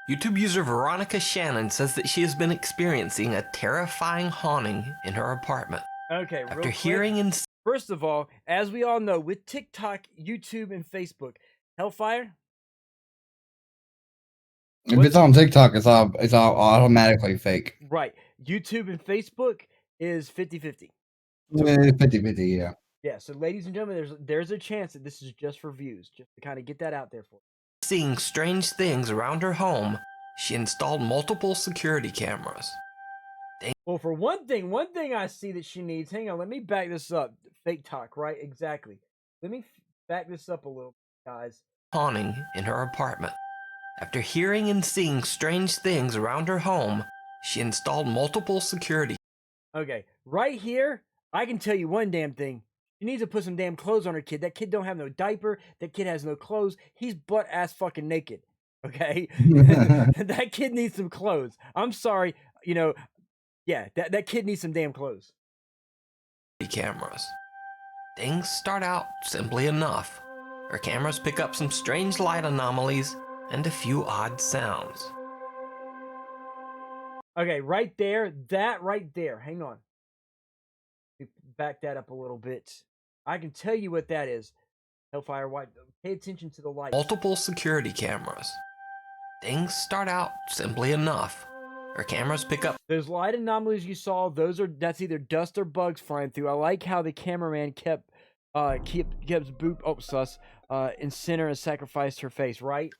Speaker 14: YouTube user Veronica Shannon says that she has been experiencing a terrifying haunting in her apartment.
Speaker 1: Okay,
Speaker 14: after hearing and
Speaker 1: first of all, as we all know, with TikTok, YouTube, and Facebook, Hellfire.
Speaker 10: If it's on TikTok, it's all automatically fake.
Speaker 1: Right. YouTube and Facebook is 50-50.
Speaker 10: 50-50, yeah.
Speaker 1: Yeah, so ladies and gentlemen, there's a chance that this is just for views, just to kind of get that out there for you.
Speaker 14: Seeing strange things around her home, she installed multiple security cameras.
Speaker 1: Well, for one thing I see that she needs, hang on, let me back this up. Fake talk, right? Exactly. Let me back this up a little, guys.
Speaker 14: Haunting in her apartment. After hearing and seeing strange things around her home, she installed multiple security.
Speaker 1: Okay, right here, I can tell you one damn thing. She needs to put some damn clothes on her kid. That kid don't have no diaper. That kid has no clothes. He's butt-ass fucking naked. Okay? That kid needs some clothes. I'm sorry, yeah, that kid needs some damn clothes.
Speaker 14: Cameras. Things start out simply enough. Her cameras pick up some strange light anomalies and a few odd sounds.
Speaker 1: Okay, right there, hang on. Let me back that up a little bit. I can tell you what that is. Hellfire, pay attention to the light.
Speaker 14: Multiple security cameras. Things start out simply enough. Her cameras pick up
Speaker 1: those light anomalies you saw. That's either dust or bugs flying through. I like how the cameraman kept boop. Oh, sus. In center and sacrificed her face. Right.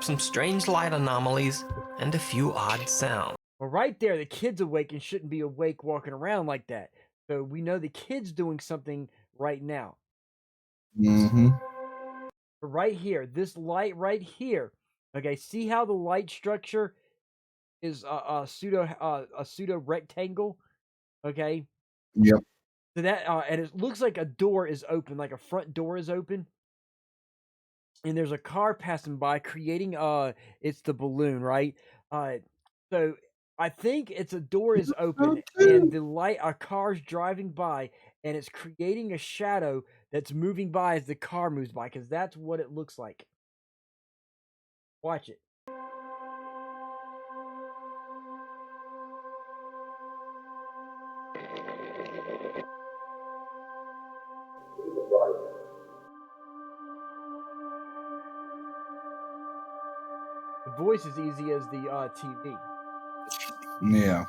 Speaker 14: Some strange light anomalies and a few odd sounds.
Speaker 1: Well, right there, the kid's awake and shouldn't be awake walking around like that. So we know the kid's doing something right now.
Speaker 10: Mm-hmm.
Speaker 1: Right here, this light right here. Okay, see how the light structure is a pseudo rectangle? Okay.
Speaker 10: Yep.
Speaker 1: So that and it looks like a door is open, like a front door is open. And there's a car passing by creating it's the balloon, right? So I think it's a door is open and the light a car's driving by and it's creating a shadow that's moving by as the car moves by, because that's what it looks like. Watch it. The voice is easy as the TV.
Speaker 10: Yeah.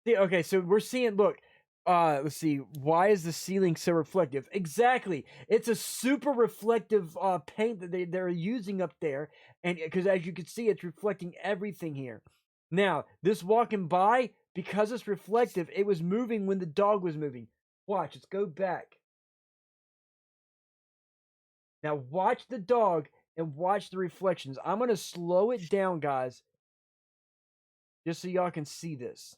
Speaker 1: See, okay, so we're seeing, look, let's see, why is the ceiling so reflective? Exactly, it's a super reflective paint that they're using up there, and because as you can see, it's reflecting everything here. Now, this walking by, because it's reflective, it was moving when the dog was moving. Watch, let's go back. Now watch the dog and watch the reflections. I'm going to slow it down, guys, just so y'all can see this.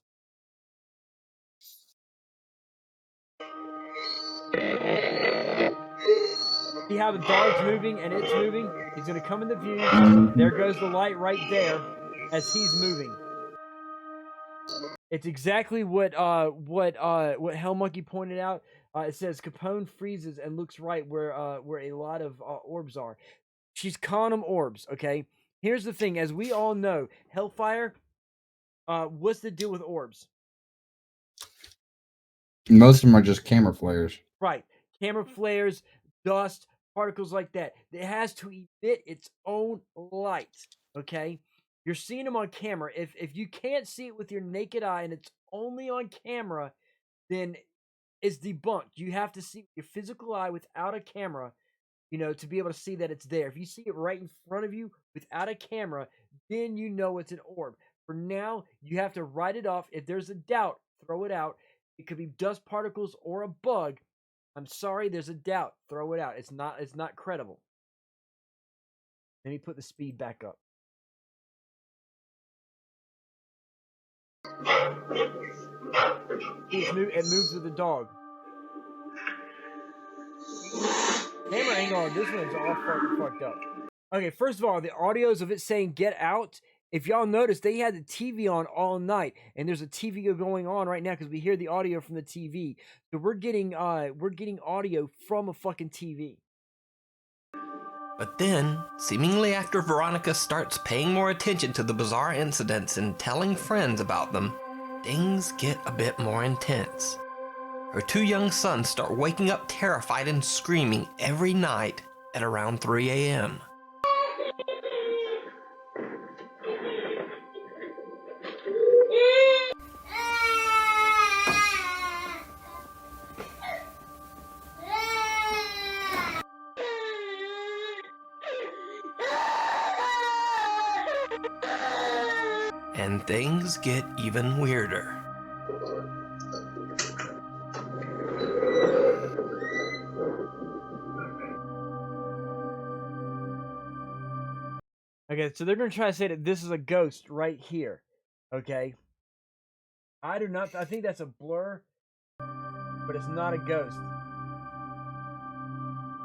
Speaker 1: See how the dog's moving and it's moving? He's going to come in the view. There goes the light right there as he's moving. It's exactly what Hell Monkey pointed out. It says Capone freezes and looks right where a lot of orbs are. She's calling them orbs, okay? Here's the thing, as we all know, Hellfire, what's the deal with orbs?
Speaker 10: Most of them are just camera flares.
Speaker 1: Right. Camera flares, dust, particles like that. It has to emit its own light, okay? You're seeing them on camera. If you can't see it with your naked eye and it's only on camera, then it's debunked. You have to see your physical eye without a camera, you know, to be able to see that it's there. If you see it right in front of you without a camera, then you know it's an orb. For now, you have to write it off. If there's a doubt, throw it out. It could be dust particles or a bug. I'm sorry, there's a doubt. Throw it out. It's not credible. Let me put the speed back up. It moves with the dog. Camera angle on this one's all fucked up. Okay, first of all, the audios of it saying "get out." If y'all notice, they had the TV on all night, and there's a TV going on right now because we hear the audio from the TV. So we're getting audio from a fucking TV.
Speaker 14: But then, seemingly after Veronica starts paying more attention to the bizarre incidents and telling friends about them, things get a bit more intense. Her two young sons start waking up terrified and screaming every night at around 3 a.m. And things get even weirder.
Speaker 1: Okay, so they're going to try to say that this is a ghost right here. Okay. I think that's a blur, but it's not a ghost.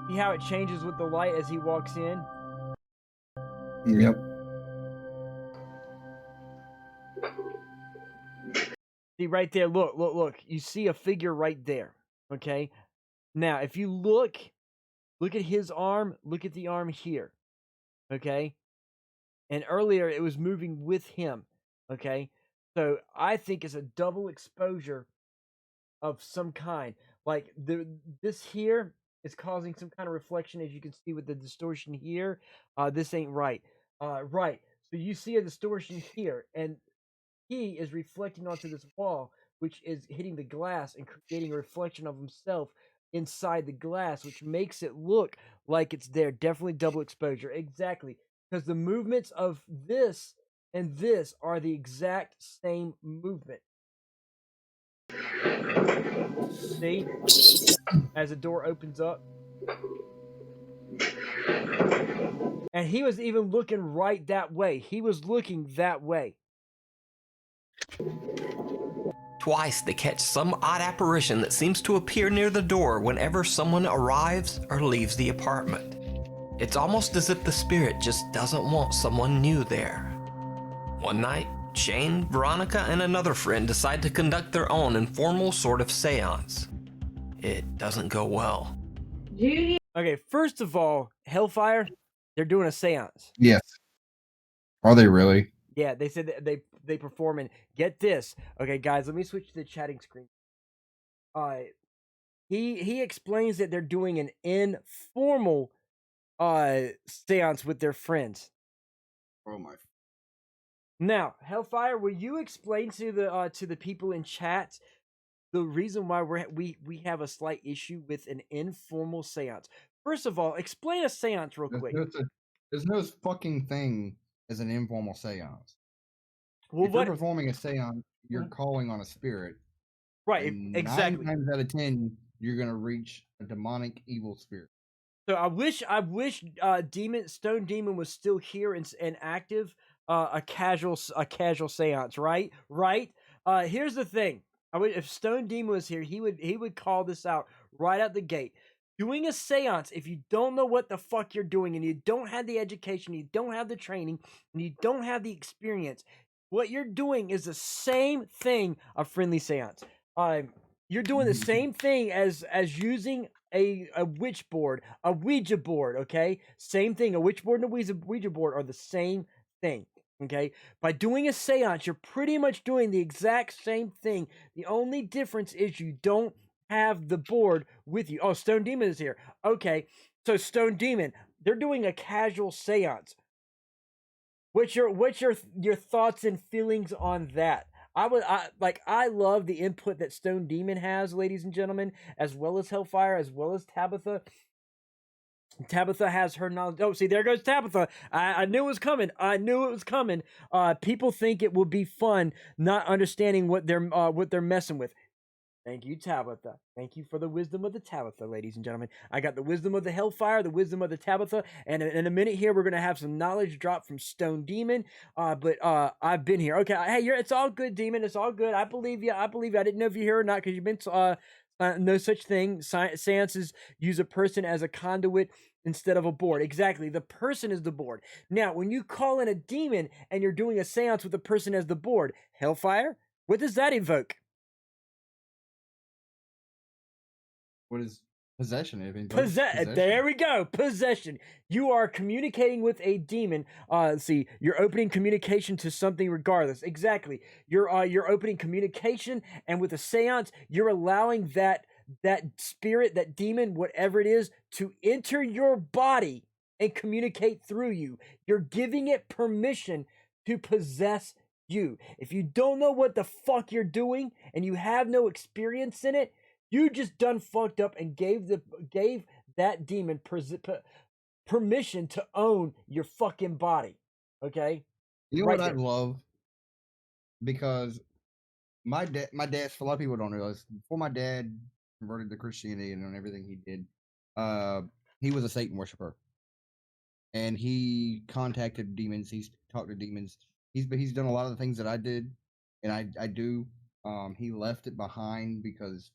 Speaker 1: See how it changes with the light as he walks in?
Speaker 10: Yep.
Speaker 1: See right there, look. You see a figure right there, okay? Now, if you look at his arm, look at the arm here, okay? And earlier, it was moving with him, okay? So, I think it's a double exposure of some kind. Like, this here is causing some kind of reflection, as you can see with the distortion here. This ain't right. Right. So, you see a distortion here, and he is reflecting onto this wall, which is hitting the glass and creating a reflection of himself inside the glass, which makes it look like it's there. Definitely double exposure. Exactly. Because the movements of this and this are the exact same movement. See? As the door opens up. And he was even looking right that way. He was looking that way.
Speaker 14: Twice they catch some odd apparition that seems to appear near the door whenever someone arrives or leaves the apartment. It's almost as if the spirit just doesn't want someone new there. One night, Shane, Veronica, and another friend decide to conduct their own informal sort of seance. It doesn't go well.
Speaker 1: Okay, first of all, Hellfire, they're doing a seance.
Speaker 10: Yes. Are they really?
Speaker 1: Yeah, they said that they perform and get this. Okay, guys, let me switch to the chatting screen. He explains that they're doing an informal seance with their friends.
Speaker 10: Oh my.
Speaker 1: Now, Hellfire, will you explain to the people in chat the reason why we have a slight issue with an informal seance? First of all, explain a seance real quick.
Speaker 10: There's no fucking thing as an informal seance.
Speaker 1: Well,
Speaker 10: if you're performing a seance, you're calling on a spirit.
Speaker 1: Right, exactly.
Speaker 10: 9 times out of 10, you're gonna reach a demonic evil spirit.
Speaker 1: So I wish Stone Demon was still here and active. A casual seance, right? Here's the thing. If Stone Demon was here, he would call this out right out the gate. Doing a seance, if you don't know what the fuck you're doing, and you don't have the education, you don't have the training, and you don't have the experience, what you're doing is the same thing a friendly seance. You're doing the same thing as using a witch board, a Ouija board, okay? Same thing. A witch board and a Ouija board are the same thing, okay? By doing a seance, you're pretty much doing the exact same thing. The only difference is you don't have the board with you. Oh, Stone Demon is here. Okay, so Stone Demon, they're doing a casual seance. What's your thoughts and feelings on that? I love the input that Stone Demon has, ladies and gentlemen, as well as Hellfire, as well as Tabitha. Tabitha has her knowledge. Oh, see, there goes Tabitha. I knew it was coming. People think it will be fun, not understanding what they're messing with. Thank you, Tabitha. Thank you for the wisdom of the Tabitha, ladies and gentlemen. I got the wisdom of the Hellfire, the wisdom of the Tabitha, and in a minute here, we're going to have some knowledge drop from Stone Demon. But I've been here. Okay, hey, it's all good, Demon. It's all good. I believe you. I didn't know if you're here or not because you've been no such thing. Seances use a person as a conduit instead of a board. Exactly. The person is the board. Now, when you call in a demon and you're doing a seance with the person as the board, Hellfire, what does that evoke?
Speaker 10: What is possession?
Speaker 1: Possession. There we go. Possession. You are communicating with a demon. See, you're opening communication to something regardless. Exactly. You're opening communication, and with a seance, you're allowing that spirit, that demon, whatever it is, to enter your body and communicate through you. You're giving it permission to possess you. If you don't know what the fuck you're doing and you have no experience in it, you just done fucked up and gave that demon permission to own your fucking body. Okay?
Speaker 10: You know what I love? Because my dad, for a lot of people don't realize, before my dad converted to Christianity and everything he did, he was a Satan worshiper. And he contacted demons. He's talked to demons. He's done a lot of the things that I did, and I do. He left it behind because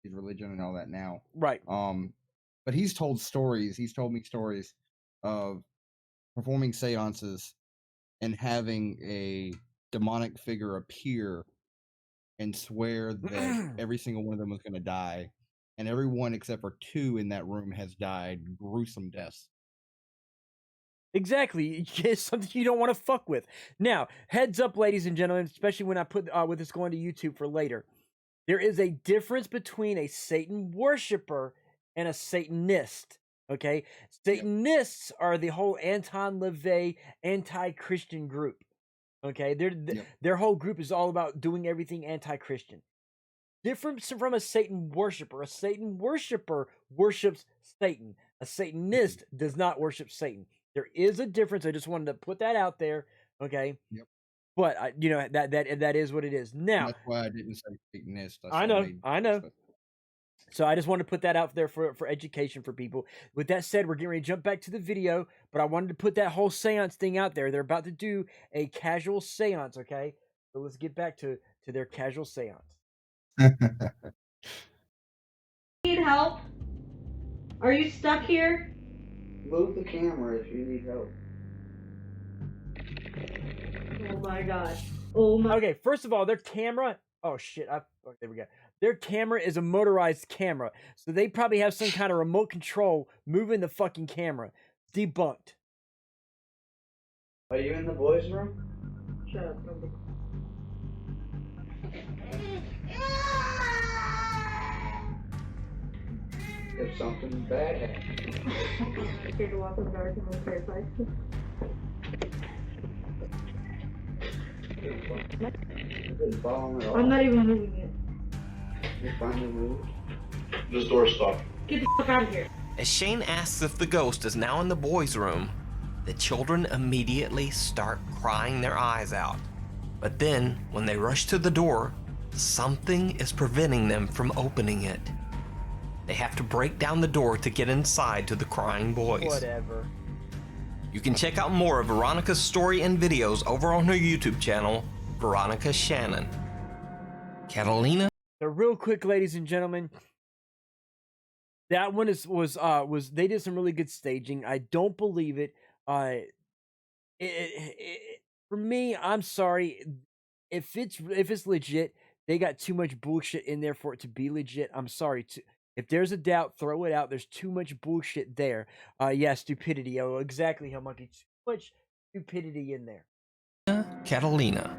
Speaker 10: his religion and all that now.
Speaker 1: Right.
Speaker 10: But he's told stories. He's told me stories of performing seances and having a demonic figure appear and swear that every single one of them was going to die, and everyone except for 2 in that room has died gruesome deaths.
Speaker 1: Exactly. It's something you don't want to fuck with. Now, heads up, ladies and gentlemen, especially when I put with this going to YouTube for later. There is a difference between a Satan worshiper and a Satanist. Okay? Satanists are the whole Anton LaVey anti-Christian group. Okay? Their whole group is all about doing everything anti-Christian. Different from a Satan worshiper. A Satan worshiper worships Satan. A Satanist does not worship Satan. There is a difference. I just wanted to put that out there. Okay?
Speaker 10: Yep.
Speaker 1: But that is what it is. Now
Speaker 10: that's why I didn't say Satanist.
Speaker 1: I know. So I just wanted to put that out there for education for people. With that said, we're getting ready to jump back to the video, but I wanted to put that whole seance thing out there. They're about to do a casual seance, okay? So let's get back to their casual seance.
Speaker 15: Need help? Are you stuck here?
Speaker 10: Move the camera if you need help.
Speaker 15: Oh my god. Oh my.
Speaker 1: Okay, first of all, their camera. Oh shit! There we go. Their camera is a motorized camera, so they probably have some kind of remote control moving the fucking camera. Debunked.
Speaker 10: Are you in the boys' room?
Speaker 15: Shut up.
Speaker 10: If something bad happens.
Speaker 15: I'm scared to walk in the dark and I'm terrified. I'm not even moving it.
Speaker 10: You finally moved?
Speaker 3: This door's stuck.
Speaker 15: Get the fuck out of here.
Speaker 14: As Shane asks if the ghost is now in the boys' room, the children immediately start crying their eyes out. But then, when they rush to the door, something is preventing them from opening it. They have to break down the door to get inside to the crying boys.
Speaker 1: Whatever.
Speaker 14: You can check out more of Veronica's story and videos over on her YouTube channel, Veronica Shannon. Catalina?
Speaker 1: So real quick, ladies and gentlemen, that one was they did some really good staging. I don't believe it. For me, I'm sorry. If it's legit, they got too much bullshit in there for it to be legit. I'm sorry. If there's a doubt, throw it out. There's too much bullshit there. Yeah, stupidity. Oh, exactly, Monkey. Too much stupidity in there.
Speaker 14: Catalina.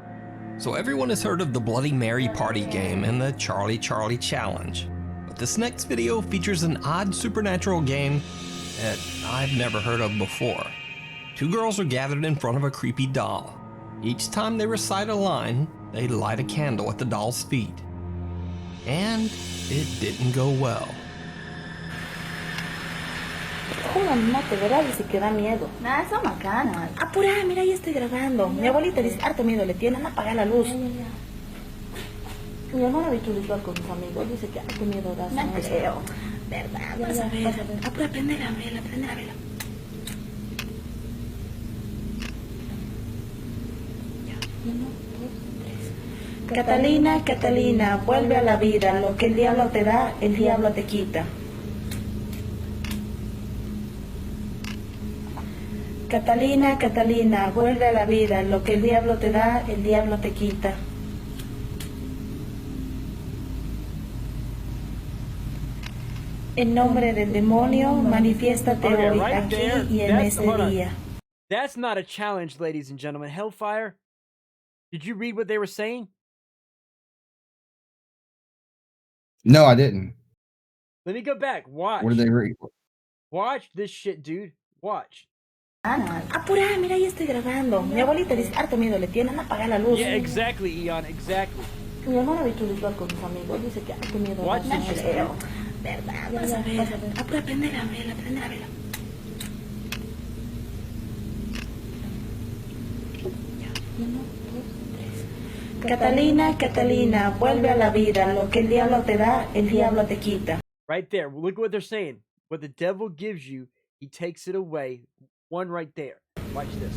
Speaker 14: So everyone has heard of the Bloody Mary party game and the Charlie Charlie challenge. But this next video features an odd supernatural game that I've never heard of before. Two girls are gathered in front of a creepy doll. Each time they recite a line, they light a candle at the doll's feet. And it didn't go well.
Speaker 16: Una mamá te verá, dice que da miedo. Nada, son macanas. Apura, mira, ya estoy grabando. Mi abuelita dice, harto miedo le tienen, apaga la luz. Mi hermana virtual con sus amigos, dice que harto miedo da. No creo. ¿Verdad? Vas a ver. Apura, prende la vela, prende la vela. Ya, 1, 2, 3. Catalina, Catalina, vuelve a la vida. Lo que el diablo te da, el diablo te quita. Catalina, Catalina, vuelve a la vida. Lo que el diablo te da, el diablo te quita. En nombre del demonio, manifiéstate hoy,
Speaker 1: right
Speaker 16: aquí
Speaker 1: there,
Speaker 16: y en este
Speaker 1: hold on.
Speaker 16: día.
Speaker 1: That's not a challenge, ladies and gentlemen. Hellfire, did you read what they were saying?
Speaker 10: No, I didn't.
Speaker 1: Let me go back. Watch.
Speaker 10: What did they read?
Speaker 1: Watch this shit, dude. Watch.
Speaker 16: Apura, mira, ya estoy grabando. Mi abuelita dice, harto miedo le tienen, apaga la luz.
Speaker 1: Yeah, exactly, Eon, exactly.
Speaker 16: Mi hermana virtual con sus amigos, dice que harto miedo da. No creo. ¿Verdad? Vas a ver. Apura, prende la vela, prende la vela. Ya, 1, 2, 3. Catalina, Catalina, vuelve a la vida. Lo que el diablo te da, el diablo te quita.
Speaker 1: Right there. Look what they're saying. What the devil gives you, he takes it away. One right there. Watch this.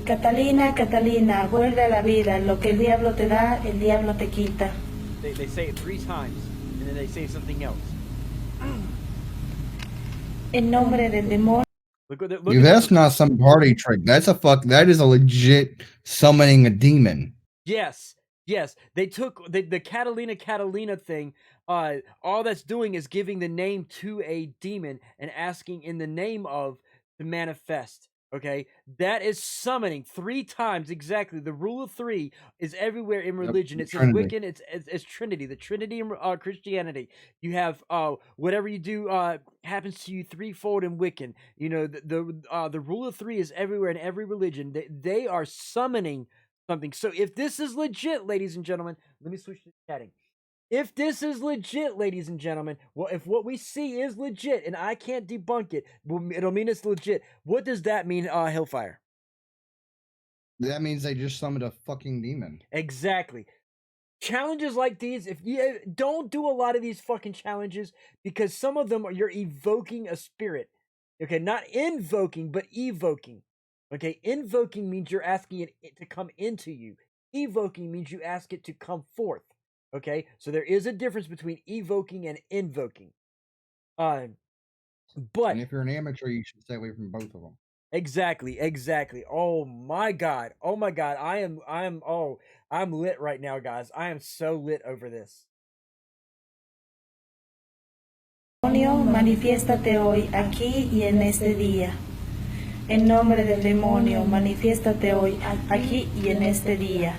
Speaker 16: Catalina, Catalina, vuelve a la vida. Lo que el diablo te da, el diablo te quita.
Speaker 1: They say it 3 times, and then they say something else.
Speaker 16: En nombre del demonio.
Speaker 10: Dude, that's not some party trick. That is a legit summoning a demon.
Speaker 1: Yes. Yes, they took the Catalina thing. All that's doing is giving the name to a demon and asking in the name of to manifest. Okay, that is summoning 3 times exactly. The rule of 3 is everywhere in religion. It's in Wiccan. It's Trinity. The Trinity in Christianity. You have whatever you do happens to you threefold in Wiccan. You know the rule of 3 is everywhere in every religion. They are summoning something. So if this is legit, ladies and gentlemen, let me switch to chatting. If this is legit, ladies and gentlemen, well, if what we see is legit and I can't debunk it, it'll mean it's legit. What does that mean, Hellfire?
Speaker 10: That means they just summoned a fucking demon.
Speaker 1: Exactly. challenges like these, if you don't do a lot of these fucking challenges, because some of them you're evoking a spirit. Okay, not invoking, but evoking. Okay, invoking means you're asking it to come into you. Evoking means you ask it to come forth. Okay, so there is a difference between evoking and invoking. But
Speaker 10: and if you're an amateur, you should stay away from both of them.
Speaker 1: Exactly. Oh my god. I'm lit right now, guys. I am so lit over this.
Speaker 16: Demonio, manifiéstate hoy, aquí y en este día. En nombre del demonio, manifiéstate hoy, aquí y en este día.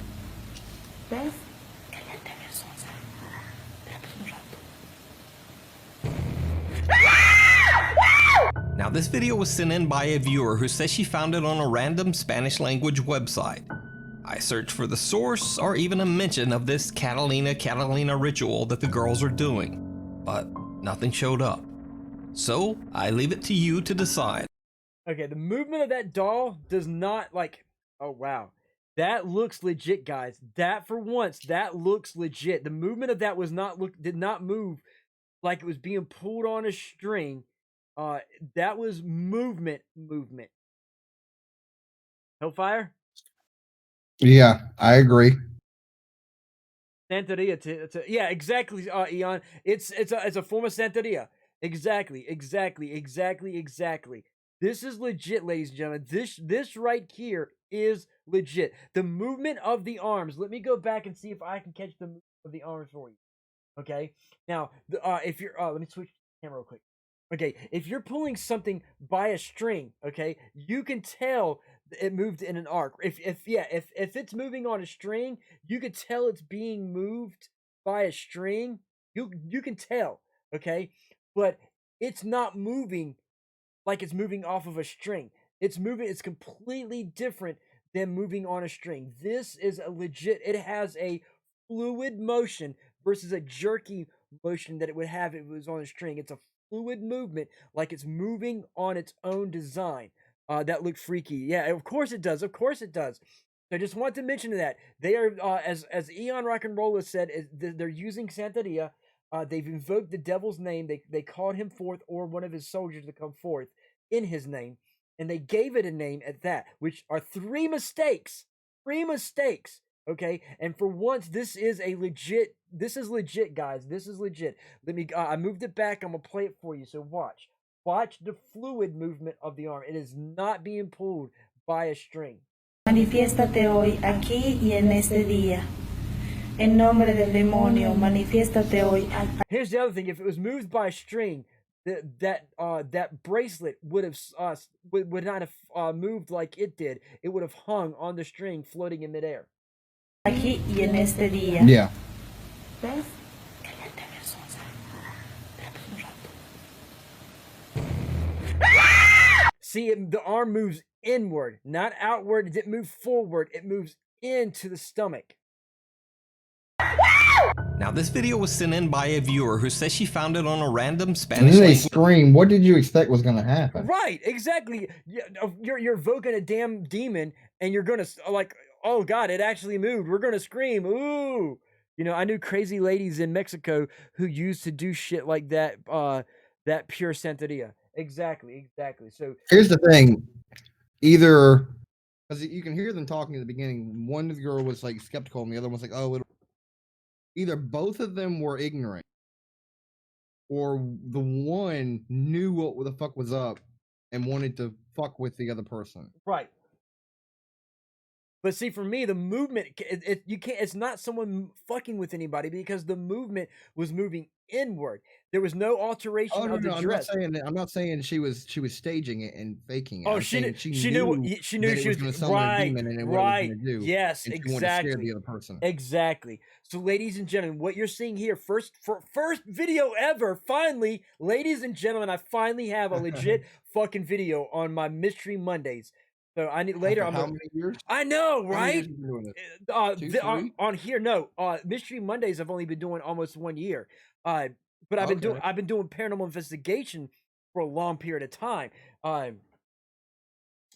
Speaker 16: ¿Ves? Cállate, Versosa. Espérate un rato.
Speaker 14: Now, this video was sent in by a viewer who says she found it on a random Spanish language website. I searched for the source or even a mention of this Catalina ritual that the girls are doing, but nothing showed up. So, I leave it to you to decide.
Speaker 1: Okay, the movement of that doll does not, like, oh wow. That looks legit, guys. That, for once, that looks legit. The movement of that did not move like it was being pulled on a string. That was movement. Hellfire?
Speaker 10: Yeah, I agree.
Speaker 1: Santeria, yeah, exactly, Eon. It's a form of Santeria. Exactly. This is legit, ladies and gentlemen. This right here is legit. The movement of the arms. Let me go back and see if I can catch the movement of the arms for you. Okay. Now, if you're, let me switch the camera real quick. Okay, if you're pulling something by a string, okay, you can tell it moved in an arc. If it's moving on a string, you could tell it's being moved by a string. You can tell, okay, but it's not moving like it's moving off of a string. It's completely different than moving on a string. This is a legit. It has a fluid motion versus a jerky motion that it would have if it was on a string. It's a fluid movement, like it's moving on its own design. That looked freaky. Yeah, of course it does. So I just want to mention that they are, as Eon Rock and Roller said, they're using Santeria. They've invoked the devil's name. They called him forth, or one of his soldiers to come forth in his name, and they gave it a name at that, which are three mistakes. Okay, and for once, this is legit, guys. This is legit. Let me, I moved it back. I'm gonna play it for you. So watch the fluid movement of the arm. It is not being pulled by a string.
Speaker 16: Manifiéstate hoy, aquí y en este día. En nombre del demonio, manifiéstate hoy.
Speaker 1: Here's the other thing. If it was moved by a string, that bracelet would not have moved like it did. It would have hung on the string, floating in midair.
Speaker 16: Aquí y en este día.
Speaker 10: Yeah.
Speaker 16: ¿Ves? Cállate, Versosa. Espérate un rato.
Speaker 1: See, the arm moves inward, not outward. It didn't move forward. It moves into the stomach.
Speaker 14: Now, this video was sent in by a viewer who says she found it on a random Spanish
Speaker 10: And then they
Speaker 14: language.
Speaker 10: scream. What did you expect was going to happen?
Speaker 1: Right, exactly. You're evoking a damn demon, and you're gonna, like, oh god, it actually moved. We're gonna scream. Ooh, you know, I knew crazy ladies in Mexico who used to do shit like that. That pure Santeria. Exactly. So
Speaker 10: here's the thing. Either, because you can hear them talking at the beginning. One girl was like skeptical, and the other one's like, "Oh, either both of them were ignorant, or the one knew what the fuck was up and wanted to fuck with the other person."
Speaker 1: Right. But see, for me, the movement, you can't. It's not someone fucking with anybody, because the movement was moving inward. There was no alteration of the dress.
Speaker 10: I'm not saying she was staging it and faking it.
Speaker 1: Oh, she knew she was
Speaker 10: going to summon a demon and what it was going to do.
Speaker 1: Yes,
Speaker 10: and
Speaker 1: exactly.
Speaker 10: She wanted to scare the other person.
Speaker 1: Exactly. So, ladies and gentlemen, what you're seeing here, first video ever. Finally, ladies and gentlemen, I finally have a legit fucking video on my Mystery Mondays. So I need later.
Speaker 10: How many years?
Speaker 1: I know, right?
Speaker 10: How many years have you been doing this?
Speaker 1: On here, no. Mystery Mondays I've only been doing almost 1 year. But I've been doing paranormal investigation for a long period of time.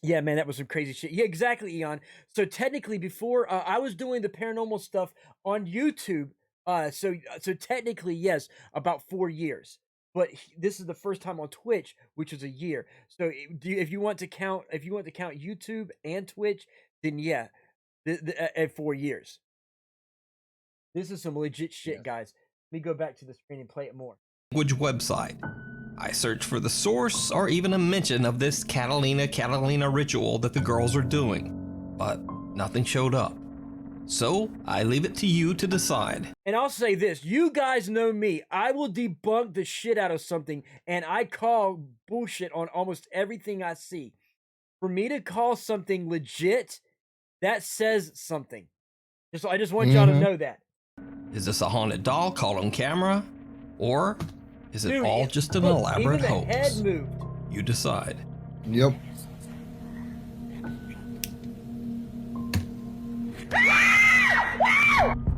Speaker 1: Yeah, man, that was some crazy shit. Yeah, exactly, Eon. So technically, before I was doing the paranormal stuff on YouTube, so technically, yes, about 4 years. But this is the first time on Twitch, which is a year. So if you want to count, YouTube and Twitch, then yeah, at 4 years. This is some legit shit, guys. Let me go back to the screen and play it more.
Speaker 14: Language website. I searched for the source or even a mention of this Catalina ritual that the girls are doing, but nothing showed up. So I leave it to you to decide.
Speaker 1: And I'll say this, you guys know me. I will debunk the shit out of something, and I call bullshit on almost everything I see. For me to call something legit, that says something. I just want y'all to know that.
Speaker 14: Is this a haunted doll caught on camera? Or is it
Speaker 1: Dude,
Speaker 14: all just an
Speaker 1: look,
Speaker 14: elaborate
Speaker 1: even the
Speaker 14: hoax?
Speaker 1: head moved.
Speaker 14: You decide.
Speaker 9: Yep.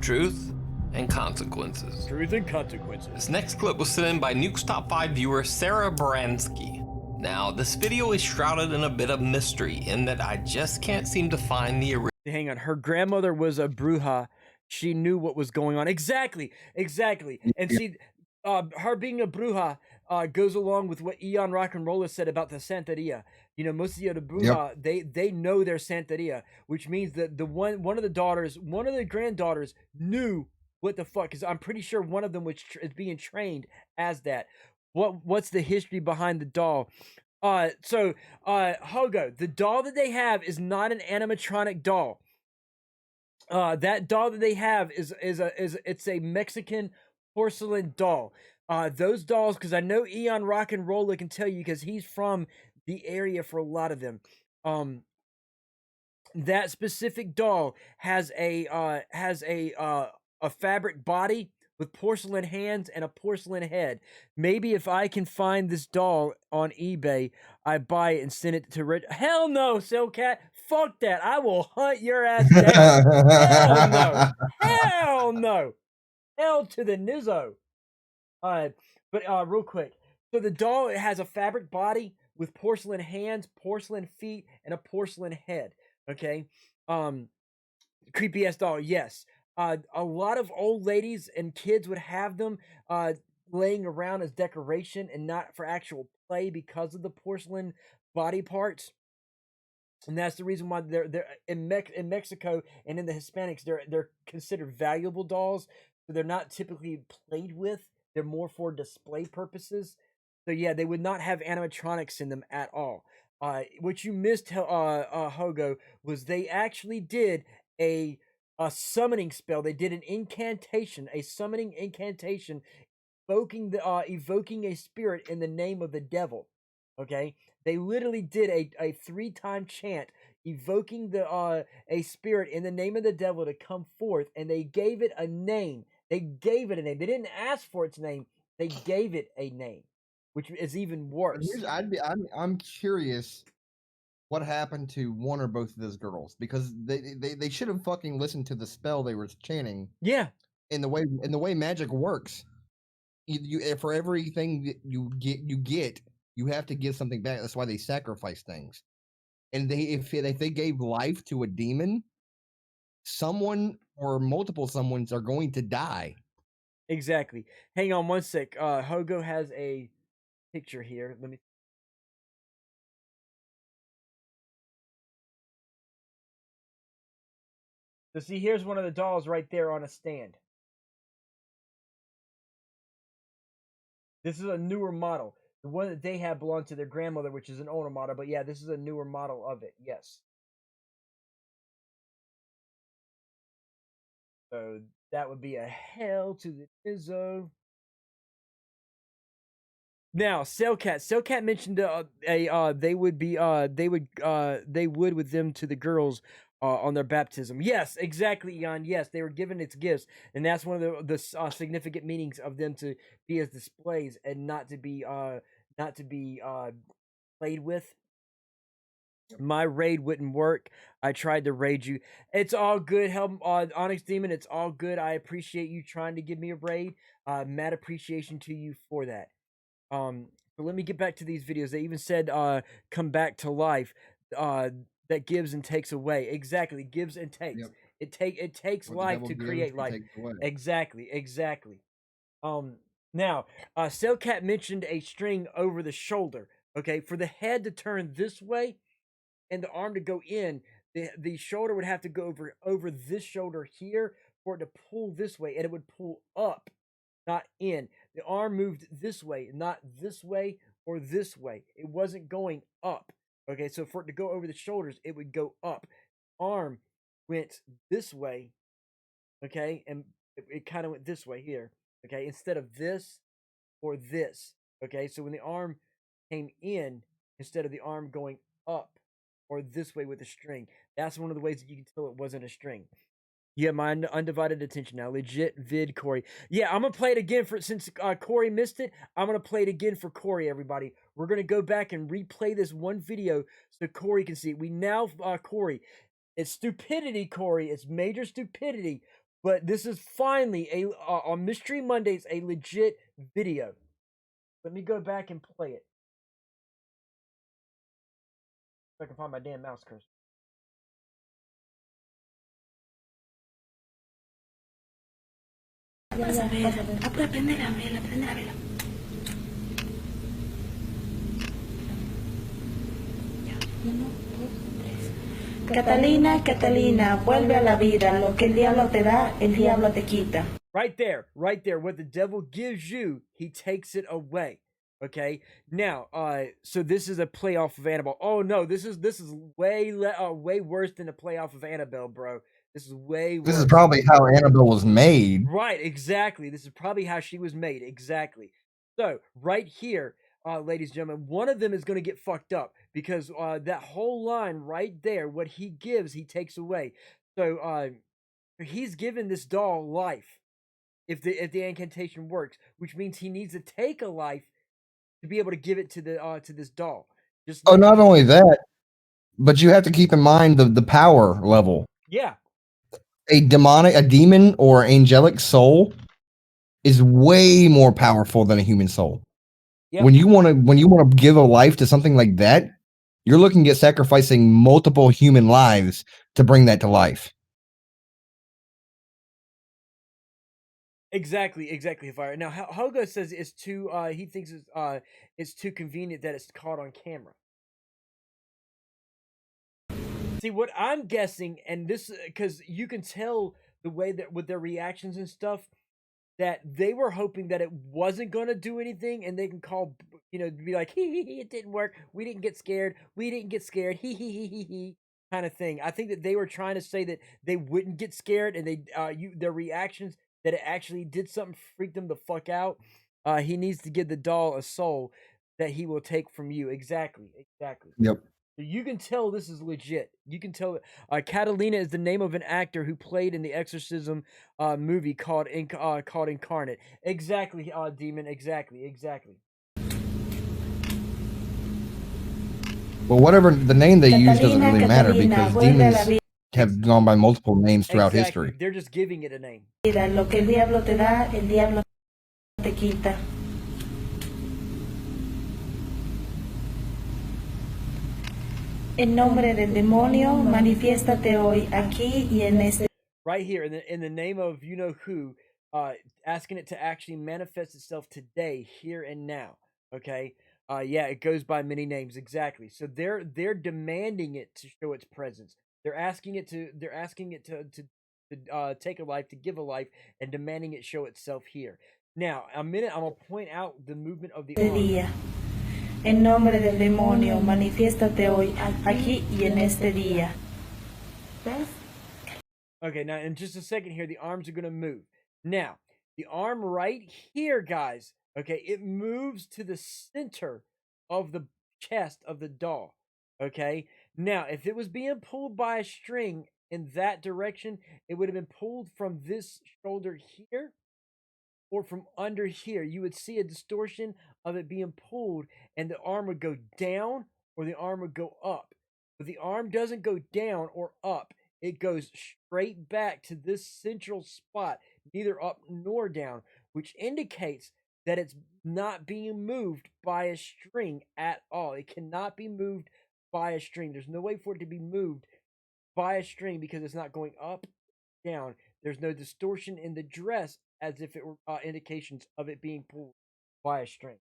Speaker 14: Truth and consequences.
Speaker 1: Truth and consequences.
Speaker 14: This next clip was sent in by Nuke's Top 5 viewer Sarah Baranski. Now, this video is shrouded in a bit of mystery in that I just can't seem to find the original.
Speaker 1: Hang on, her grandmother was a bruja. She knew what was going on. Exactly. And see, her being a bruja goes along with what Eon Rock and Roller said about the Santeria. You know, most of the bruja, they know their Santeria, which means that one of the granddaughters knew what the fuck, because I'm pretty sure one of them is being trained as that. What's the history behind the doll? Hogo, the doll that they have is not an animatronic doll. That doll that they have is a Mexican porcelain doll. Those dolls, because I know Eon Rock and Roller can tell you, because he's from the area for a lot of them. That specific doll has a fabric body with porcelain hands and a porcelain head. Maybe if I can find this doll on eBay, I buy it and send it to Rich. Hell no, Cellcat. Fuck that. I will hunt your ass down. Hell no. Hell no. Hell to the nizzo. But real quick. So the doll, it has a fabric body with porcelain hands, porcelain feet, and a porcelain head. Okay? Creepy ass doll, yes. A lot of old ladies and kids would have them laying around as decoration and not for actual play because of the porcelain body parts. And that's the reason why they're in Mexico and in the Hispanics, they're considered valuable dolls. So they're not typically played with. They're more for display purposes. So yeah, they would not have animatronics in them at all. What you missed, Hogo, was they actually did a summoning spell. They did an incantation, a summoning incantation, evoking a spirit in the name of the devil. Okay, they literally did a 3-time chant evoking a spirit in the name of the devil to come forth, and they gave it a name. They gave it a name. They didn't ask for its name. They gave it a name, which is even worse.
Speaker 10: I'm curious what happened to one or both of those girls, because they should have fucking listened to the spell they were chanting.
Speaker 1: Yeah.
Speaker 10: In the way magic works, you for everything that you get, you have to give something back. That's why they sacrifice things. And if they gave life to a demon, someone or multiple someones are going to die.
Speaker 1: Exactly. Hang on one sec. Hogo has a picture here. Let me. So see, here's one of the dolls right there on a stand. This is a newer model. The one that they have belonged to their grandmother, which is an older model. But yeah, this is a newer model of it. Yes. So that would be a hell to the Izzo. Now, Cellcat mentioned they would with them to the girls on their baptism. Yes, exactly, Jan. Yes, they were given its gifts, and that's one of the significant meanings of them to be as displays and not to be played with. My raid wouldn't work. I tried to raid you. It's all good, Onyx Demon. It's all good. I appreciate you trying to give me a raid. Mad appreciation to you for that. So let me get back to these videos. They even said come back to life. that gives and takes away. Exactly, gives and takes.
Speaker 10: Yep.
Speaker 1: It takes
Speaker 10: What the
Speaker 1: life
Speaker 10: devil
Speaker 1: to
Speaker 10: gives,
Speaker 1: create
Speaker 10: he
Speaker 1: life.
Speaker 10: takes away.
Speaker 1: Exactly. Now, Cellcat mentioned a string over the shoulder. Okay, for the head to turn this way and the arm to go in, the shoulder would have to go over this shoulder here for it to pull this way, and it would pull up, not in. The arm moved this way, not this way or this way. It wasn't going up. Okay, so for it to go over the shoulders, it would go up. Arm went this way, okay, and it kind of went this way here, okay, instead of this or this, okay. So when the arm came in, instead of the arm going up or this way with the string, that's one of the ways that you can tell it wasn't a string. Yeah, my undivided attention now. Legit vid, Corey. Yeah, I'm gonna play it again since Corey missed it. I'm gonna play it again for Corey, everybody. We're gonna go back and replay this one video so Corey can see it. We now, Corey, it's stupidity, Corey. It's major stupidity. But this is finally on Mystery Mondays, a legit video. Let me go back and play it. If I can find my damn mouse cursor.
Speaker 16: Prende la vela. Catalina, Catalina, vuelve a la vida. Lo que el diablo te da, el diablo te quita.
Speaker 1: Right there. What the devil gives you, he takes it away. Okay. Now, so this is a playoff of Annabelle. Oh no, this is way worse than a playoff of Annabelle, bro. This is way worse.
Speaker 10: This is probably how Annabelle was made.
Speaker 1: Right, exactly. This is probably how she was made. Exactly. So, right here, ladies and gentlemen, one of them is going to get fucked up because that whole line right there, what he gives, he takes away. So, he's given this doll life if the incantation works, which means he needs to take a life to be able to give it to this doll.
Speaker 10: Not only that, but you have to keep in mind the power level.
Speaker 1: Yeah.
Speaker 10: A demon or angelic soul is way more powerful than a human soul. Yep. When you want to give a life to something like that, you're looking at sacrificing multiple human lives to bring that to life.
Speaker 1: Exactly. Fire. Now, Hogo says it's too. He thinks it's too convenient that it's caught on camera. See, what I'm guessing, and this, because you can tell the way that with their reactions and stuff, that they were hoping that it wasn't going to do anything, and they can call, be like, hee, it didn't work. We didn't get scared. Hee, kind of thing. I think that they were trying to say that they wouldn't get scared, and their reactions that it actually did something, freaked them the fuck out. He needs to give the doll a soul that he will take from you. Exactly.
Speaker 10: Yep.
Speaker 1: You can tell this is legit. You can tell. Catalina is the name of an actor who played in the Exorcism movie called Incarnate. Exactly, Demon. Exactly.
Speaker 10: Well, whatever the name they use doesn't really matter because demons have gone by multiple names throughout history.
Speaker 1: They're just giving it a name.
Speaker 16: Lo que el diablo te da, el diablo te quita. En nombre del demonio, manifiéstate hoy, aquí y en este.
Speaker 1: Right here, in the name of you know who, asking it to actually manifest itself today, here and now. Okay, yeah, it goes by many names. Exactly. So they're demanding it to show its presence. They're asking it to take a life, to give a life, and demanding it show itself here. Now, I'm gonna point out the movement of the arm.
Speaker 16: En nombre del demonio, manifiéstate hoy, aquí y en este día.
Speaker 1: Okay, now in just a second here, the arms are going to move. Now, the arm right here, guys, okay, it moves to the center of the chest of the doll, okay? Now, if it was being pulled by a string in that direction, it would have been pulled from this shoulder here or from under here. You would see a distortion of it being pulled, and the arm would go down or the arm would go up. But the arm doesn't go down or up. It goes straight back to this central spot, neither up nor down, which indicates that it's not being moved by a string at all. It cannot be moved by a string. There's no way for it to be moved by a string because it's not going up, down. There's no distortion in the dress as if it were indications of it being pulled by a string.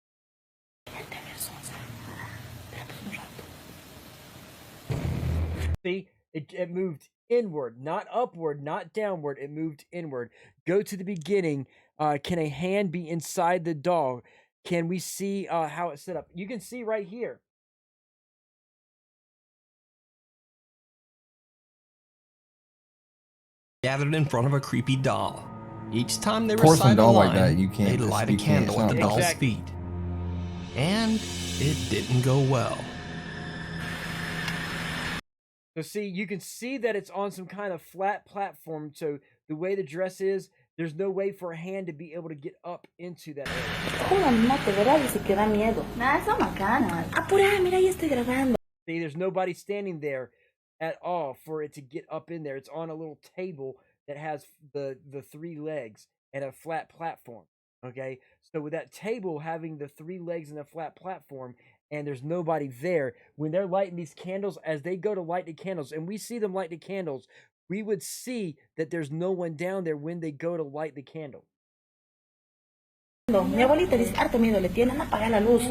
Speaker 1: See, it moved inward, not upward, not downward. It moved inward. Go to the beginning. Can a hand be inside the doll? Can we see how it's set up? You can see right here.
Speaker 14: Gathered in front of a creepy doll. Each time they
Speaker 10: Porcelain
Speaker 14: recite a
Speaker 10: doll
Speaker 14: line,
Speaker 10: like that, you can't
Speaker 14: they
Speaker 10: just-
Speaker 14: light a
Speaker 10: you can't-
Speaker 14: candle
Speaker 10: it's
Speaker 14: at the
Speaker 10: not
Speaker 14: doll's
Speaker 10: possible.
Speaker 14: feet. And it didn't go well.
Speaker 1: So see, you can see that it's on some kind of flat platform. So the way the dress is, there's no way for a hand to be able to get up into that area.
Speaker 16: Hola, animate, ¿verdad? Dice que da miedo. Nada, está bacana. Apura, mira, ya estoy grabando.
Speaker 1: See, there's nobody standing there at all for it to get up in there. It's on a little table that has the 3 legs and a flat platform. Okay, so with that table having the 3 legs and a flat platform, and there's nobody there, when they're lighting these candles, as they go to light the candles, and we see them light the candles, we would see that there's no one down there when they go to light the candle.
Speaker 16: Mi abuelita dice, harto miedo le tienen, apagar la luz.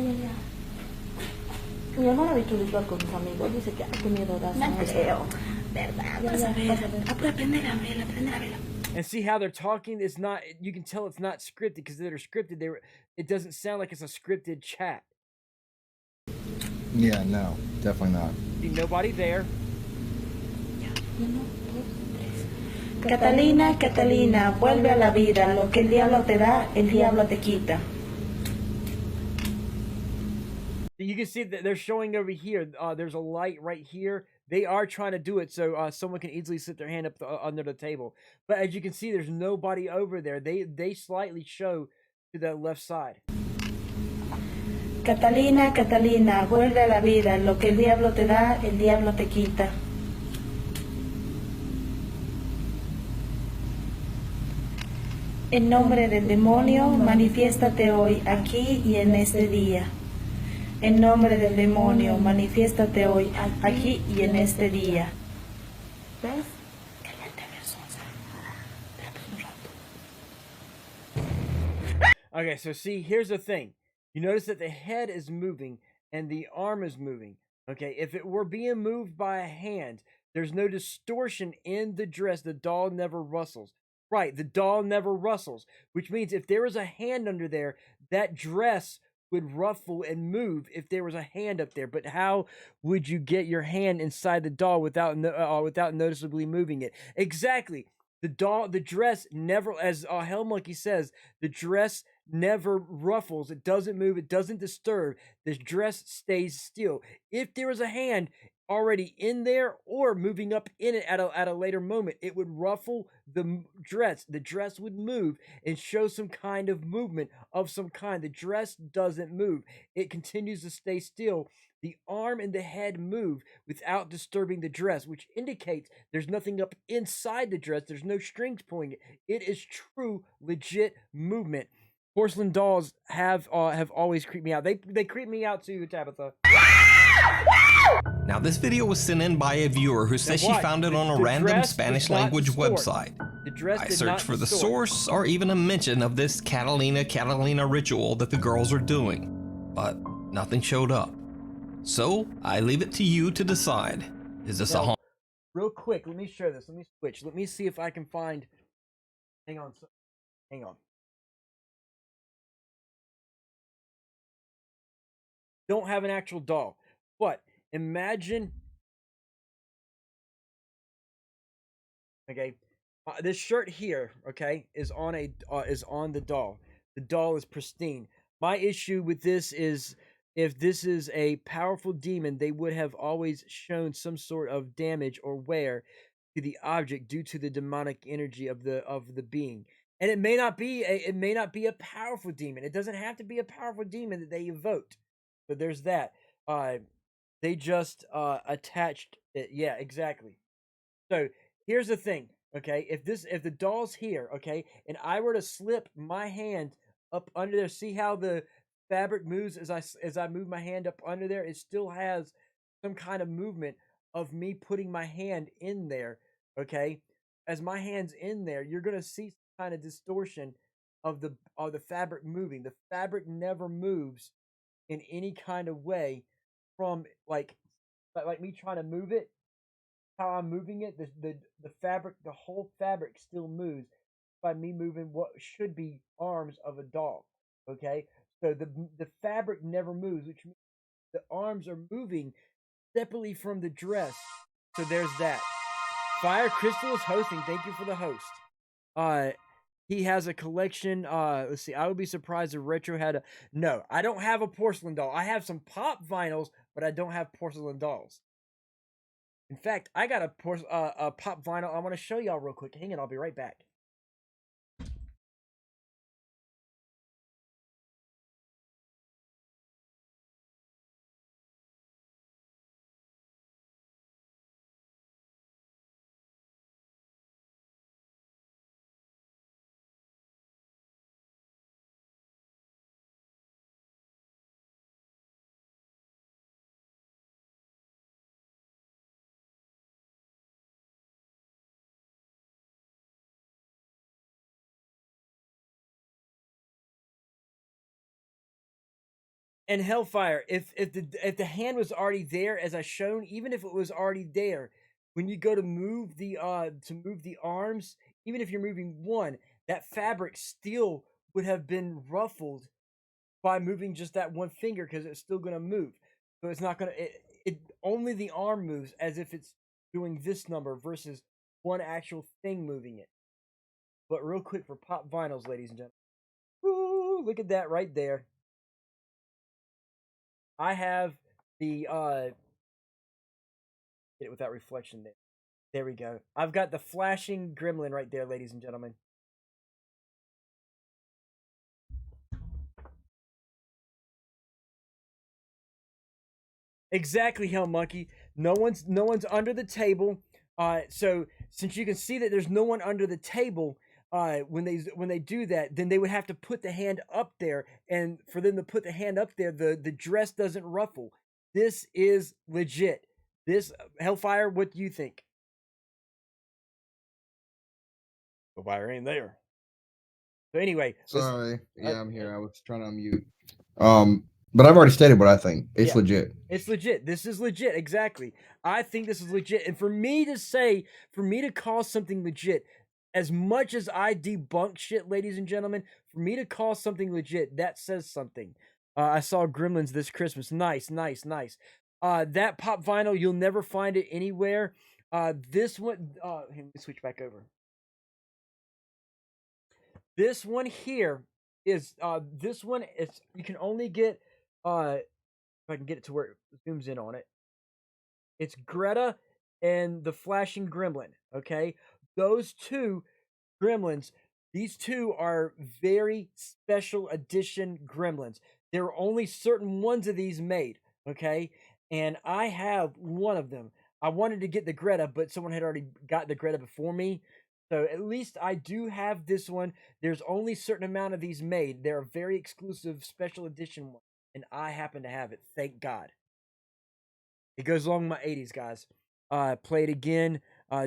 Speaker 16: Mi hermana ha visto ritual con sus amigos, dice que harto miedo da. No creo, ¿verdad? Vas a ver. Apura, prende la vela, prende la vela.
Speaker 1: And see how they're talking? It's not. You can tell it's not scripted because they're scripted. It doesn't sound like it's a scripted chat.
Speaker 10: Yeah, no, definitely not.
Speaker 1: See, nobody there.
Speaker 16: Catalina, Catalina, vuelve a la vida. Lo que el diablo te da, el diablo te quita.
Speaker 1: You can see that they're showing over here. There's a light right here. They are trying to do it so someone can easily slip their hand up under the table. But as you can see, there's nobody over there. They slightly show to the left side.
Speaker 16: Catalina, Catalina, vuelve a la vida. Lo que el diablo te da, el diablo te quita. En nombre del demonio, manifiéstate hoy, aquí y en este día. En nombre del demonio, manifiéstate hoy, aquí y en este día. ¿Ves?
Speaker 1: Okay, so see, here's the thing. You notice that the head is moving and the arm is moving. Okay, if it were being moved by a hand, there's no distortion in the dress. The doll never rustles. Right, the doll never rustles, which means if there was a hand under there, that dress would ruffle and move if there was a hand up there. But how would you get your hand inside the doll without noticeably moving it? Exactly. The dress never, as Hell Monkey says, the dress never ruffles. It doesn't move. It doesn't disturb. The dress stays still. If there was a hand already in there or moving up in it at a later moment, it would ruffle the dress. The dress would move and show some kind of movement of some kind. The dress doesn't move. It continues to stay still. The arm and the head move without disturbing the dress, which indicates there's nothing up inside the dress. There's no strings pulling it. It is true, legit movement. Porcelain dolls have always creeped me out. They creep me out too, Tabitha.
Speaker 14: Now this video was sent in by a viewer who says she found it on a random Spanish language website. I searched for the source or even a mention of this Catalina ritual that the girls are doing, but nothing showed up. So I leave it to you to decide. Is this a haunt?
Speaker 1: Real quick, let me show this. Let me switch. Let me see if I can find. Hang on. Hang on. Don't have an actual doll, but imagine. Okay, this shirt here, okay, is on the doll. The doll is pristine. My issue with this is, if this is a powerful demon, they would have always shown some sort of damage or wear to the object due to the demonic energy of the being. And it may not be a powerful demon. It doesn't have to be a powerful demon that they evoked. But there's that. They just attached it. Yeah, exactly. So here's the thing. Okay, if the doll's here, okay, and I were to slip my hand up under there, see how the fabric moves as I move my hand up under there? It still has some kind of movement of me putting my hand in there, okay? As my hand's in there, you're going to see some kind of distortion of the fabric moving. The fabric never moves in any kind of way from like me trying to move it. How I'm moving it, the fabric, the whole fabric still moves by me moving what should be arms of a dog, okay? So the fabric never moves, which means the arms are moving separately from the dress. So there's that. Fire Crystal is hosting. Thank you for the host. He has a collection. Let's see. I would be surprised if Retro had a. No, I don't have a porcelain doll. I have some pop vinyls, but I don't have porcelain dolls. In fact, I got a pop vinyl I want to show y'all real quick. Hang on, I'll be right back. And Hellfire, if the hand was already there as I shown, even if it was already there, when you go to move the arms, even if you're moving one, that fabric still would have been ruffled by moving just that one finger because it's still gonna move. So it's not gonna it only the arm moves as if it's doing this number versus one actual thing moving it. But real quick for pop vinyls, ladies and gentlemen. Woo, look at that right there. I have the get it without reflection there. There we go. I've got the flashing gremlin right there, ladies and gentlemen. Exactly, Hell Monkey. No one's under the table. So since you can see that there's no one under the table, when they do that, then they would have to put the hand up there, and for them to put the hand up there, the dress doesn't ruffle. This is legit. This Hellfire, what do you think? Hellfire ain't there. So anyway,
Speaker 10: sorry. Yeah, I'm here. I was trying to unmute. But I've already stated what I think. It's legit.
Speaker 1: It's legit. This is legit. Exactly. I think this is legit. And for me to call something legit, as much as I debunk shit, ladies and gentlemen, for me to call something legit, that says something. I saw Gremlins this Christmas. Nice, nice, nice. That pop vinyl, you'll never find it anywhere. This one, let me switch back over. This one here is, you can only get, if I can get it to where it zooms in on it. It's Greta and the Flashing Gremlin, okay? Those two gremlins, these two are very special edition gremlins. There are only certain ones of these made, okay? And I have one of them. I wanted to get the Greta, but someone had already got the Greta before me. So at least I do have this one. There's only a certain amount of these made. They're a very exclusive special edition one, and I happen to have it. Thank God. It goes along with my 80s, guys. Play it again.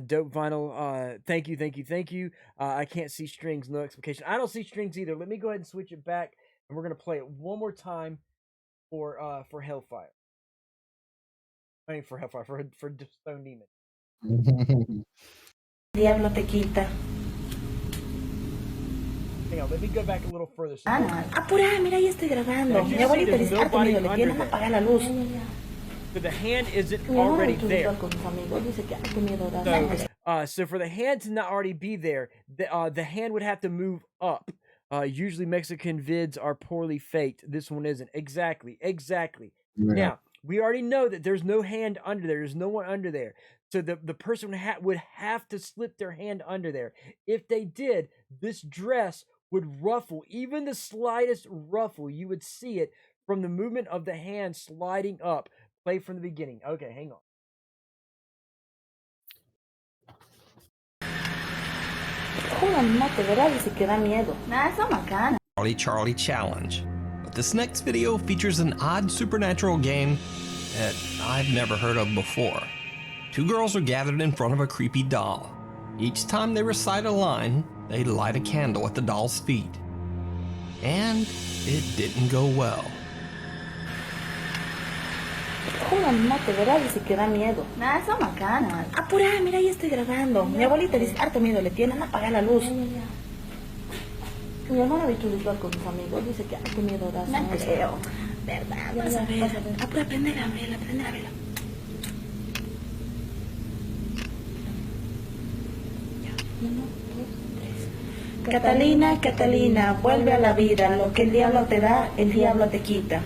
Speaker 1: Dope vinyl. Thank you. I can't see strings, no explication. I don't see strings either. Let me go ahead and switch it back, and we're gonna play it one more time for Hellfire. I mean for Hellfire, for Stone Demon.
Speaker 16: Diablo te quita.
Speaker 1: Hang on, let me go back a little further.
Speaker 16: Apura, mira, ya estoy grabando. Mi abuelita dice, harto miedo le tiene, apagar la luz.
Speaker 1: So the hand isn't already there. So for the hand to not already be there, the hand would have to move up. Usually Mexican vids are poorly faked. This one isn't. Exactly. Yeah. Now, we already know that there's no hand under there. There's no one under there. So the person would have to slip their hand under there. If they did, this dress would ruffle. Even the slightest ruffle, you would see it from the movement of the hand sliding up. Play from the beginning. Okay, hang on.
Speaker 14: Charlie Challenge. But this next video features an odd supernatural game that I've never heard of before. Two girls are gathered in front of a creepy doll. Each time they recite a line, they light a candle at the doll's feet. And it didn't go well.
Speaker 16: Juro, no te verás, dice que da miedo. Nada, son macanas. Apura, mira, ya estoy grabando. Mi abuelita dice, harto miedo le tienen, apaga la luz. Mi hermano ha visto ritual con sus amigos, dice que harto miedo da. No creo. ¿Verdad? Vas a ver. Apura, prende la vela, prende la vela. Catalina, Catalina, vuelve a la vida. Lo que el diablo te da, el diablo te quita.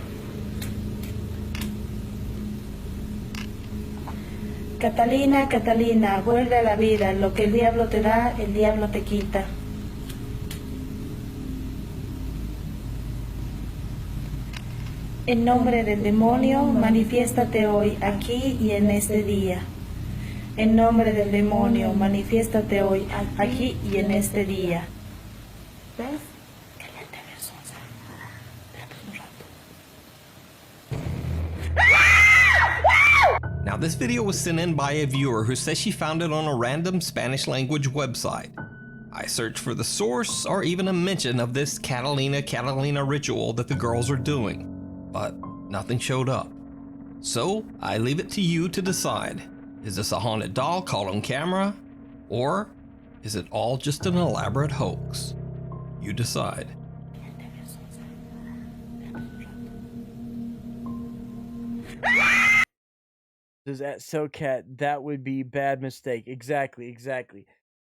Speaker 16: Catalina, Catalina, vuelve a la vida. Lo que el diablo te da, el diablo te quita. En nombre del demonio, manifiéstate hoy, aquí y en este día. En nombre del demonio, manifiéstate hoy, aquí y en este día. ¿Ves?
Speaker 14: Now this video was sent in by a viewer who says she found it on a random Spanish language website. I searched for the source or even a mention of this Catalina ritual that the girls are doing, but nothing showed up. So I leave it to you to decide. Is this a haunted doll caught on camera? Or is it all just an elaborate hoax? You decide.
Speaker 1: Does that SoCat? That would be bad mistake. Exactly.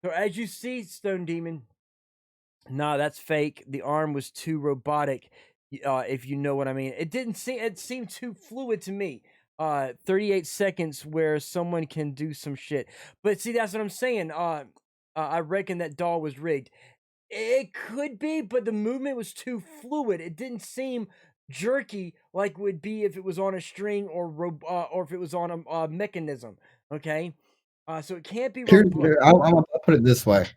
Speaker 1: So as you see, Stone Demon, nah, that's fake. The arm was too robotic, if you know what I mean. It seemed too fluid to me. 38 seconds where someone can do some shit. But see, that's what I'm saying. I reckon that doll was rigged. It could be, but the movement was too fluid. It didn't seem jerky like it would be if it was on a string or if it was on a mechanism. Okay, so it can't be.
Speaker 10: I'm gonna put it this way: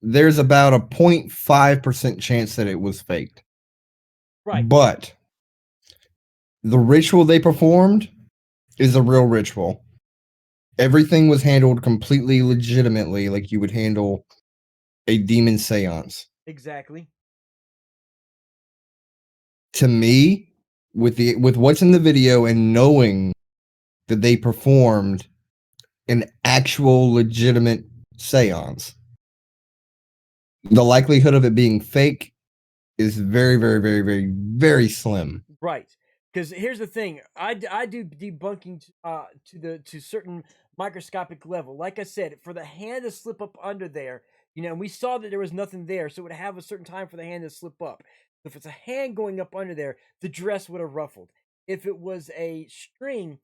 Speaker 10: there's about a 0.5% chance that it was faked.
Speaker 1: Right,
Speaker 10: but the ritual they performed is a real ritual. Everything was handled completely legitimately, like you would handle a demon seance.
Speaker 1: Exactly.
Speaker 10: To me, with what's in the video and knowing that they performed an actual legitimate seance, the likelihood of it being fake is very, very, very, very, very slim.
Speaker 1: Right. Because here's the thing, I do debunking to certain microscopic level. Like I said, for the hand to slip up under there, and we saw that there was nothing there, so it would have a certain time for the hand to slip up. If it's a hand going up under there, the dress would have ruffled. If it was a string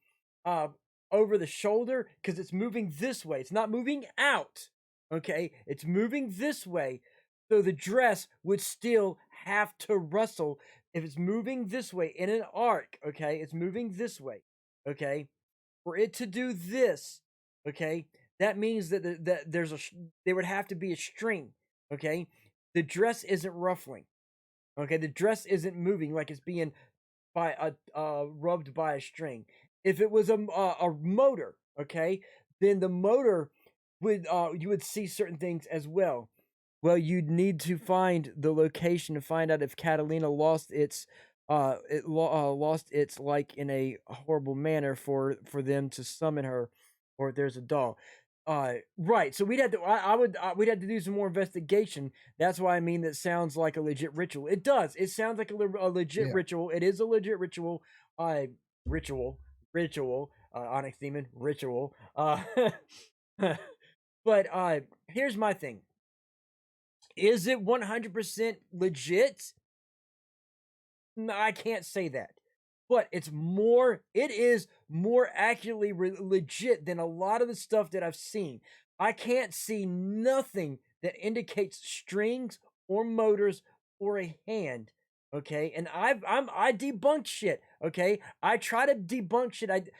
Speaker 1: over the shoulder, because it's moving this way, it's not moving out, okay? It's moving this way, so the dress would still have to rustle. If it's moving this way in an arc, okay, it's moving this way, okay, for it to do this, okay, that means that there would have to be a string, okay. The dress isn't ruffling, okay. The dress isn't moving like it's being rubbed by a string. If it was a motor, okay, then the motor would you would see certain things as well. Well, you'd need to find the location to find out if Catalina lost its lost its like in a horrible manner for them to summon her, or if there's a doll. Right. So we'd have to we'd have to do some more investigation. That's why I mean that sounds like a legit ritual. It does. It sounds like a legit ritual. It is a legit ritual. Ritual. Onyx Demon ritual. But here's my thing. Is it 100% legit? No, I can't say that. But it is more accurately legit than a lot of the stuff that I've seen. I can't see nothing that indicates strings or motors or a hand. Okay, and I debunk shit. Okay, I try to debunk shit.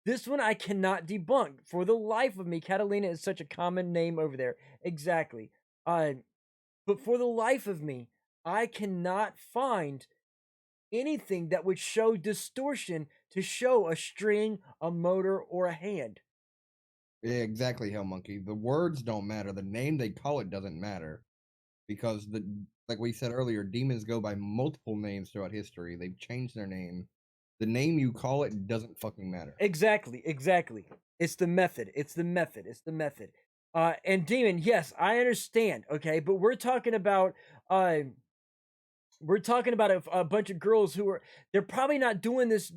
Speaker 1: This one I cannot debunk for the life of me. Catalina is such a common name over there. Exactly. But for the life of me, I cannot find anything that would show distortion to show a string, a motor, or a hand.
Speaker 10: Yeah, exactly, Hell Monkey. The words don't matter. The name they call it doesn't matter. Because like we said earlier, demons go by multiple names throughout history. They've changed their name. The name you call it doesn't fucking matter.
Speaker 1: Exactly. It's the method. And demon, yes, I understand, okay, but we're talking about a bunch of girls who they're probably not doing this,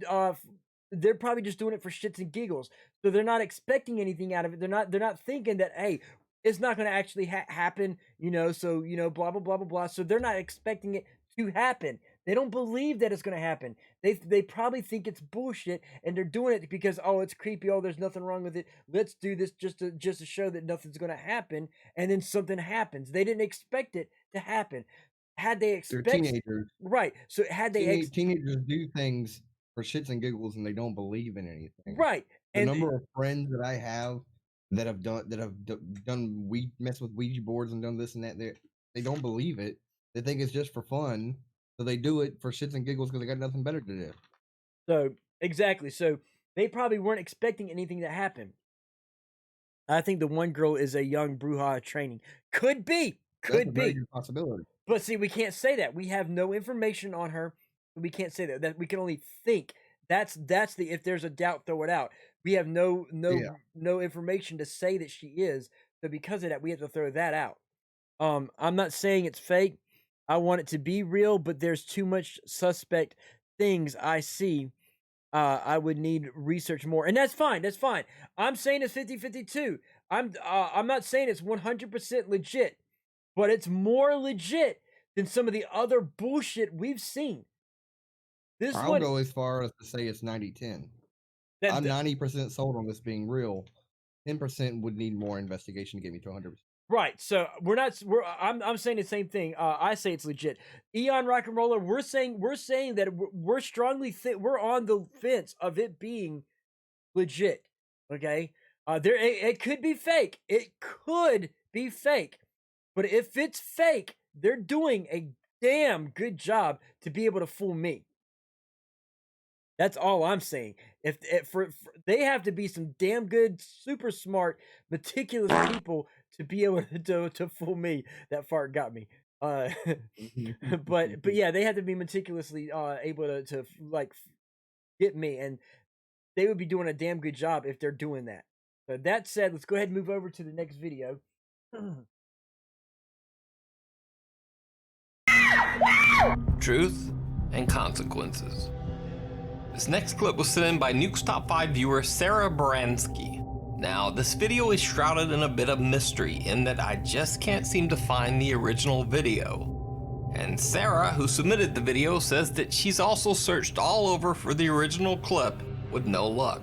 Speaker 1: they're probably just doing it for shits and giggles. So they're not expecting anything out of it. They're not thinking that, hey, it's not going to actually happen, so, blah, blah, blah, blah, blah. So they're not expecting it to happen. They don't believe that it's going to happen. They probably think it's bullshit, and they're doing it because, oh, it's creepy. Oh, there's nothing wrong with it. Let's do this just to show that nothing's going to happen, and then something happens. They didn't expect it to happen. Had they expected,
Speaker 10: they're teenagers,
Speaker 1: right? So had they
Speaker 10: teenagers do things for shits and giggles, and they don't believe in anything,
Speaker 1: right?
Speaker 10: The number of friends that I have that have done mess with Ouija boards and done this and that, they don't believe it. They think it's just for fun. So they do it for shits and giggles because they got nothing better to do.
Speaker 1: So, exactly. So, they probably weren't expecting anything to happen. I think the one girl is a young Bruja training. Could be.
Speaker 10: That's a very good possibility.
Speaker 1: But see, we can't say that. We have no information on her. We can't say that. We can only think. That's the, if there's a doubt, throw it out. We have no information to say that she is. So because of that, we have to throw that out. I'm not saying it's fake. I want it to be real, but there's too much suspect things I see. I would need research more, and that's fine. I'm saying it's 50-50 too. I'm not saying it's 100% legit, but it's more legit than some of the other bullshit we've seen.
Speaker 10: I'll go as far as to say it's 90-10. I'm 90% sold on this being real. 10% would need more investigation to get me to 100%.
Speaker 1: Right, so I'm saying the same thing. I say it's legit. Eon Rock and Roller, we're saying that we're strongly we're on the fence of it being legit. Okay, it could be fake. It could be fake, but if it's fake, they're doing a damn good job to be able to fool me. That's all I'm saying. If they have to be some damn good, super smart, meticulous people to be able to fool me. That fart got me. But yeah, they have to be meticulously able to like get me, and they would be doing a damn good job if they're doing that. So that said, let's go ahead and move over to the next video.
Speaker 14: Truth and consequences. This next clip was sent in by Nuke's Top 5 viewer Sarah Baranski. Now, this video is shrouded in a bit of mystery in that I just can't seem to find the original video. And Sarah, who submitted the video, says that she's also searched all over for the original clip with no luck.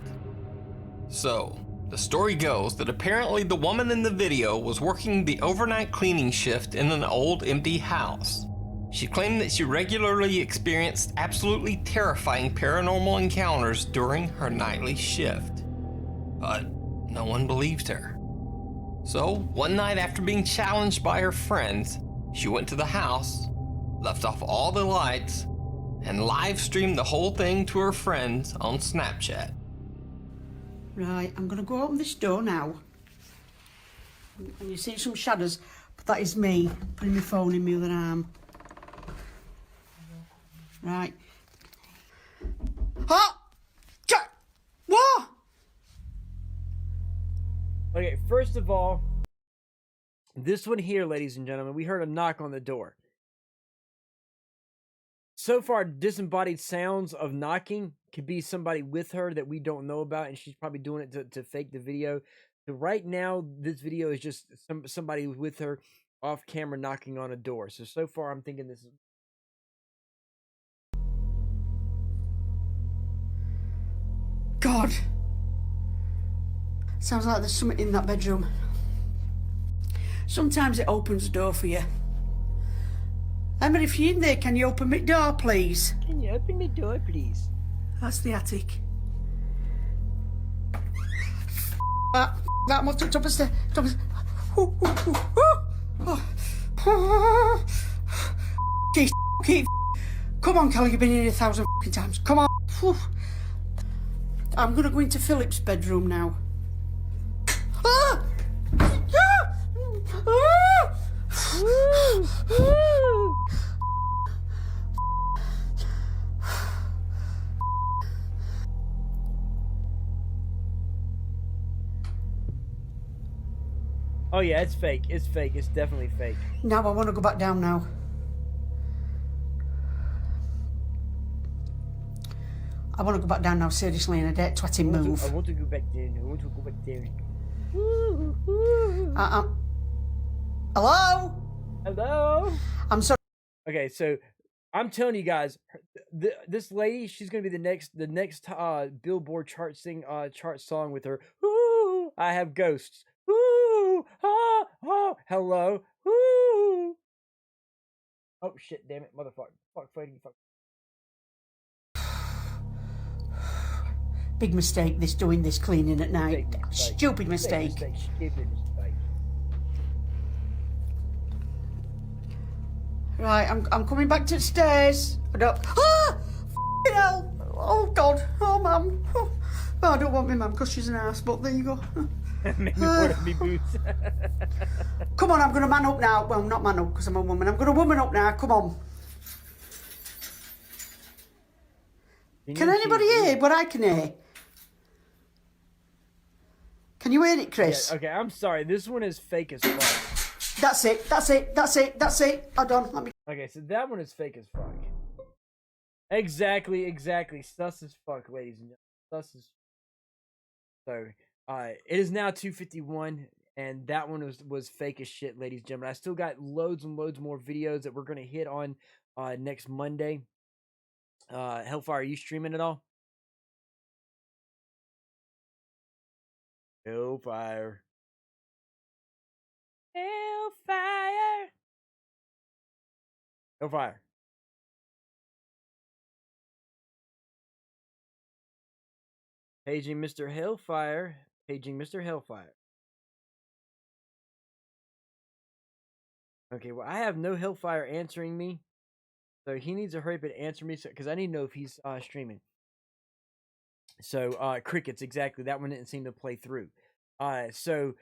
Speaker 14: So, the story goes that apparently the woman in the video was working the overnight cleaning shift in an old empty house. She claimed that she regularly experienced absolutely terrifying paranormal encounters during her nightly shift. But no one believed her. So, one night after being challenged by her friends, she went to the house, left off all the lights, and live streamed the whole thing to her friends on Snapchat.
Speaker 17: Right, I'm gonna go open this door now. And you see some shadows, but that is me putting my phone in my other arm. Right. Oh! What?
Speaker 1: Okay, first of all, this one here, ladies and gentlemen, we heard a knock on the door. So far, disembodied sounds of knocking could be somebody with her that we don't know about, and she's probably doing it to fake the video. So right now, this video is just somebody with her off camera knocking on a door. So far, I'm thinking this is...
Speaker 17: God. Sounds like there's something in that bedroom. Sometimes it opens the door for you. Emma, if you're in there, can you open my door, please?
Speaker 1: Can you open my door, please?
Speaker 17: That's the attic. That must have top of the stairs. Come on, Kelly, you've been here 1,000 fucking times. Come on. Whew. I'm gonna go into Philip's bedroom now. Ah! Ah! Ah!
Speaker 1: Oh yeah, it's fake. It's fake. It's definitely fake.
Speaker 17: Now I want to go back down now. I want to go back down now, seriously, in a dead twatting move.
Speaker 1: I want to go back down. I want to go back down.
Speaker 17: Hello?
Speaker 1: Hello?
Speaker 17: I'm sorry.
Speaker 1: Okay, so I'm telling you guys, this lady, she's gonna be the next Billboard chart song with her. Ooh, I have ghosts. Ooh, ah, oh, hello. Ooh. Oh shit! Damn it, motherfucker! Fuck, fuck.
Speaker 17: Big mistake, this doing this cleaning at night. Stupid mistake.
Speaker 1: Stupid mistake.
Speaker 17: Right, I'm coming back to the stairs. I don't. Ah! F***ing hell! Oh God! Oh mum! Oh, I don't want my mum because she's an ass. But there you go.
Speaker 1: Maybe one of me boots.
Speaker 17: Come on, I'm gonna man up now. Well, not man up because I'm a woman. I'm gonna woman up now. Come on. Can anybody hear what I can hear? Can you hear it, Chris?
Speaker 1: Yeah, okay, I'm sorry. This one is fake as fuck.
Speaker 17: That's it. Hold on, let me...
Speaker 1: Okay, so that one is fake as fuck. Exactly. Sus as fuck, ladies and gentlemen. Sus as... So, it is now 2:51, and that one was fake as shit, ladies and gentlemen. I still got loads and loads more videos that we're going to hit on next Monday. Hellfire, are you streaming at all? Hellfire. Paging Mr. Hellfire. Okay, well, I have no Hellfire answering me. So he needs to hurry up and answer me because I need to know if he's streaming. So, crickets, exactly. That one didn't seem to play through. So,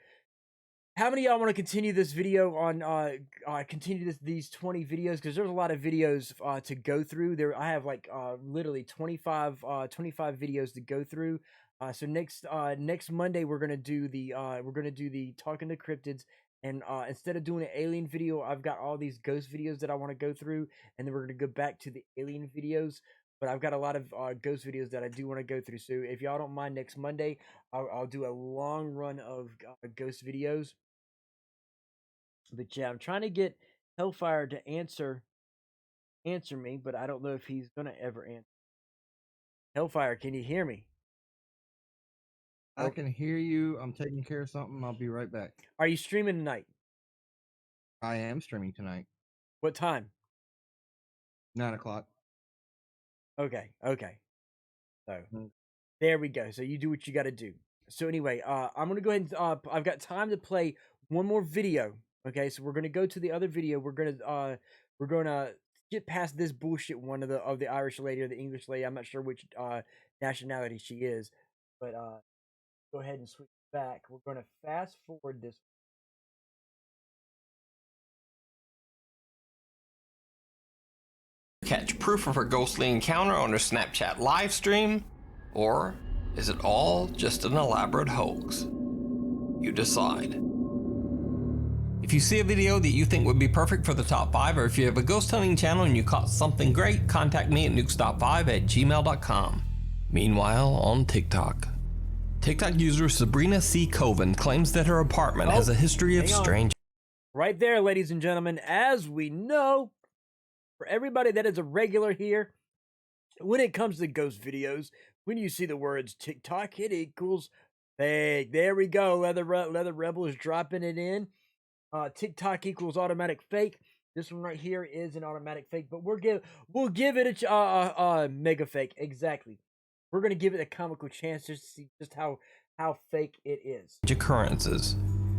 Speaker 1: how many of y'all want to continue this video on, these 20 videos? Because there's a lot of videos to go through. I have like literally 25 videos to go through. So next Monday we're gonna do the talking to cryptids, and instead of doing an alien video, I've got all these ghost videos that I want to go through, and then we're gonna go back to the alien videos. But I've got a lot of ghost videos that I do want to go through. So if y'all don't mind, next Monday I'll do a long run of ghost videos. But yeah, I'm trying to get Hellfire to answer me, but I don't know if he's gonna ever answer. Hellfire, can you hear me?
Speaker 10: I can hear you. I'm taking care of something. I'll be right back.
Speaker 1: Are you streaming tonight?
Speaker 10: I am streaming tonight.
Speaker 1: What time?
Speaker 10: 9 o'clock.
Speaker 1: Okay. So there we go. So you do what you got to do. So anyway, I'm gonna go ahead and I've got time to play one more video. Okay, so we're gonna go to the other video. We're gonna get past this bullshit one of the Irish lady or the English lady. I'm not sure which nationality she is, but go ahead and switch back. We're gonna fast forward this.
Speaker 14: Catch proof of her ghostly encounter on her Snapchat live stream? Or is it all just an elaborate hoax? You decide. If you see a video that you think would be perfect for the top 5, or if you have a ghost hunting channel and you caught something great, contact me at nukestop5@gmail.com. Meanwhile, on TikTok user Sabrina C. Coven claims that her apartment has a history of strange...
Speaker 1: Right there, ladies and gentlemen, as we know, for everybody that is a regular here, when it comes to ghost videos, when you see the words TikTok, it equals fake. There we go. Leather Rebel is dropping it in. TikTok equals automatic fake. This one right here is an automatic fake, but we'll give it a mega fake. Exactly. We're gonna give it a comical chance just to see just how fake it is.
Speaker 14: Occurrences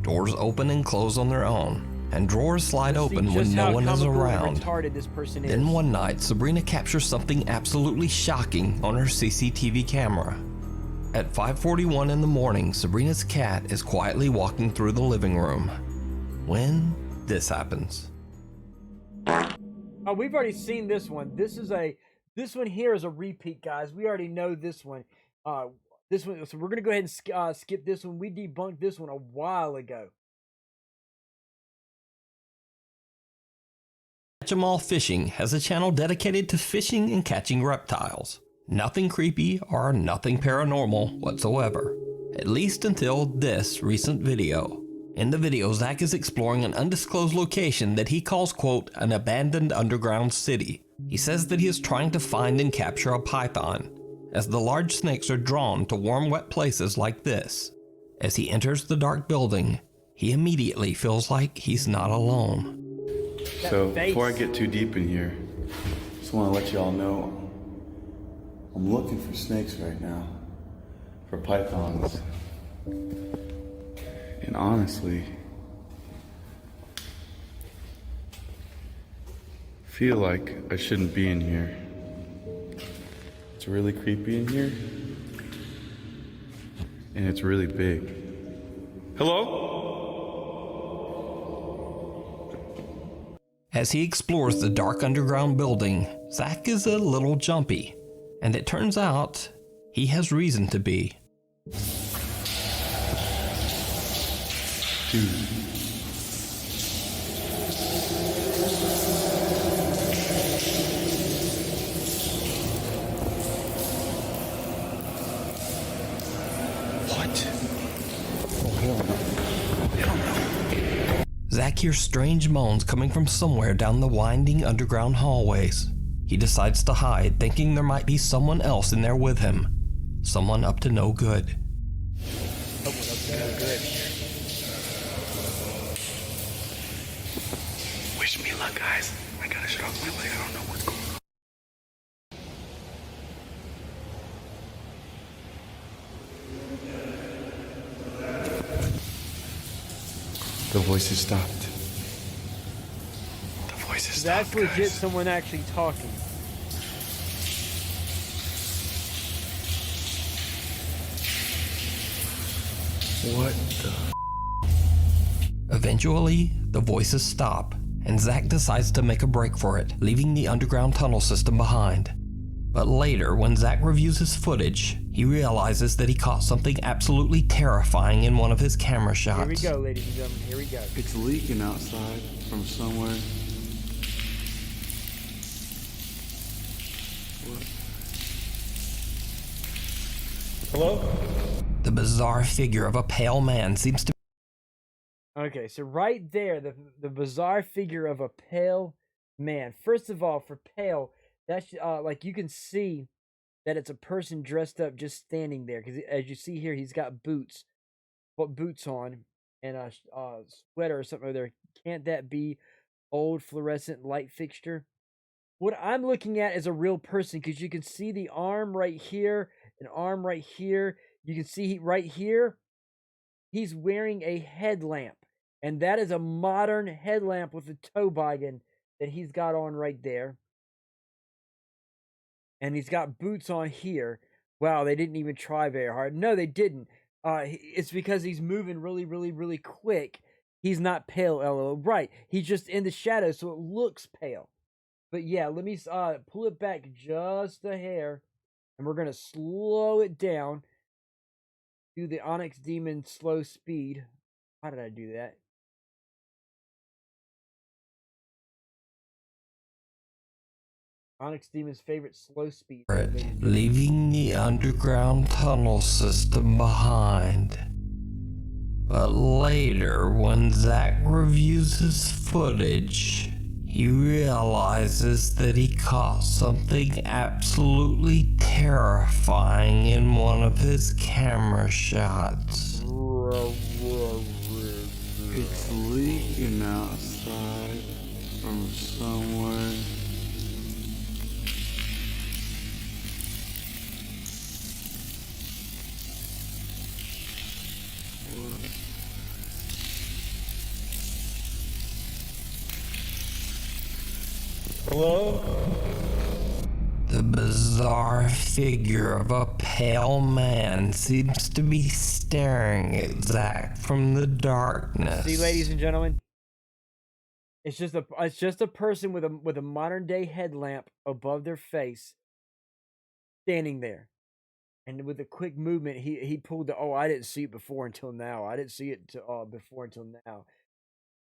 Speaker 14: Doors open and close on their own, and drawers slide open when no one is around. Then one night, Sabrina captures something absolutely shocking on her CCTV camera. At 5:41 in the morning, Sabrina's cat is quietly walking through the living room when this happens.
Speaker 1: Oh, we've already seen this one. This one here is a repeat, guys. We already know this one. This one. So we're gonna go ahead and skip this one. We debunked this one a while ago.
Speaker 14: Catch 'em All Fishing has a channel dedicated to fishing and catching reptiles. Nothing creepy or nothing paranormal whatsoever. At least until this recent video. In the video, Zach is exploring an undisclosed location that he calls, quote, an abandoned underground city. He says that he is trying to find and capture a python, as the large snakes are drawn to warm, wet places like this. As he enters the dark building, he immediately feels like he's not alone.
Speaker 18: So, before I get too deep in here, just want to let you all know, I'm looking for snakes right now, for pythons. And honestly, feel like I shouldn't be in here. It's really creepy in here, and it's really big. Hello?
Speaker 14: As he explores the dark underground building, Zach is a little jumpy, and it turns out he has reason to be.
Speaker 18: Dude. What? Oh, hell no. Hell no.
Speaker 14: Zach hears strange moans coming from somewhere down the winding underground hallways. He decides to hide, thinking there might be someone else in there with him. Someone up to no good.
Speaker 1: Someone up to no good.
Speaker 18: Wish me luck, guys. I gotta shut off my light. I don't know what's going on. The voices stopped. The voices stopped.
Speaker 1: That's legit someone actually talking.
Speaker 18: What the?
Speaker 14: Eventually, the voices stop, and Zach decides to make a break for it, leaving the underground tunnel system behind. But later, when Zach reviews his footage, he realizes that he caught something absolutely terrifying in one of his camera shots.
Speaker 1: Here we go, ladies and gentlemen, here we go.
Speaker 18: It's leaking outside from somewhere.
Speaker 1: Hello?
Speaker 14: The bizarre figure of a pale man seems to...
Speaker 1: Okay, so right there, the bizarre figure of a pale man. First of all, for pale, that's like you can see that it's a person dressed up just standing there, because as you see here, he's got boots on and a sweater or something over there. Can't that be old fluorescent light fixture? What I'm looking at is a real person, because you can see the arm right here, an arm right here. You can see right here, he's wearing a headlamp, and that is a modern headlamp with a toboggan that he's got on right there. And he's got boots on here. Wow, they didn't even try very hard. No, they didn't. It's because he's moving really, really, really quick. He's not pale, LOL. Right, he's just in the shadow, so it looks pale. But yeah, let me pull it back just a hair, and we're going to slow it down. Do the Onyx Demon slow speed. How did I do that? Onyx Demon's favorite slow speed.
Speaker 14: leaving the underground tunnel system behind. But later, when Zach reviews his footage, he realizes that he caught something absolutely terrifying in one of his camera shots.
Speaker 18: It's leaking outside from somewhere.
Speaker 1: Hello?
Speaker 14: The bizarre figure of a pale man seems to be staring at Zach from the darkness.
Speaker 1: See, ladies and gentlemen, it's just a person with a modern day headlamp above their face, standing there, and with a quick movement, he pulled the. Oh, I didn't see it before until now. I didn't see it before until now.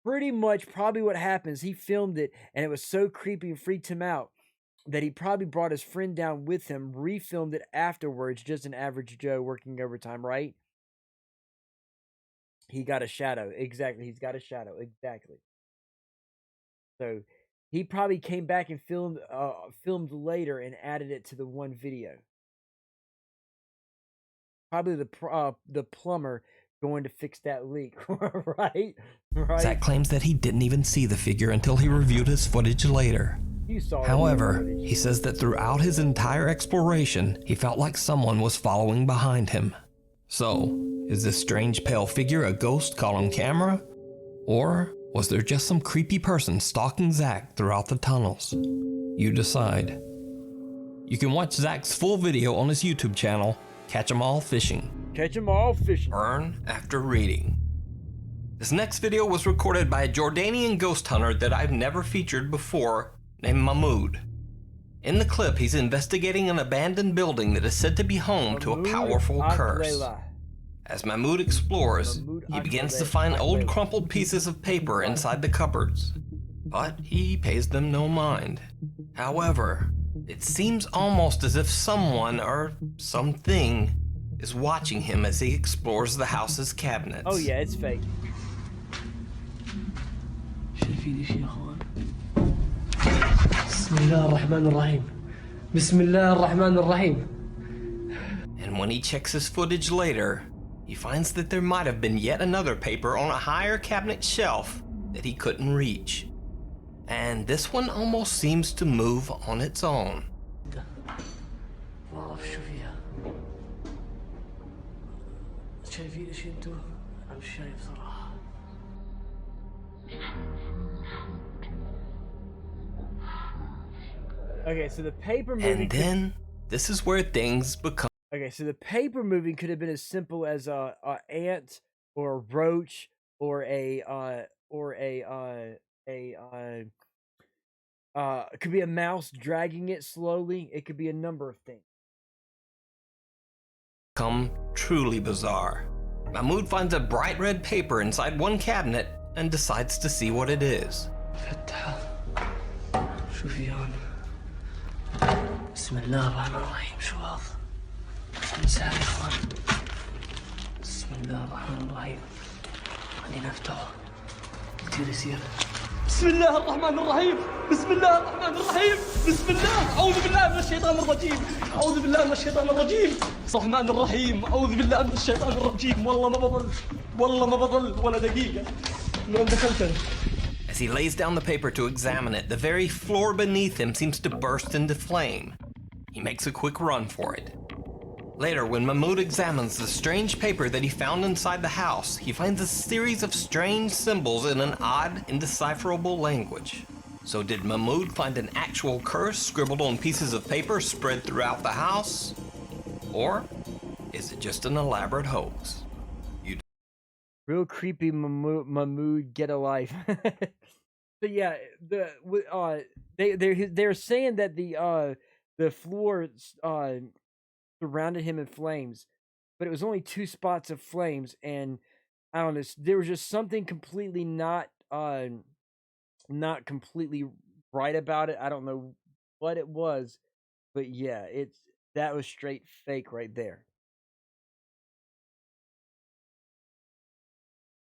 Speaker 1: Pretty much, probably what happens. He filmed it, and it was so creepy and freaked him out that he probably brought his friend down with him, refilmed it afterwards, just an average Joe working overtime, right? He got a shadow. Exactly. He's got a shadow. Exactly. So he probably came back and filmed later and added it to the one video. Probably the plumber going to fix that leak, right?
Speaker 14: Zach claims that he didn't even see the figure until he reviewed his footage later. However, he says that throughout his entire exploration, he felt like someone was following behind him. So, is this strange pale figure a ghost caught on camera? Or was there just some creepy person stalking Zach throughout the tunnels? You decide. You can watch Zach's full video on his YouTube channel, Catch 'em All Fishing.
Speaker 1: Catch 'em all fishing.
Speaker 14: Burn after reading. This next video was recorded by a Jordanian ghost hunter that I've never featured before, named Mahmoud. In the clip, he's investigating an abandoned building that is said to be home to a powerful curse. As Mahmoud explores, he begins to find old crumpled pieces of paper inside the cupboards, but he pays them no mind. However, it seems almost as if someone or something is watching him as he explores the house's cabinets.
Speaker 1: Oh yeah, it's fake. And when he checks his footage later, he finds that there might have been yet another paper on a higher cabinet shelf that he couldn't reach. And this one almost seems to move on its own. Okay, so the paper moving. And then this is where things become. Okay, so the paper moving could have been as simple as a ant or a roach or it could be a mouse dragging it slowly. It could be a number of things.
Speaker 14: Become truly bizarre. Mahmoud finds a bright red paper inside one cabinet and decides to see what it is.
Speaker 19: بسم الله الرحمن الرحيم شو هذا؟ انسان يا اخوان بسم الله الرحمن الرحيم خلينا نفتحه كثير يصير بسم الله الرحمن الرحيم بسم الله الرحمن الرحيم بسم الله أعوذ بالله من الشيطان الرجيم أعوذ بالله من الشيطان الرجيم الرحمن الرحيم أعوذ بالله من الشيطان الرجيم والله ما بضل ولا دقيقة من دخلت.
Speaker 14: As he lays down the paper to examine it, the very floor beneath him seems to burst into flame. He makes a quick run for it. Later, when Mahmoud examines the strange paper that he found inside the house, he finds a series of strange symbols in an odd, indecipherable language. So did Mahmoud find an actual curse scribbled on pieces of paper spread throughout the house? Or is it just an elaborate hoax?
Speaker 1: Real creepy Mahmoud, get a life. But yeah, they're saying that the floor surrounded him in flames, but it was only 2 spots of flames, and I don't know, there was just something completely not completely right about it. I don't know what it was, but yeah, that was straight fake right there.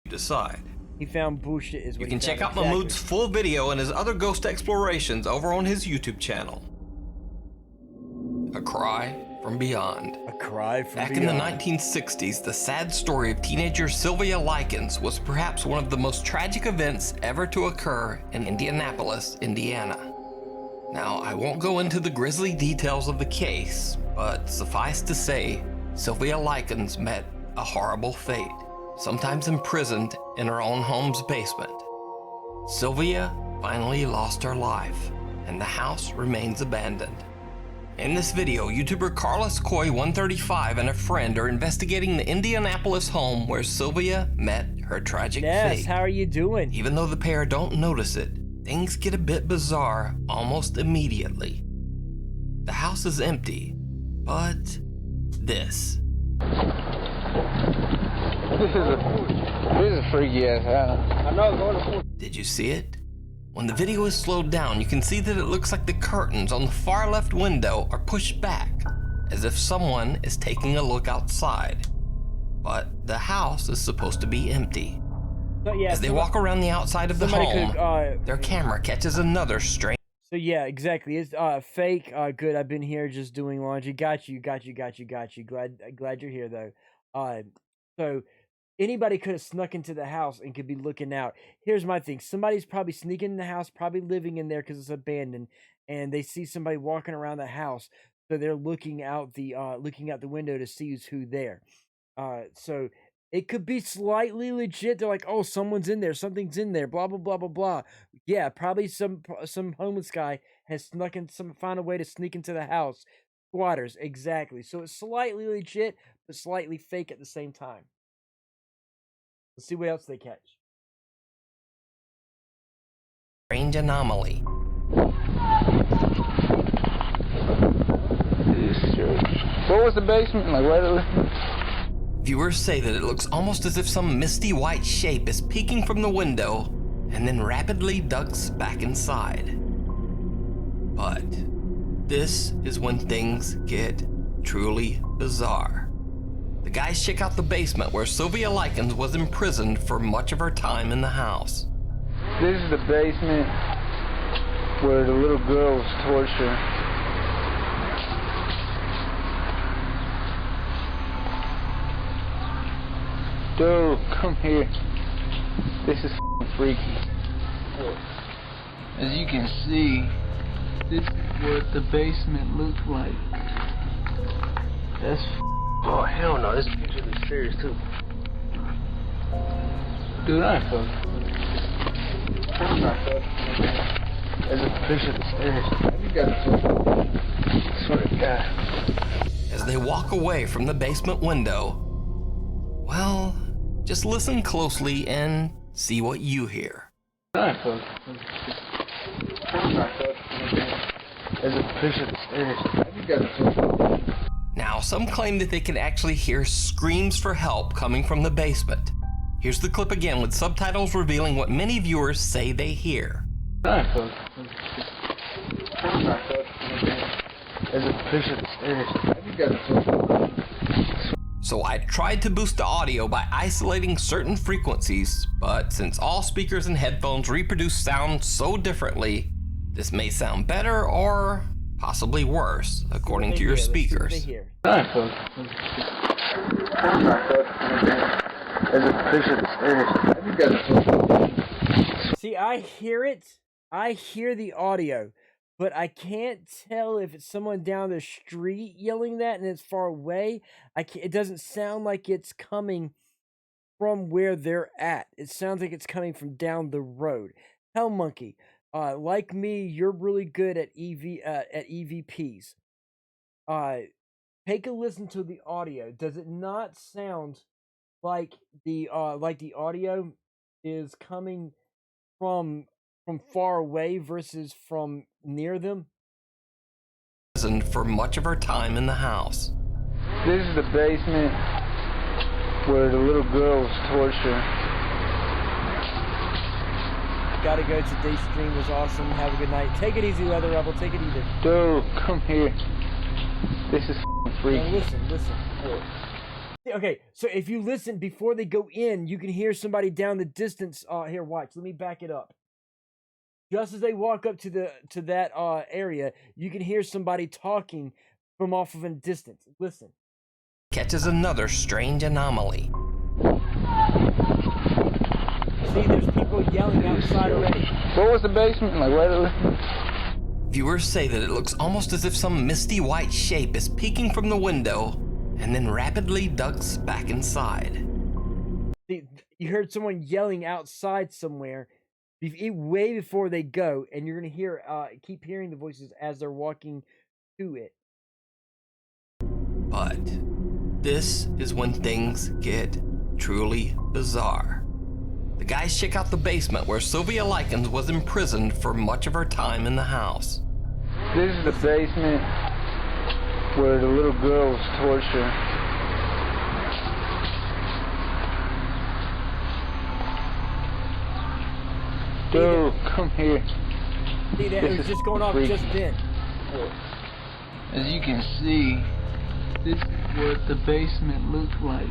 Speaker 14: Decide.
Speaker 1: He found bullshit is what
Speaker 14: you can check out Mahmoud's full video and his other ghost explorations over on his YouTube channel. A Cry from Beyond.
Speaker 1: A Cry from
Speaker 14: Back
Speaker 1: Beyond.
Speaker 14: in the 1960s, the sad story of teenager Sylvia Likens was perhaps one of the most tragic events ever to occur in Indianapolis, Indiana. Now, I won't go into the grisly details of the case, but suffice to say, Sylvia Likens met a horrible fate. Sometimes imprisoned in her own home's basement. Sylvia finally lost her life, and the house remains abandoned. In this video, YouTuber Carlos Coy135 and a friend are investigating the Indianapolis home where Sylvia met her tragic fate.
Speaker 1: Yes, how are you doing?
Speaker 14: Even though the pair don't notice it, things get a bit bizarre almost immediately. The house is empty, but this.
Speaker 20: This is a freaky ass house. I know.
Speaker 14: Did you see it? When the video is slowed down, you can see that it looks like the curtains on the far left window are pushed back, as if someone is taking a look outside. But the house is supposed to be empty.
Speaker 1: So, yeah,
Speaker 14: as they walk around the outside of the home,
Speaker 1: could,
Speaker 14: their camera catches another strange.
Speaker 1: So yeah, exactly. It's fake. Good. I've been here just doing laundry. Got you. Glad you're here though. So anybody could have snuck into the house and could be looking out. Here's my thing. Somebody's probably sneaking in the house, probably living in there because it's abandoned, and they see somebody walking around the house, so they're looking out the window to see who there. So it could be slightly legit. They're like, oh, someone's in there, something's in there, blah blah blah blah blah. Yeah, probably some homeless guy has snuck in, found a way to sneak into the house. Squatters, exactly. So it's slightly legit, but slightly fake at the same time. Let's see what else they catch.
Speaker 14: Strange anomaly.
Speaker 20: What was the basement like? Where
Speaker 14: Viewers say that it looks almost as if some misty white shape is peeking from the window and then rapidly ducks back inside. But this is when things get truly bizarre. The guys check out the basement where Sylvia Likens was imprisoned for much of her time in the house.
Speaker 20: This is the basement where the little girl was tortured. Dude, come here. This is freaky. As you can see, this is what the basement looked like. That's
Speaker 19: oh hell no, this picture looks serious too.
Speaker 20: Dude, I ain't fucking. I'm not fucking. There's a picture of the stairs. You gotta swear to God.
Speaker 14: As they walk away from the basement window, well, just listen closely and see what you hear.
Speaker 20: I ain't fucking. I'm not fucking. There's a picture of the stairs. You gotta.
Speaker 14: Now, some claim that they can actually hear screams for help coming from the basement. Here's the clip again with subtitles revealing what many viewers say they hear.
Speaker 20: There's a picture of the stairs.
Speaker 14: So I tried to boost the audio by isolating certain frequencies, but since all speakers and headphones reproduce sound so differently, this may sound better or possibly worse, according to your speakers.
Speaker 1: See, I hear it. I hear the audio, but I can't tell if it's someone down the street yelling that and it's far away. It doesn't sound like it's coming from where they're at. It sounds like it's coming from down the road. Hell Monkey, like me, you're really good at EVPs. Take a listen to the audio. Does it not sound like the audio is coming from far away versus from near them?
Speaker 14: For much of her time in the house.
Speaker 20: This is the basement where the little girl was tortured.
Speaker 1: Gotta go. Today's stream was awesome. Have a good night. Take it easy, Leather Rebel. Take it easy.
Speaker 20: Dude, come here. This is freaky.
Speaker 1: Now listen. Okay, so if you listen before they go in, you can hear somebody down the distance. Here, watch. Let me back it up. Just as they walk up to that area, you can hear somebody talking from off of a distance. Listen.
Speaker 14: Catches another strange anomaly.
Speaker 1: See, there's people yelling outside already.
Speaker 20: What was the basement like? Where?
Speaker 14: Viewers say that it looks almost as if some misty white shape is peeking from the window and then rapidly ducks back inside.
Speaker 1: See, you heard someone yelling outside somewhere, way before they go, and you're gonna hear keep hearing the voices as they're walking to it.
Speaker 14: But this is when things get truly bizarre. The guys check out the basement where Sylvia Likens was imprisoned for much of her time in the house.
Speaker 20: This is the basement where the little girl was tortured. Dude, come here.
Speaker 1: See that? It was just going off just then.
Speaker 20: As you can see, this is what the basement looked like.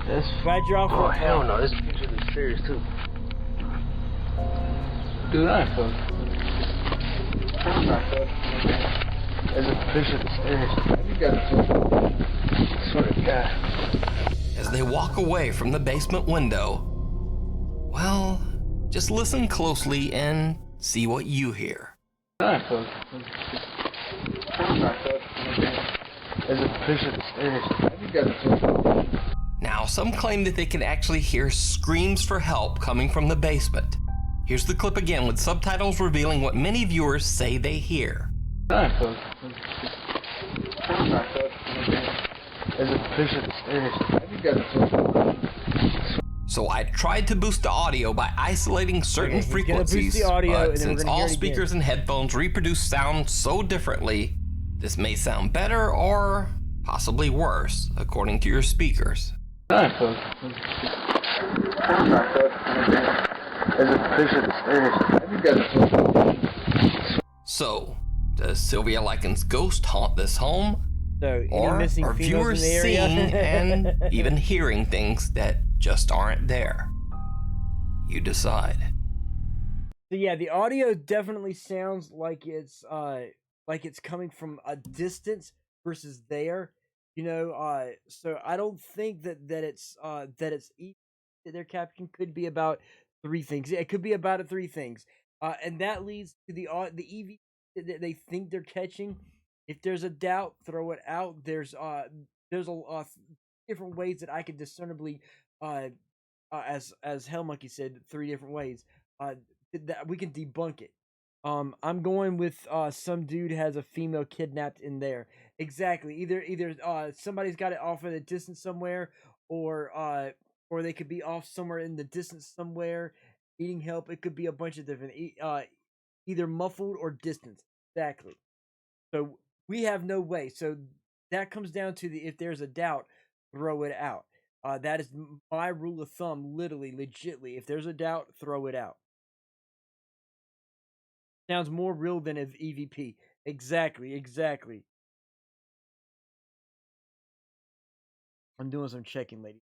Speaker 20: That's
Speaker 1: glad you're off.
Speaker 20: Oh hell no, this picture is serious too. Dude, I fuck. There's a picture of the stairs. You gotta I swear to God.
Speaker 14: As they walk away from the basement window, well, just listen closely and see what you hear.
Speaker 20: I fuck. There's a picture of the stairs. You gotta
Speaker 14: Now, some claim that they can actually hear screams for help coming from the basement. Here's the clip again with subtitles revealing what many viewers say they hear.
Speaker 20: There's a picture of the stairs. You gotta
Speaker 14: So I tried to boost the audio by isolating certain frequencies, but since all speakers and headphones reproduce sound so differently, this may sound better or possibly worse, according to your speakers.
Speaker 20: There's a picture of the stairs. You gotta
Speaker 14: So, does Sylvia Likens' ghost haunt this home?
Speaker 1: So,
Speaker 14: or are viewers seeing and even hearing things that just aren't there? You decide.
Speaker 1: So yeah, the audio definitely sounds like it's coming from a distance versus there. You know, so I don't think that it's easy. Their caption could be about three things. It could be about three things, and that leads to the EV that they think they're catching. If there's a doubt, throw it out. There's a different ways that I could discernibly, as Hell Monkey said, 3 different ways that we can debunk it. I'm going with some dude has a female kidnapped in there. Exactly. Either somebody's got it off at a distance somewhere, or they could be off somewhere in the distance somewhere needing help. It could be a bunch of different either muffled or distance. Exactly. So we have no way. So that comes down to if there's a doubt, throw it out. That is my rule of thumb, literally, legitly. If there's a doubt, throw it out. Sounds more real than an EVP. Exactly. I'm doing some checking, lady.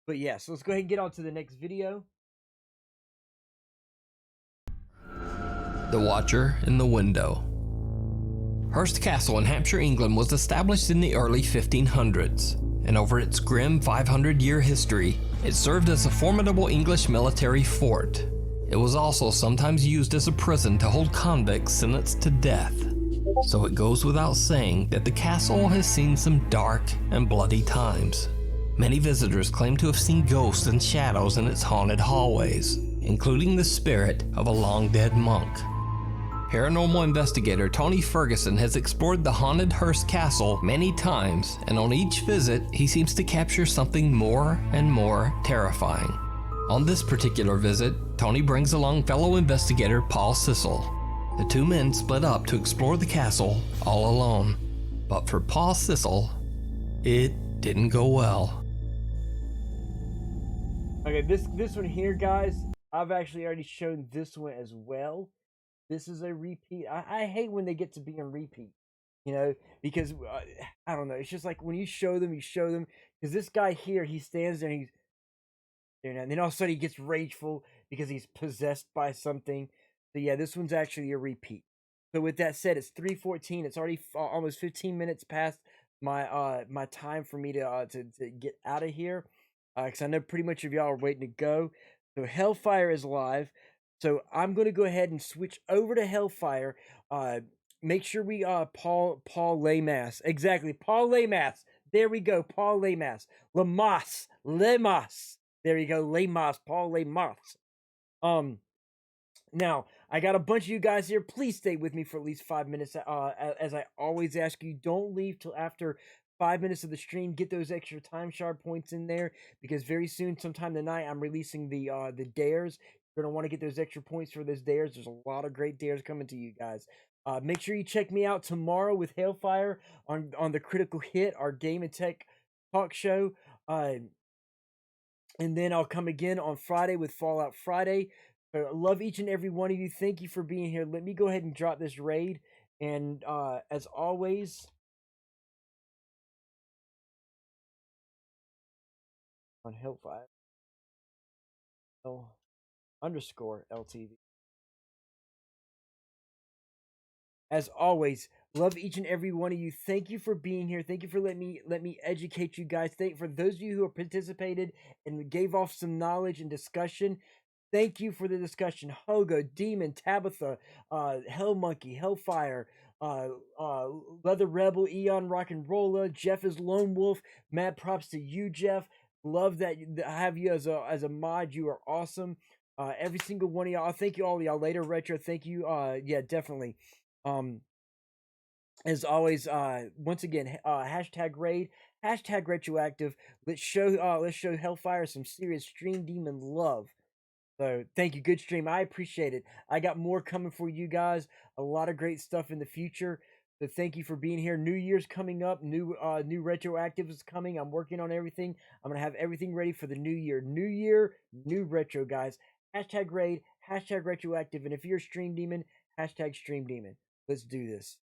Speaker 1: But yeah, so let's go ahead and get on to the next video.
Speaker 14: The Watcher in the Window. Hurst Castle in Hampshire, England was established in the early 1500s, and over its grim 500-year history, it served as a formidable English military fort. It was also sometimes used as a prison to hold convicts sentenced to death. So it goes without saying that the castle has seen some dark and bloody times. Many visitors claim to have seen ghosts and shadows in its haunted hallways, including the spirit of a long-dead monk. Paranormal investigator Tony Ferguson has explored the haunted Hurst Castle many times, and on each visit, he seems to capture something more and more terrifying. On this particular visit, Tony brings along fellow investigator Paul Sissel. The two men split up to explore the castle all alone. But for Paul Sissel, it didn't go well.
Speaker 1: Okay, this one here, guys, I've actually already shown this one as well. This is a repeat. I hate when they get to be in repeat, you know, because I don't know. It's just like when you show them, because this guy here, he stands there and he's there, and then all of a sudden he gets rageful because he's possessed by something. So yeah, this one's actually a repeat. So with that said, it's 3:14. It's already almost 15 minutes past my my time for me to get out of here, because I know pretty much of y'all are waiting to go. So Hellfire is live. So I'm going to go ahead and switch over to Hellfire. Make sure we Paul Lemass. Exactly, Paul Lemass. There we go, Paul Lemass. Lemas. There you go, Lemos, Paul Lemos. Now, I got a bunch of you guys here. Please stay with me for at least 5 minutes. As I always ask you, don't leave till after 5 minutes of the stream. Get those extra time shard points in there, because very soon, sometime tonight, I'm releasing the dares. You're gonna want to get those extra points for those dares. There's a lot of great dares coming to you guys. Make sure you check me out tomorrow with Hailfire on the Critical Hit, our game and tech talk show. And then I'll come again on Friday with Fallout Friday. I love each and every one of you. Thank you for being here. Let me go ahead and drop this raid. And as always, on Hellfire underscore LTV. As always, love each and every one of you. Thank you for being here. Thank you for letting me educate you guys. Thank for those of you who have participated and gave off some knowledge and discussion. Thank you for the discussion. Hogo, Demon, Tabitha, Hell Monkey, Hellfire, Leather Rebel, Eon Rock and Rolla, Jeff is Lone Wolf. Mad props to you, Jeff. Love that I have you as a mod. You are awesome. Every single one of y'all. I'll thank you all of y'all later, Retro. Thank you. Yeah, definitely. As always, once again, hashtag raid, hashtag retroactive. Let's show Hellfire some serious Stream Demon love. So thank you, good stream. I appreciate it. I got more coming for you guys. A lot of great stuff in the future. So thank you for being here. New Year's coming up. New retroactive is coming. I'm working on everything. I'm gonna have everything ready for the new year. New year, new retro, guys. Hashtag raid, hashtag retroactive, and if you're a Stream Demon, hashtag Stream Demon. Let's do this.